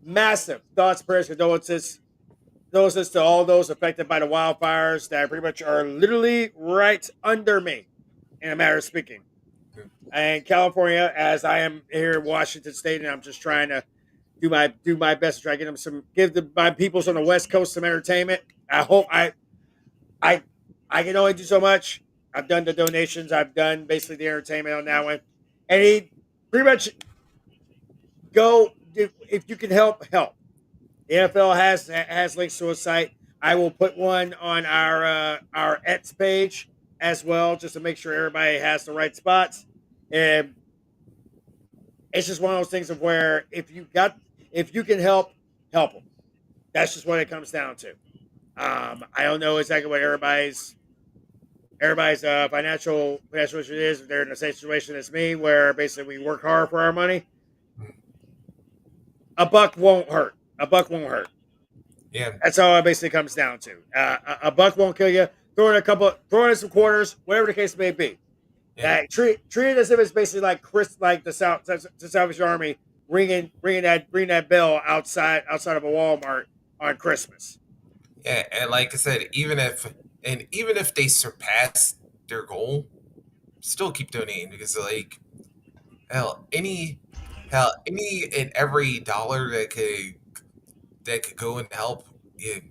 massive thoughts, prayers, condolences to all those affected by the wildfires that pretty much are literally right under me, in a matter of speaking. And California, as I am here in Washington State, and I'm just trying to do my best to try to give my peoples on the West Coast some entertainment. I hope I can only do so much. I've done the donations. I've done basically the entertainment on that one. And pretty much go if you can help. The NFL has links to a site. I will put one on our X page as well, just to make sure everybody has the right spots. And it's just one of those things of where if you can help them. That's just what it comes down to. I don't know exactly what everybody's financial issue is. If they're in the same situation as me, where basically we work hard for our money. A buck won't hurt. Yeah, that's all it basically comes down to. A buck won't kill you. Throw in some quarters, whatever the case may be. Yeah. Treat it as if it's basically like the Salvation Army ringing that bell outside of a Walmart on Christmas. Yeah, and like I said, even if they surpass their goal, still keep donating because like any and every dollar that could go and help, it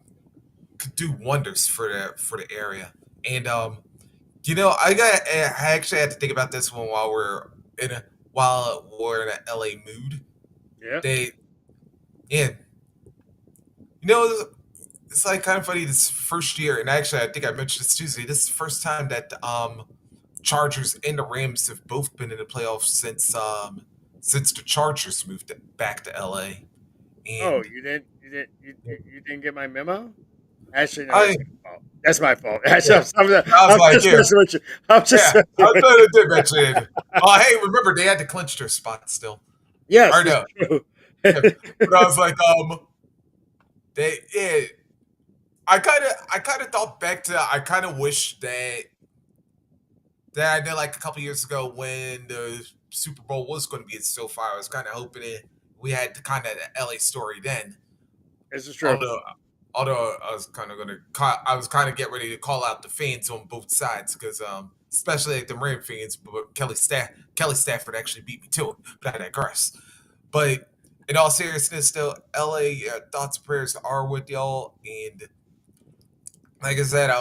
could do wonders for the area. And I actually had to think about this one while we're in a LA mood. Yeah. It's like kind of funny this first year, and actually I think I mentioned this Tuesday. This is the first time that Chargers and the Rams have both been in the playoffs since the Chargers moved back to LA. And you didn't get my memo? Actually, no, that's my fault. I'm just messing with you. I thought I did mention it. Oh, hey, remember they had to clinch their spot still. Yes, I know. But I was like, I kind of thought back to. I kind of wish that I did like a couple years ago when the Super Bowl was going to be at SoFi. I was kind of hoping we had the kind of the LA story then. This is true. Although I was kind of getting ready to call out the fans on both sides because especially like the Ram fans, but Kelly Stafford actually beat me to it. But I digress. But in all seriousness, though, LA thoughts and prayers are with y'all, and like I said,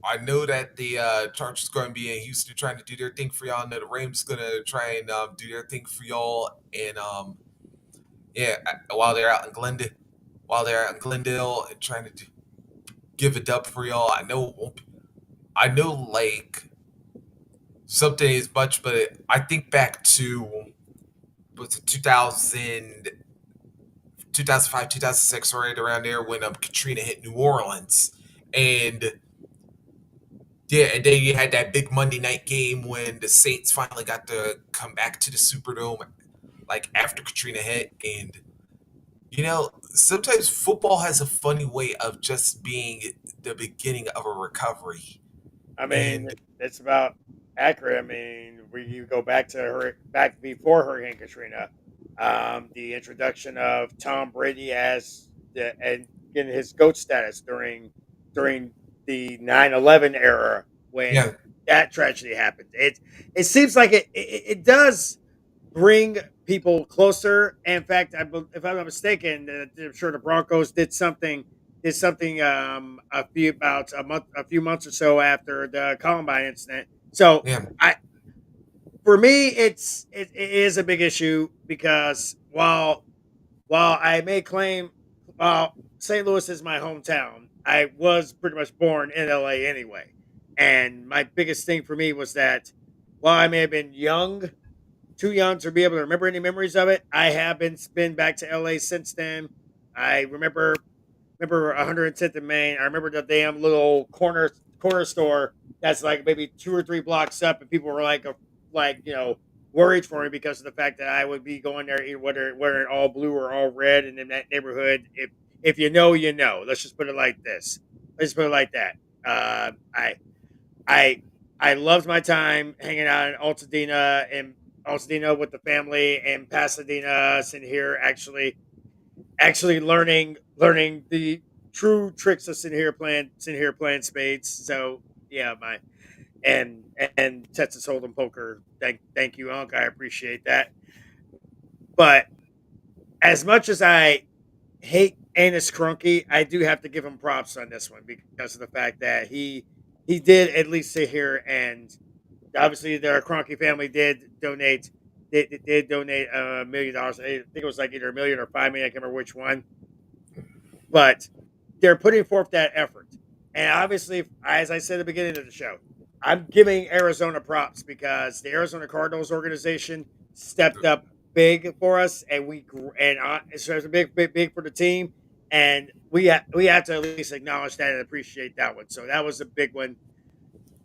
I know that the Chargers going to be in Houston trying to do their thing for y'all. I know the Rams going to try and do their thing for y'all, and while they're out in Glendale and trying to give a dub for y'all. I know like something is much, but I think back to was it 2005, 2006, right around there when Katrina hit New Orleans, and and then you had that big Monday night game when the Saints finally got to come back to the Superdome, like after Katrina hit, and sometimes football has a funny way of just being the beginning of a recovery. I mean, it's about accurate. I mean, you go back before Hurricane Katrina, the introduction of Tom Brady and getting his GOAT status during the 9/11 era when that tragedy happened. It seems like it does bring people closer. In fact, if I'm not mistaken, I'm sure the Broncos did something a few months or so after the Columbine incident. So for me, it is a big issue because while I may claim St. Louis is my hometown, I was pretty much born in LA anyway. And my biggest thing for me was that while I may have been too young to be able to remember any memories of it, I have been back to LA since then. I remember 110th and Main. I remember the damn little corner store that's like maybe 2 or 3 blocks up, and people were worried for me because of the fact that I would be going there wearing all blue or all red, and in that neighborhood, if you know, you know. Let's just put it like this. Let's put it like that. I loved my time hanging out in Altadena with the family, and Pasadena, sitting here actually learning the true tricks of sitting here playing spades. So yeah, and Texas Hold'em poker. Thank you, Unc. I appreciate that. But as much as I hate Anus Crunky, I do have to give him props on this one because of the fact that he did at least sit here, and obviously the Kroenke family did donate they donate $1 million. I think it was like either $1 million or $5 million. I can't remember which one. But they're putting forth that effort. And obviously, as I said at the beginning of the show, I'm giving Arizona props because the Arizona Cardinals organization stepped up big for us, and so it's a big for the team, and we have to at least acknowledge that and appreciate that one. So that was a big one.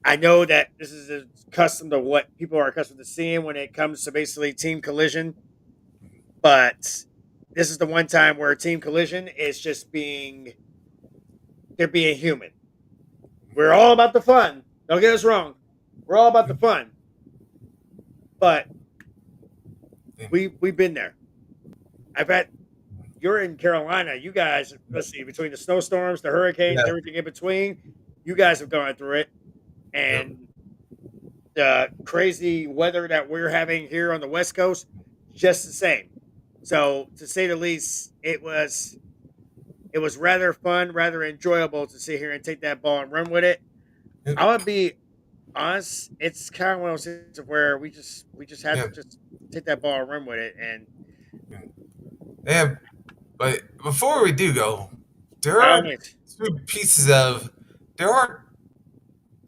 I know that this is accustomed to what people are accustomed to seeing when it comes to basically team collision, but this is the one time where team collision is just they're being human. We're all about the fun. Don't get us wrong. We're all about the fun. But we've been there. I bet you're in Carolina. You guys, let's see, between the snowstorms, the hurricanes, everything in between, you guys have gone through it. And the crazy weather that we're having here on the West Coast, just the same. So to say the least, it was rather fun, rather enjoyable to sit here and take that ball and run with it. I would be honest, it's kind of one of those things where we just had to just take that ball and run with it. And but before we do go, there are two pieces of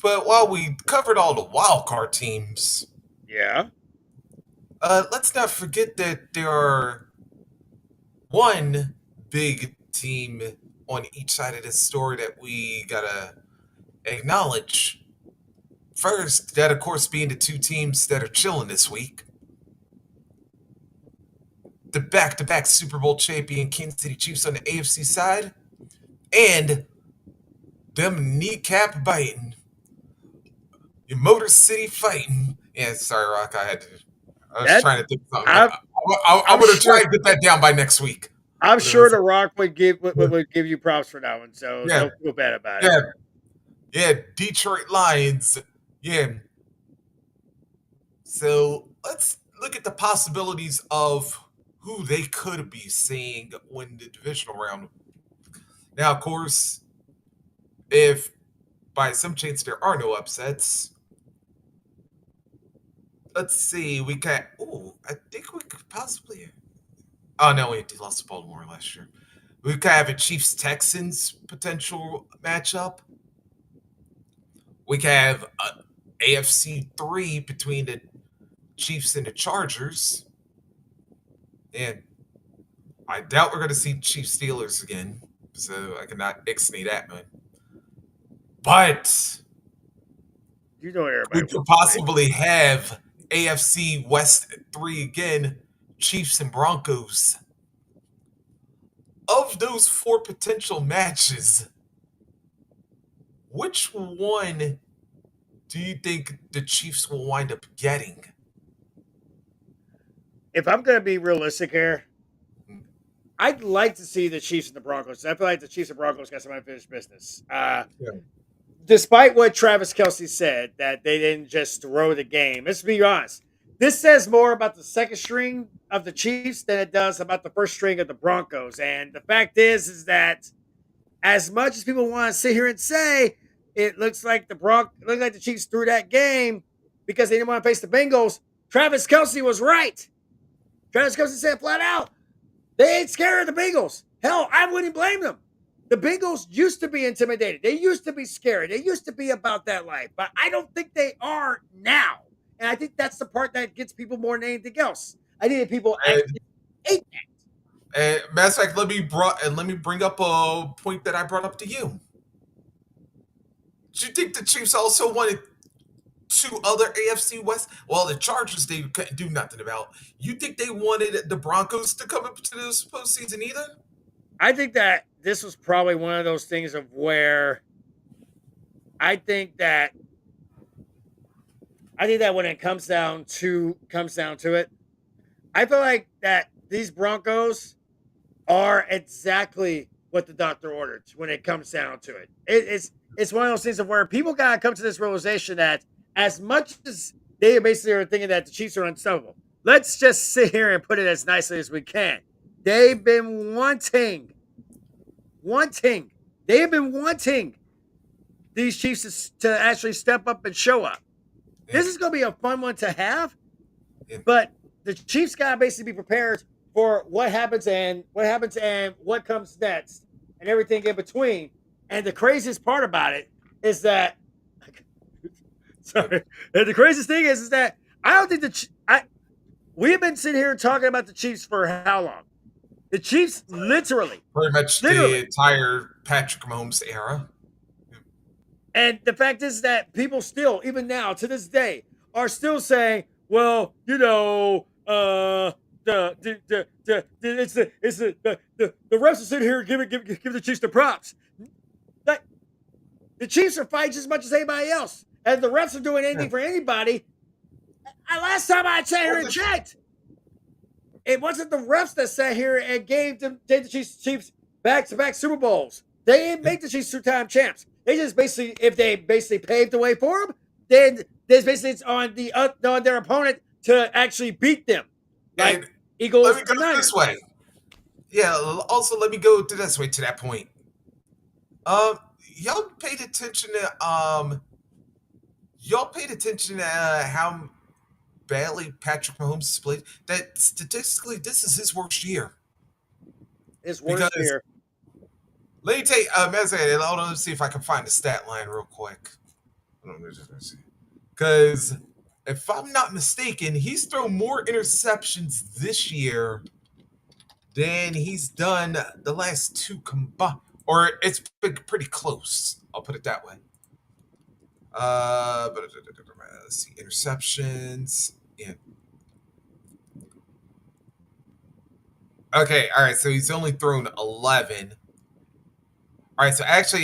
but while we covered all the wild card teams, let's not forget that there are one big team on each side of this story that we gotta acknowledge. First, that of course being the two teams that are chilling this week. The back-to-back Super Bowl champion Kansas City Chiefs on the AFC side, and them kneecap biting, your Motor City fighting. Yeah, sorry, Rock. I was trying to think of something. I would have tried to get that down by next week. I'm sure The Rock would give you props for that one, so don't feel bad about it. Yeah, Detroit Lions. Yeah. So let's look at the possibilities of who they could be seeing win the divisional round. Now, of course, if by some chance there are no upsets, let's see. I think we could possibly. Oh no, we lost to Baltimore last year. We could have a Chiefs-Texans potential matchup. We could have an AFC 3 between the Chiefs and the Chargers. And I doubt we're going to see Chiefs-Steelers again, so I cannot ixnay that one. But you know we could possibly have AFC West 3 again, Chiefs and Broncos. Of those 4 potential matches, which one do you think the Chiefs will wind up getting? If I'm going to be realistic here, I'd like to see the Chiefs and the Broncos. I feel like the Chiefs and Broncos got some unfinished business. Despite what Travis Kelce said, that they didn't just throw the game. Let's be honest. This says more about the second string of the Chiefs than it does about the first string of the Broncos. And the fact is that as much as people want to sit here and say it looks like the Chiefs threw that game because they didn't want to face the Bengals, Travis Kelce was right. Travis Kelce said flat out, they ain't scared of the Bengals. Hell, I wouldn't blame them. The Bengals used to be intimidated. They used to be scary. They used to be about that life. But I don't think they are now. And I think that's the part that gets people more than anything else. I think that people actually hate that. And matter of fact, let me bring up a point that I brought up to you. Do you think the Chiefs also wanted 2 other AFC West? Well, the Chargers they couldn't do nothing about. You think they wanted the Broncos to come up to this postseason either? I think that this was probably one of those things of where I think that when it comes down to it, I feel like that these Broncos are exactly what the doctor ordered when it comes down to it. It's one of those things of where people gotta come to this realization that as much as they basically are thinking that the Chiefs are unstoppable, let's just sit here and put it as nicely as we can. They've been wanting these Chiefs to actually step up and show up. This is going to be a fun one to have, but the Chiefs gotta basically be prepared for what happens and what comes next and everything in between. And the craziest part about it is that, sorry, and the craziest thing is that I don't think we have been sitting here talking about the Chiefs for how long? The Chiefs literally, pretty much the entire Patrick Mahomes era. And the fact is that people still, even now to this day, are still saying, "Well, you know, the refs are sitting here give the Chiefs the props." Like, the Chiefs are fighting just as much as anybody else, and the refs are doing anything for anybody. Last time I sat here and checked, it wasn't the refs that sat here and gave the Chiefs back-to-back Super Bowls. They didn't make the Chiefs two-time champs. They just basically, if they basically paved the way for them, then there's basically it's on their opponent to actually beat them. Like And Eagles. let me go this way. Yeah. Also, let me go to this way to that point. Y'all paid attention to how badly Patrick Mahomes played? That statistically, this is his worst year. His worst year. Let me take let's see if I can find the stat line real quick. Because if I'm not mistaken, he's thrown more interceptions this year than he's done the last two combined. Or it's pretty close. I'll put it that way. Let's see, interceptions. Yeah. Okay, all right. So he's only thrown 11. All right, so actually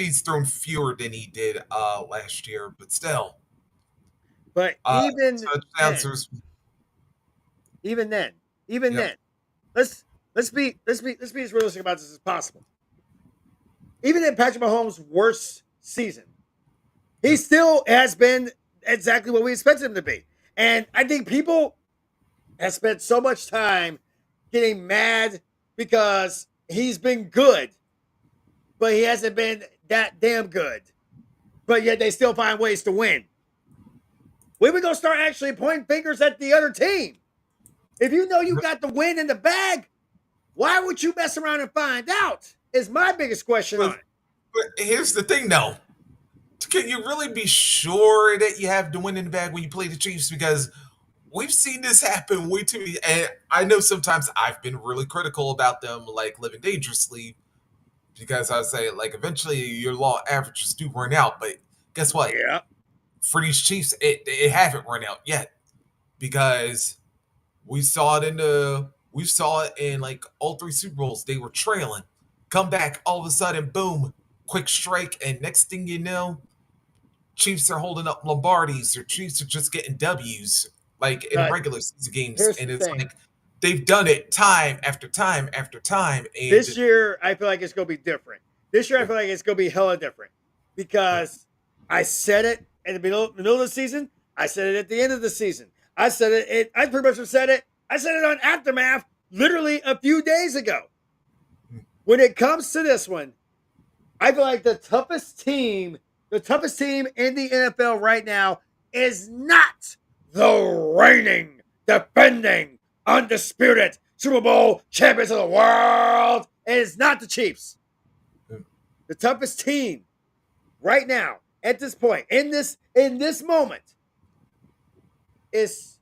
he's thrown fewer than he did last year, but still. But even then, let's be as realistic about this as possible. Even in Patrick Mahomes' worst season, he still has been exactly what we expected him to be. And I think people have spent so much time getting mad because he's been good, but he hasn't been that damn good. But yet they still find ways to win. When we gonna start actually pointing fingers at the other team? If you know you got the win in the bag, why would you mess around and find out? Is my biggest question on it. But here's the thing, though. Can you really be sure that you have the win in the bag when you play the Chiefs? Because we've seen this happen way too many. And I know sometimes I've been really critical about them, like living dangerously, because I say, like, eventually your law averages do run out. But guess what? Yeah. For these Chiefs, it haven't run out yet, because we saw it in like all three Super Bowls. They were trailing, come back, all of a sudden, boom, quick strike, and next thing you know, Chiefs are holding up Lombardis, or Chiefs are just getting W's, like in regular season games. And it's like they've done it time after time after time. And this year, I feel like it's going to be different. This year, I feel like it's going to be hella different, because I said it in the middle of the season. I said it at the end of the season. I said it. I pretty much said it. I said it on Aftermath literally a few days ago. When it comes to this one, I feel like the toughest team in the NFL right now is not the reigning, defending, undisputed Super Bowl champions of the world. It is not the Chiefs. The toughest team right now, at this point, in this moment, is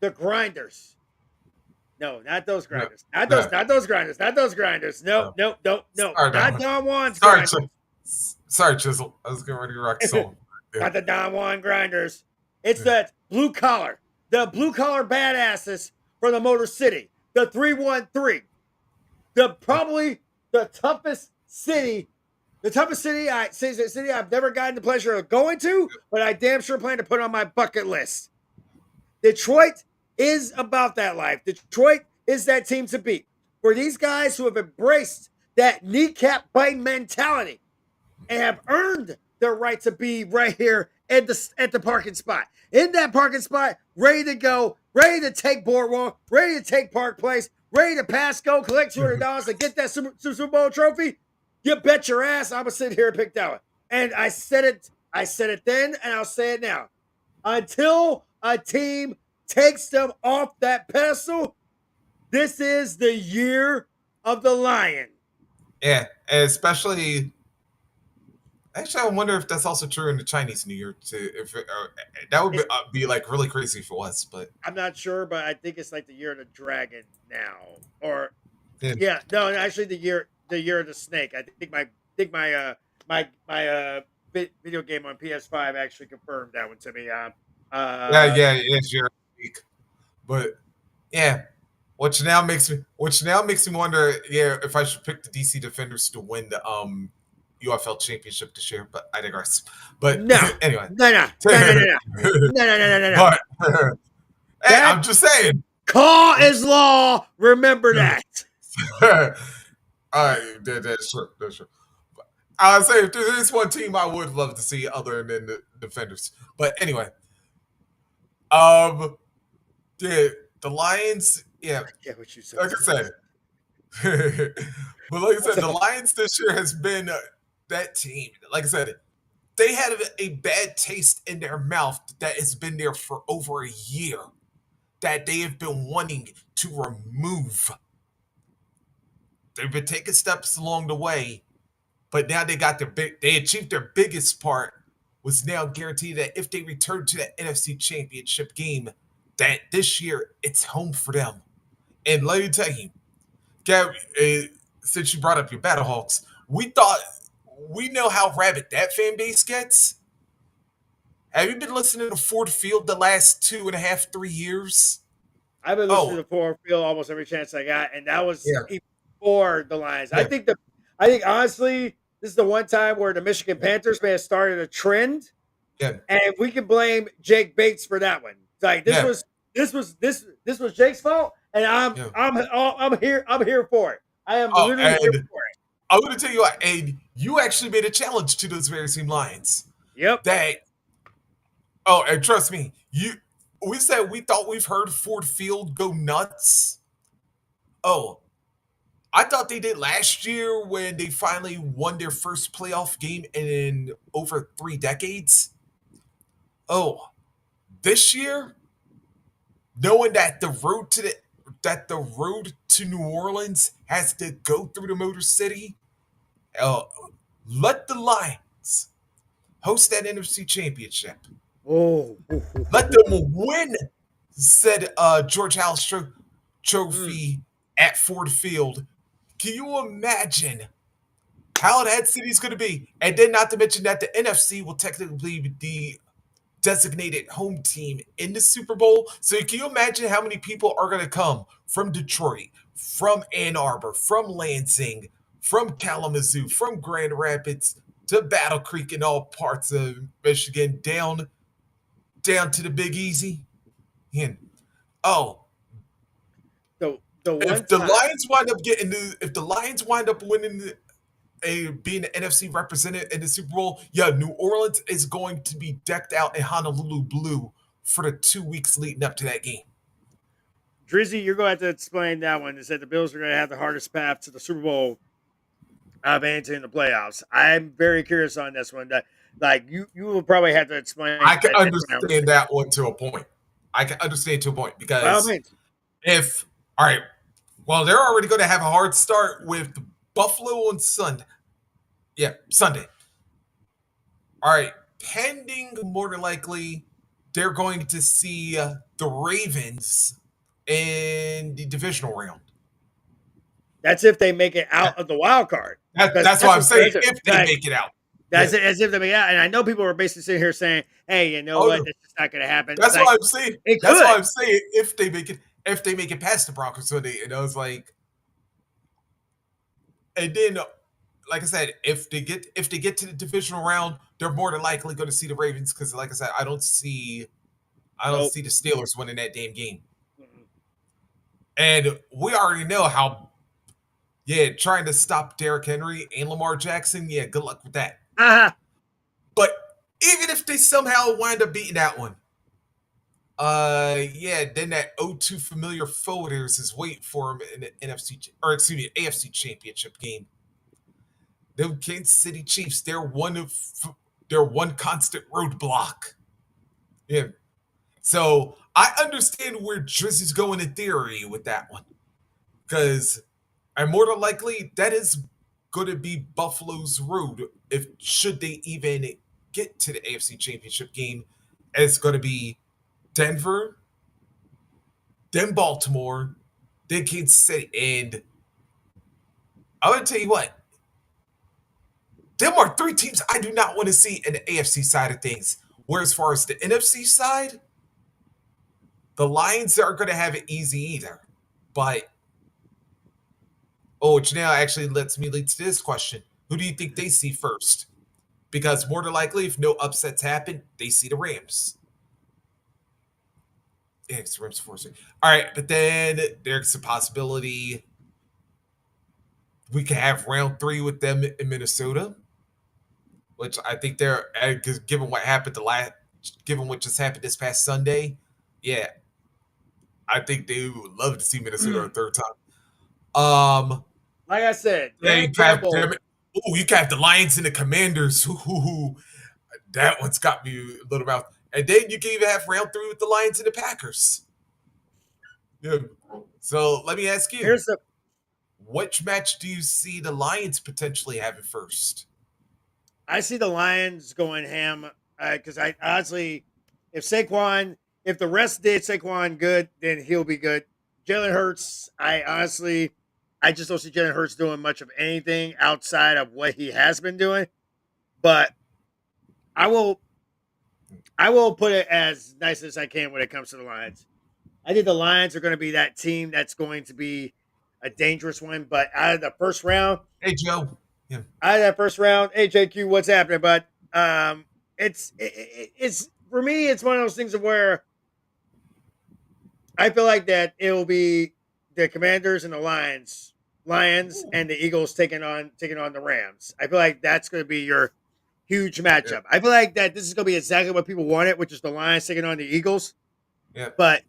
the Grinders. No, not those Grinders. Not those Grinders. Not those Grinders. No. Sorry, Not Don Juan's Sorry, Grinders. sorry, Chisel. I was getting ready to rock soul. Not the Don Juan Grinders. It's that blue collar. The blue collar badasses from the Motor City. The 313. Probably the toughest city. The toughest city I've never gotten the pleasure of going to, but I damn sure plan to put on my bucket list. Detroit is about that life. Detroit is that team to beat. For these guys who have embraced that kneecap biting mentality and have earned their right to be right here at the parking spot. In that parking spot, ready to go, ready to take Boardwalk, ready to take Park Place, ready to pass go, collect $200 to get that Super Bowl trophy. You bet your ass I'm going to sit here and pick that one. And I said it then, and I'll say it now. Until a team takes them off that pedestal, this is the year of the Lion. Yeah, especially. Actually, I wonder if that's also true in the Chinese New Year too. If that would be like really crazy for us, but I'm not sure, but I think it's like the year of the dragon now, or yeah, no, actually the year of the snake. I think my video game on PS5 actually confirmed that one to me. it's your week, but yeah, which now makes me wonder, if I should pick the DC Defenders to win the UFL championship this year, but I digress. But no, anyway, no. But hey, I'm just saying, call is law. Remember that. All right, that's true. That's true. I would say if there is one team I would love to see other than the Defenders, but anyway, the Lions, Yeah, what you said. like I said, but like I said, the Lions this year has been that team. Like I said, they had a bad taste in their mouth that has been there for over a year, that they have been wanting to remove. They've been taking steps along the way, but now they achieved their biggest part, was now guaranteed that if they return to the NFC Championship game, that this year it's home for them. And let me tell you, Gary, since you brought up your Battlehawks, we know how rabid that fan base gets. Have you been listening to Ford Field the last 2.5, 3 years? I've been listening to Ford Field almost every chance I got, and that was before the Lions. Yeah. I think honestly, this is the one time where the Michigan Panthers may have started a trend. Yeah. And we can blame Jake Bates for that one. Like this was Jake's fault, and I'm here for it. I am literally here for it. I'm going to tell you what, and you actually made a challenge to those very same Lions. Yep. And trust me, we said we thought we've heard Ford Field go nuts. Oh, I thought they did last year when they finally won their first playoff game in over 3 decades. Oh, this year, knowing that the road to New Orleans has to go through the Motor City, let the Lions host that NFC Championship. Oh, let them win said George Hallis Trophy at Ford Field. Can you imagine how that city's going to be? And then not to mention that the NFC will technically be the designated home team in the Super Bowl. So can you imagine how many people are going to come from Detroit, from Ann Arbor, from Lansing, from Kalamazoo, from Grand Rapids to Battle Creek and all parts of Michigan, down to the Big Easy? And if the Lions wind up winning being the NFC represented in the Super Bowl, New Orleans is going to be decked out in Honolulu blue for the 2 weeks leading up to that game. Drizzy, you're going to have to explain that one. They said the Bills are going to have the hardest path to the Super Bowl of entering the playoffs. I'm very curious on this one. You will probably have to explain. I can understand that one to a point. Because they're already going to have a hard start with Buffalo on Sunday. Yeah, Sunday. All right, pending more than likely, they're going to see the Ravens in the divisional round. That's if they make it out of the wild card. That's what I'm saying. If they make it out. That's as if they make it out. And I know people are basically sitting here saying, hey, you know what? That's just not going to happen. That's what I'm saying. That's what I'm saying. If they make it past the Broncos Sunday, and I was like, and then, like I said, if they get to the divisional round, they're more than likely going to see the Ravens because, like I said, I don't see the Steelers winning that damn game. And we already know how, trying to stop Derrick Henry and Lamar Jackson, good luck with that. But even if they somehow wind up beating that one, then that 0-2 familiar foe of theirs is waiting for him in the AFC Championship game. The Kansas City Chiefs, they're one constant roadblock. Yeah. So I understand where Drizzy's going in theory with that one. Because, and more than likely, that is going to be Buffalo's road if should they even get to the AFC Championship game. It's going to be Denver, then Baltimore, then Kansas City. And I'm going to tell you what, them are three teams I do not want to see in the AFC side of things. Where as far as the NFC side, the Lions are going to have it easy either. But, which now actually lets me lead to this question. Who do you think they see first? Because more than likely, if no upsets happen, they see the Rams. Yeah, it's the Rams forcing. All right, but then there's a possibility we could have round 3 with them in Minnesota, which I think they're, given what happened given what just happened this past Sunday, yeah, I think they would love to see Minnesota a third time. Like I said, you can have the Lions and the Commanders. That one's got me a little mouth. And then you can even have round 3 with the Lions and the Packers. Yeah. So let me ask you, which match do you see the Lions potentially having first? I see the Lions going ham because I honestly, if the rest did Saquon good, then he'll be good. Jalen Hurts, I just don't see Jalen Hurts doing much of anything outside of what he has been doing. But I will put it as nice as I can when it comes to the Lions. I think the Lions are going to be that team that's going to be a dangerous one. But out of the first round, hey Joe, yeah. Out of that first round, hey JQ, what's happening? But it's for me, it's one of those things of where I feel like that it will be the Commanders and the Lions and the Eagles taking on the Rams. I feel like that's going to be your huge matchup. Yeah. I feel like that this is going to be exactly what people wanted, which is the Lions taking on the Eagles. Yeah. But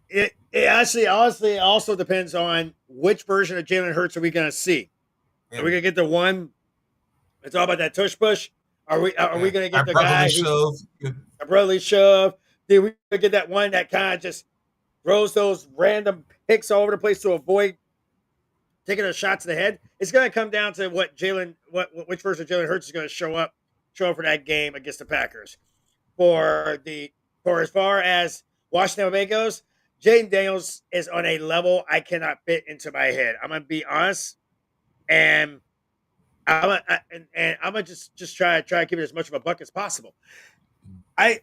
it actually honestly also depends on which version of Jalen Hurts are we going to see. Yeah. Are we going to get the one? It's all about that tush push. Are we going to get the guy a brotherly shove? Did we get that one that kind of just throws those random picks all over the place to avoid taking a shot to the head? It's going to come down to which version of Jalen Hurts is going to show up for that game against the Packers. For as far as Washington Bay goes, Jaden Daniels is on a level I cannot fit into my head. I'm going to be honest, and I'm gonna just try to keep it as much of a buck as possible. I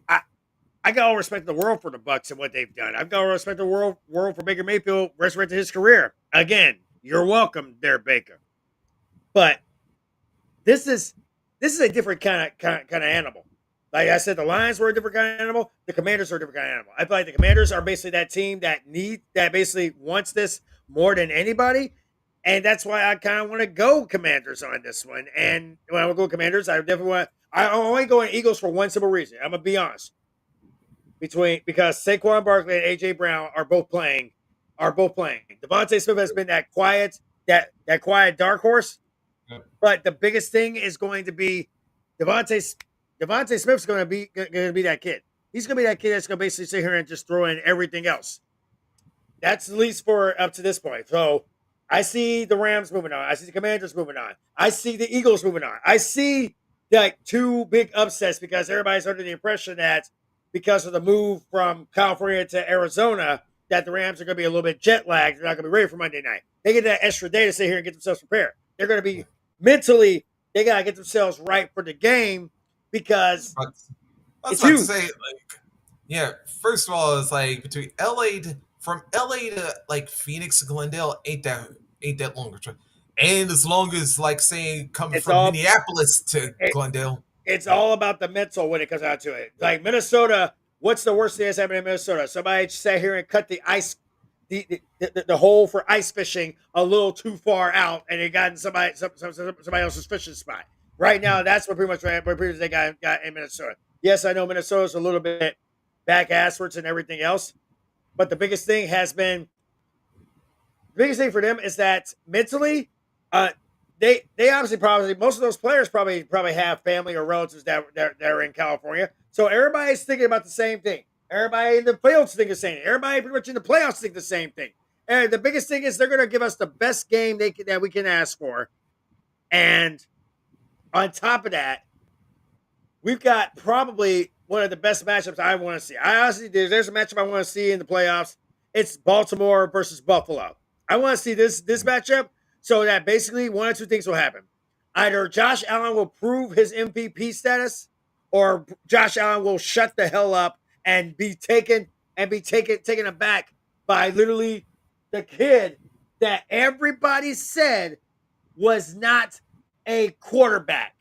got all respect in the world for the Bucs and what they've done. I've got all respect in the world for Baker Mayfield resurrecting his career. Again, you're welcome there, Baker. But this is a different kind of animal. Like I said, the Lions were a different kind of animal. The Commanders are a different kind of animal. I feel like the Commanders are basically that team that basically wants this more than anybody. And that's why I kind of want to go Commanders on this one. And when I go Commanders, I only go in Eagles for one simple reason. I'm gonna be honest. Because Saquon Barkley and AJ Brown are both playing. Devontae Smith has been that quiet dark horse. Yeah. But the biggest thing is going to be Devontae Smith's going to be that kid. He's going to be that kid that's going to basically sit here and just throw in everything else. That's at least for up to this point. So I see the Rams moving on. I see the Commanders moving on. I see the Eagles moving on. I see like 2 big upsets because everybody's under the impression that because of the move from California to Arizona, that the Rams are going to be a little bit jet lagged. They're not going to be ready for Monday night. They get that extra day to sit here and get themselves prepared. They're going to be mentally, they got to get themselves right for the game because it's huge. To say, like, yeah, first of all, it's like between from LA to like Phoenix and Glendale ain't that long. And as long as like saying coming from Minneapolis to Glendale. It's all about the mental when it comes out to it. Like Minnesota, what's the worst thing that's happened in Minnesota? Somebody sat here and cut the ice, the hole for ice fishing a little too far out, and it got in somebody else's fishing spot. Right now, that's what pretty much they got in Minnesota. Yes, I know Minnesota's a little bit back asswards and everything else, but the biggest thing for them is that mentally, they obviously probably most of those players probably have family or relatives that are in California. So everybody's thinking about the same thing. Everybody in the playoffs think the same. Everybody pretty much in the playoffs think the same thing. And the biggest thing is they're going to give us the best game that we can ask for. And on top of that, we've got probably one of the best matchups I want to see. I honestly, there's a matchup I want to see in the playoffs. It's Baltimore versus Buffalo. I want to see this matchup so that basically one or two things will happen. Either Josh Allen will prove his MVP status, or Josh Allen will shut the hell up and be taken aback by literally the kid that everybody said was not a quarterback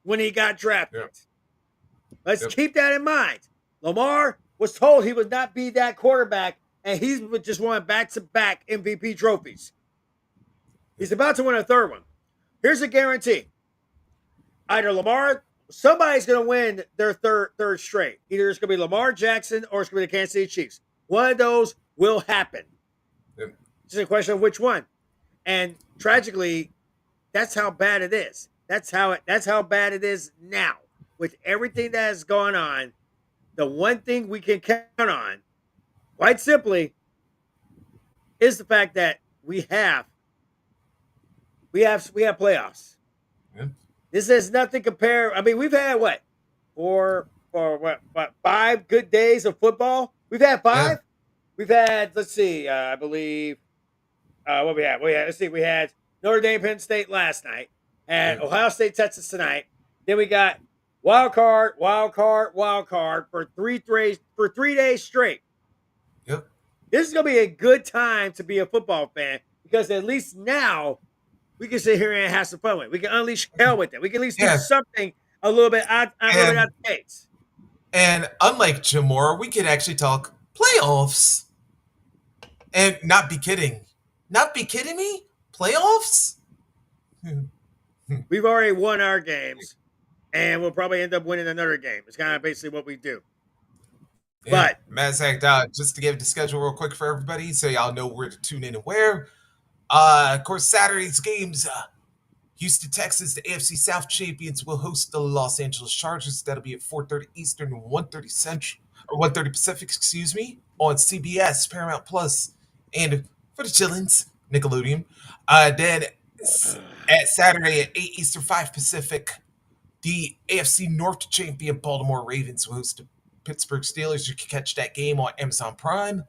when he got drafted. Yep. Let's keep that in mind. Lamar was told he would not be that quarterback, and he's just won back-to-back MVP trophies. He's about to win a third one. Here's a guarantee. Either somebody's going to win their third straight. Either it's going to be Lamar Jackson or it's going to be the Kansas City Chiefs. One of those will happen. Yep. It's just a question of which one. And tragically, that's how bad it is. That's how bad it is now. With everything that is going on, the one thing we can count on, quite simply, is the fact that we have playoffs. Yeah. This is nothing compared. I mean, we've had what 5 good days of football. We've had 5. Yeah. We've had, let's see, I believe what we had. Let's see, we had Notre Dame, Penn State last night, and Ohio State, Texas tonight. Then we got wild card for 3 days straight. Yep. This is gonna be a good time to be a football fan because at least now we can sit here and have some fun with it. We can unleash hell with it. We can at least do something a little bit out the gates. And unlike Jim Moore, we could actually talk playoffs. And not be kidding. Not be kidding me? Playoffs? We've already won our games. And we'll probably end up winning another game. It's kind of basically what we do. Yeah, but matter of fact, just to give the schedule real quick for everybody, so y'all know where to tune in and where. Of course, Saturday's games. Houston, Texas, the AFC South champions will host the Los Angeles Chargers. That'll be at 4:30 Eastern, 1:30 Central, or 1:30 Pacific, on CBS, Paramount Plus, and for the chillins, Nickelodeon. Then at Saturday at 8 Eastern, 5 Pacific. The AFC North champion Baltimore Ravens will host the Pittsburgh Steelers. You can catch that game on Amazon Prime.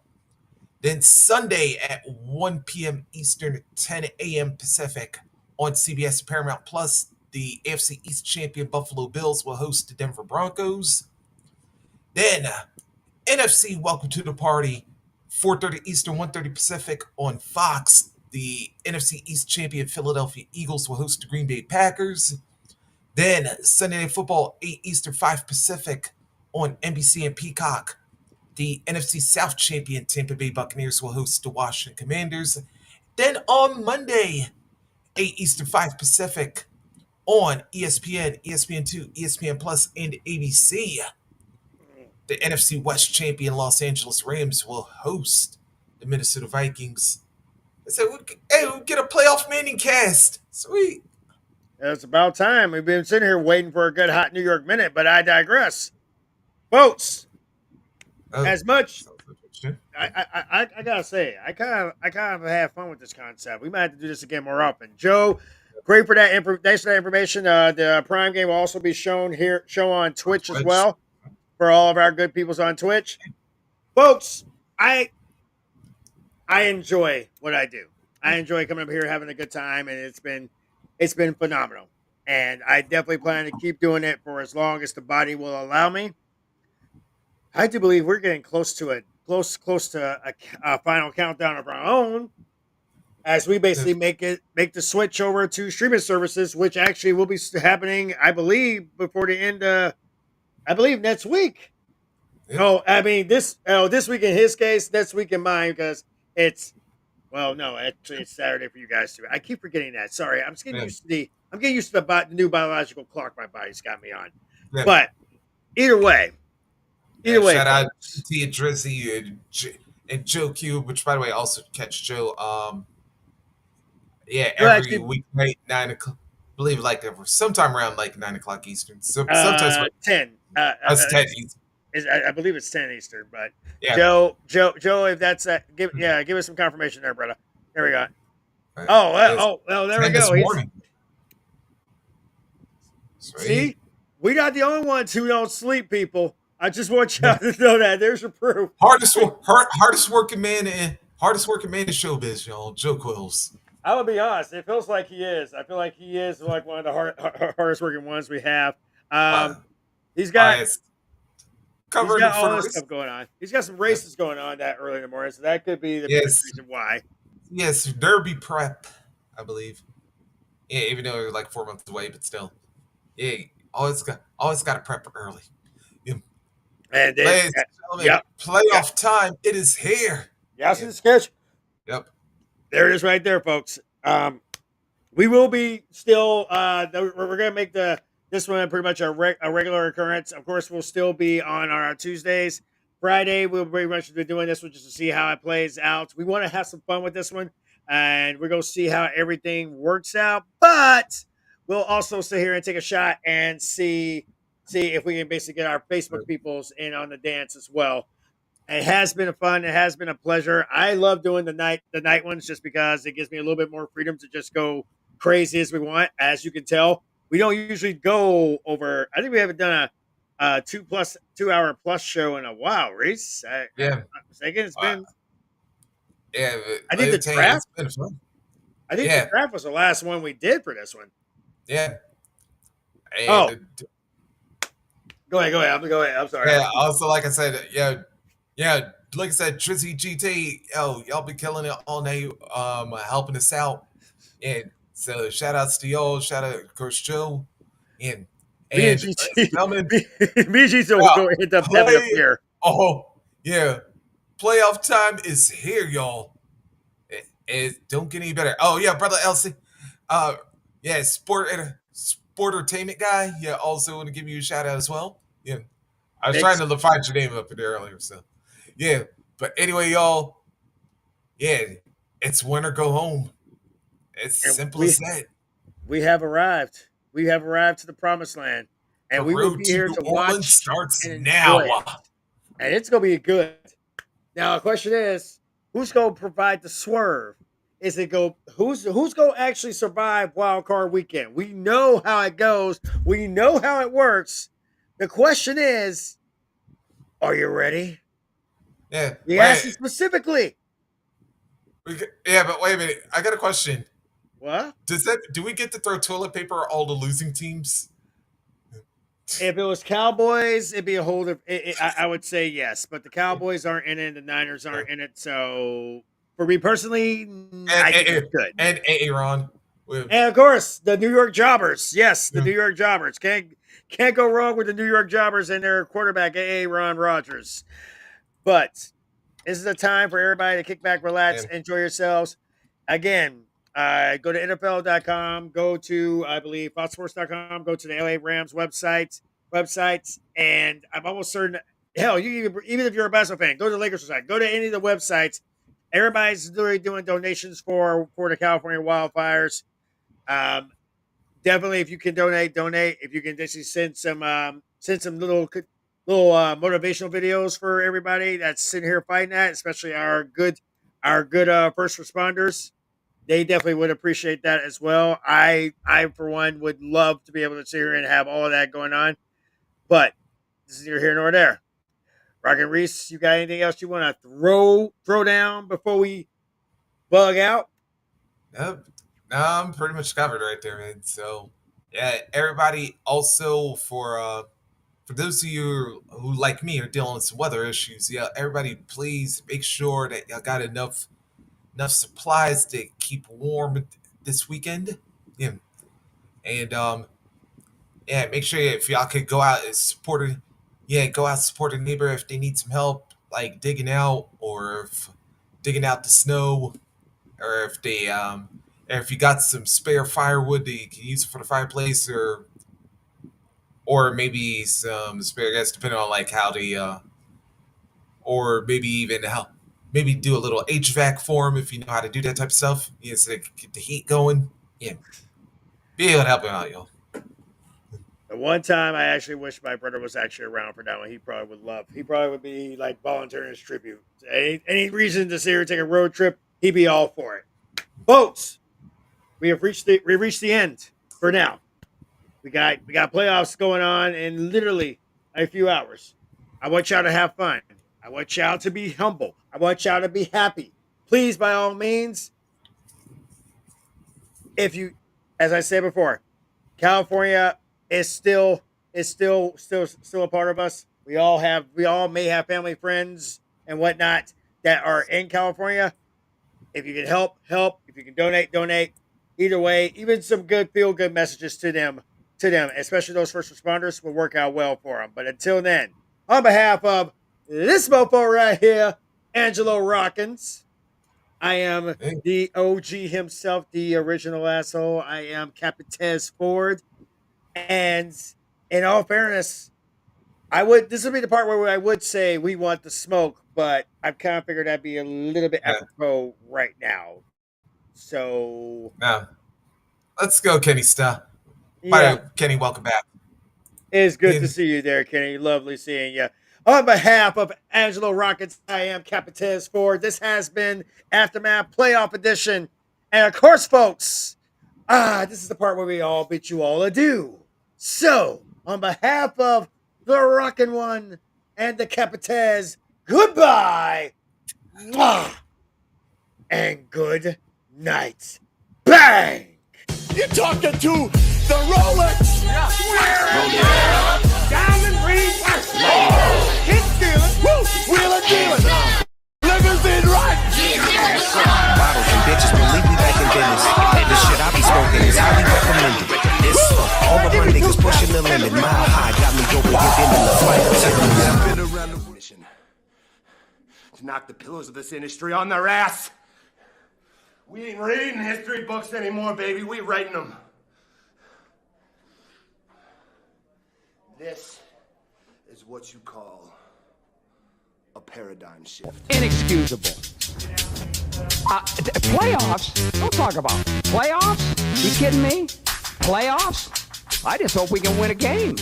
Then Sunday at 1 p.m. Eastern, 10 a.m. Pacific on CBS Paramount Plus, the AFC East champion Buffalo Bills will host the Denver Broncos. Then NFC Welcome to the Party, 4:30 Eastern, 1:30 Pacific on Fox. The NFC East champion Philadelphia Eagles will host the Green Bay Packers. Then Sunday Night Football, 8 Eastern, 5 Pacific on NBC and Peacock. The NFC South champion Tampa Bay Buccaneers will host the Washington Commanders. Then on Monday, 8 Eastern, 5 Pacific on ESPN, ESPN2, ESPN Plus, and ABC. The NFC West champion Los Angeles Rams will host the Minnesota Vikings. I said, we'll get a playoff Manning cast. Sweet. It's about time. We've been sitting here waiting for a good hot New York minute, but I digress. Folks, as much I gotta say, I kind of have fun with this concept. We might have to do this again more often. Joe, great for that thanks for that information. The Prime game will also be shown on Twitch as well for all of our good peoples on Twitch. Folks, I enjoy what I do. I enjoy coming up here having a good time, and it's been phenomenal. And I definitely plan to keep doing it for as long as the body will allow me. I do believe we're getting close to a final countdown of our own, as we basically make the switch over to streaming services, which actually will be happening, I believe, before the end. I believe next week. Yeah. No, I mean this week in his case, next week in mine, because it's actually it's Saturday for you guys too. I keep forgetting that. Sorry, I'm just getting used to the new biological clock my body's got me on. Yeah. But either way. Shout out to Tia Drizzy and Joe Q, which by the way also catch Joe. Every weeknight 9 o'clock. I believe sometime around 9 o'clock Eastern. Sometimes 10. That's 10 Eastern. I believe it's 10 Eastern, but Yeah. Joe, if that's give us some confirmation there, brother. There we go. There we 10 this go. morning. See, we got the only ones who don't sleep, people. I just want y'all to know that. There's your proof. Hardest working man in showbiz, y'all. Joe Quills. I will be honest. It feels like he is. I feel like he is like one of the hardest working ones we have. He's got all this stuff going on. He's got some races going on that early in the morning, so that could be the biggest reason why. Yes, Derby prep, I believe. Yeah, even though we're like 4 months away, but still. Yeah, always got to prep early. Yeah. And then, ladies and gentlemen, playoff time. It is here. Yeah, I see the sketch. Yep. There it is right there, folks. We will be still we're gonna make this one pretty much a regular occurrence. Of course, we'll still be on our Tuesdays. Friday, we'll pretty much be doing this one just to see how it plays out. We want to have some fun with this one, and we're gonna see how everything works out. But we'll also sit here and take a shot and see if we can basically get our Facebook peoples in on the dance as well. It has been fun. It has been a pleasure. I love doing the night ones just because it gives me a little bit more freedom to just go crazy as we want. As you can tell, we don't usually go over. I think we haven't done a 2 hour plus show in a while, Reese. Yeah, I'm not mistaken. It's been. Yeah, I think the draft. It's been fun. I think the draft was the last one we did for this one. Yeah. And Go ahead. I'm sorry. Yeah. Also, like I said, yeah. Like I said, Trizzy GT, y'all been killing it all night, helping us out. And so shout outs to y'all. Shout out, of course, Joe. And gentlemen, BGT will go hit up Devin up here. Oh, yeah. Playoff time is here, y'all. It don't get any better. Oh, yeah, brother Elsie. Yeah, sportertainment guy. Yeah, also want to give you a shout out as well. Yeah. I was trying to find your name up there earlier, so yeah. But anyway, y'all, yeah, it's win or go home. It's simple as that. We have arrived. We have arrived to the promised land, and we will be here to watch. Starts now, and it's gonna be good. Now, the question is, who's gonna provide the swerve? Is it who's gonna actually survive Wild Card Weekend? We know how it goes. We know how it works. The question is, are you ready? Yeah. He asked you specifically. Yeah, but wait a minute. I got a question. What? Do we get to throw toilet paper at all the losing teams? If it was Cowboys, it'd be a whole different. I would say yes, but the Cowboys aren't in it. The Niners aren't in it. So for me personally, I think it's good. And Aaron. And of course, the New York Jobbers. Yes, the New York Jobbers. Can't go wrong with the New York Jobbers and their quarterback, Aaron Rodgers. But this is a time for everybody to kick back, relax, enjoy yourselves. Again, go to NFL.com, go to, I believe, FoxSports.com, go to the LA Rams websites, and I'm almost certain, hell, even if you're a basketball fan, go to the Lakers website, go to any of the websites. Everybody's literally doing donations for the California wildfires. Definitely, if you can donate. If you can just send some little motivational videos for everybody that's sitting here fighting that, especially our good first responders. They definitely would appreciate that as well. I for one would love to be able to sit here and have all of that going on, but this is neither here nor there. Rockin' Reese, you got anything else you want to throw down before we bug out? Nope. No, I'm pretty much covered right there, man. So yeah, everybody also for those of you who like me are dealing with some weather issues, yeah, everybody please make sure that y'all got enough supplies to keep warm this weekend. Yeah. And yeah, make sure if y'all could go out and support a neighbor if they need some help, like digging out the snow, or if they if you got some spare firewood that you can use for the fireplace, or maybe some spare gas, depending on like how the or maybe even maybe do a little HVAC for them if you know how to do that type of stuff. So they can get the heat going. Yeah. Be able to help them out, y'all. But one time, I actually wish my brother was actually around for that one. He probably would love. He probably would be like volunteering his tribute. Any reason to see her take a road trip, he'd be all for it. Folks, we reached the end for now. We got playoffs going on in literally a few hours. I want y'all to have fun. I want y'all to be humble. I want y'all to be happy. Please, by all means, if you, as I said before, California is still a part of us. We all may have family, friends, and whatnot that are in California. If you can help. If you can donate. Either way, even some good feel-good messages to them, especially those first responders, will work out well for them. But until then, on behalf of this mofo right here, Angelo Rockins, I am the OG himself, the original asshole. I am Capitez Ford. And in all fairness, this would be the part where I would say we want the smoke, but I've kind of figured that'd be a little bit apropos right now. So now, let's go, Kenny Star. Bye, Kenny. Welcome back. It's good to see you there, Kenny. Lovely seeing you. On behalf of Angelo Rockets, I am Capitez Ford. This has been Aftermath Playoff Edition. And of course, folks, this is the part where we all bid you all adieu. So, on behalf of the Rockin' One and the Capitez, goodbye. Mwah, and good night. Bang! You're talking to the Rolex. Diamond ring. Hit stealing. Wheeler dealing. Limousine right. Bottles and bitches, believe me back in business. The shit I be smoking is highly recommended. This all of my niggas pushing the limit. Mile high got me over here in the flight. Been around the mission to knock the pillars of this industry on their ass. We ain't reading history books anymore, baby. We writing them. This is what you call a paradigm shift. Inexcusable. Playoffs? Don't talk about playoffs. You kidding me? Playoffs? I just hope we can win a game.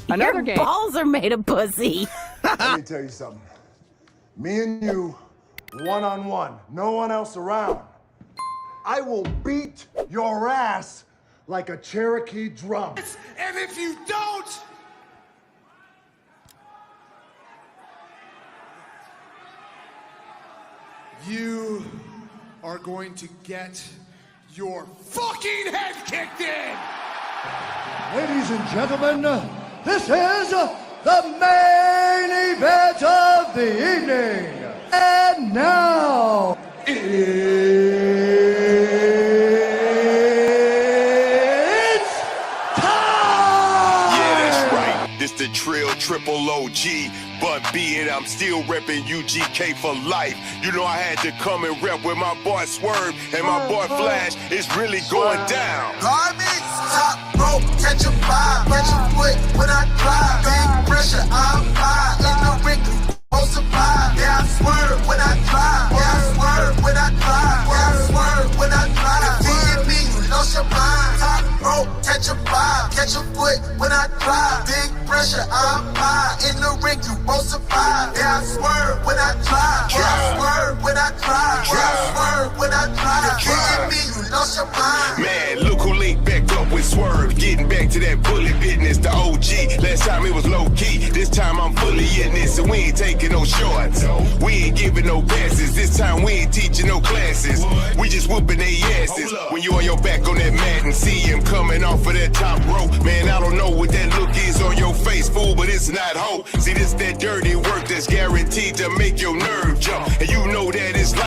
Another Your game. balls are made of pussy. Let me tell you something. Me and you, one-on-one, no one else around. I will beat your ass like a Cherokee drum. And if you don't, you are going to get your fucking head kicked in. Ladies and gentlemen, this is the main event of the evening. And now, it's time! Yeah, that's right. This the Trill Triple OG. But be it, I'm still repping UGK for life. You know I had to come and rep with my boy Swerve and my boy Flash. It's really going down. Garbage, top rope, catch a vibe, catch a foot when I drive. Big pressure, I'm high. In the ring, won't survive. Yeah, I swerve when I drive. Yeah, I swerve when I drive. Yeah, I swerve when I drive. If you hit me, you lost your mind. Top rope, catch a vibe, catch a foot when I drive. Big pressure, I'm high. In the ring, you won't survive. Yeah, I swerve when I drive. Yeah, I swerve when I drive. Yeah, I swerve when I drive. If you hit me, you lost your mind. Man, look who linked back up with Swerve. Getting back to that bullet business, the OG. Last time it was low key. This time I'm fully in this, and we ain't taking no shorts. We ain't giving no passes. This time we ain't teaching no classes. We just whooping their asses. When you on your back on that mat and see him coming off of that top rope, man, I don't know what that look is on your face, fool, but it's not hope. See, this that dirty work that's guaranteed to make your nerve jump. And you know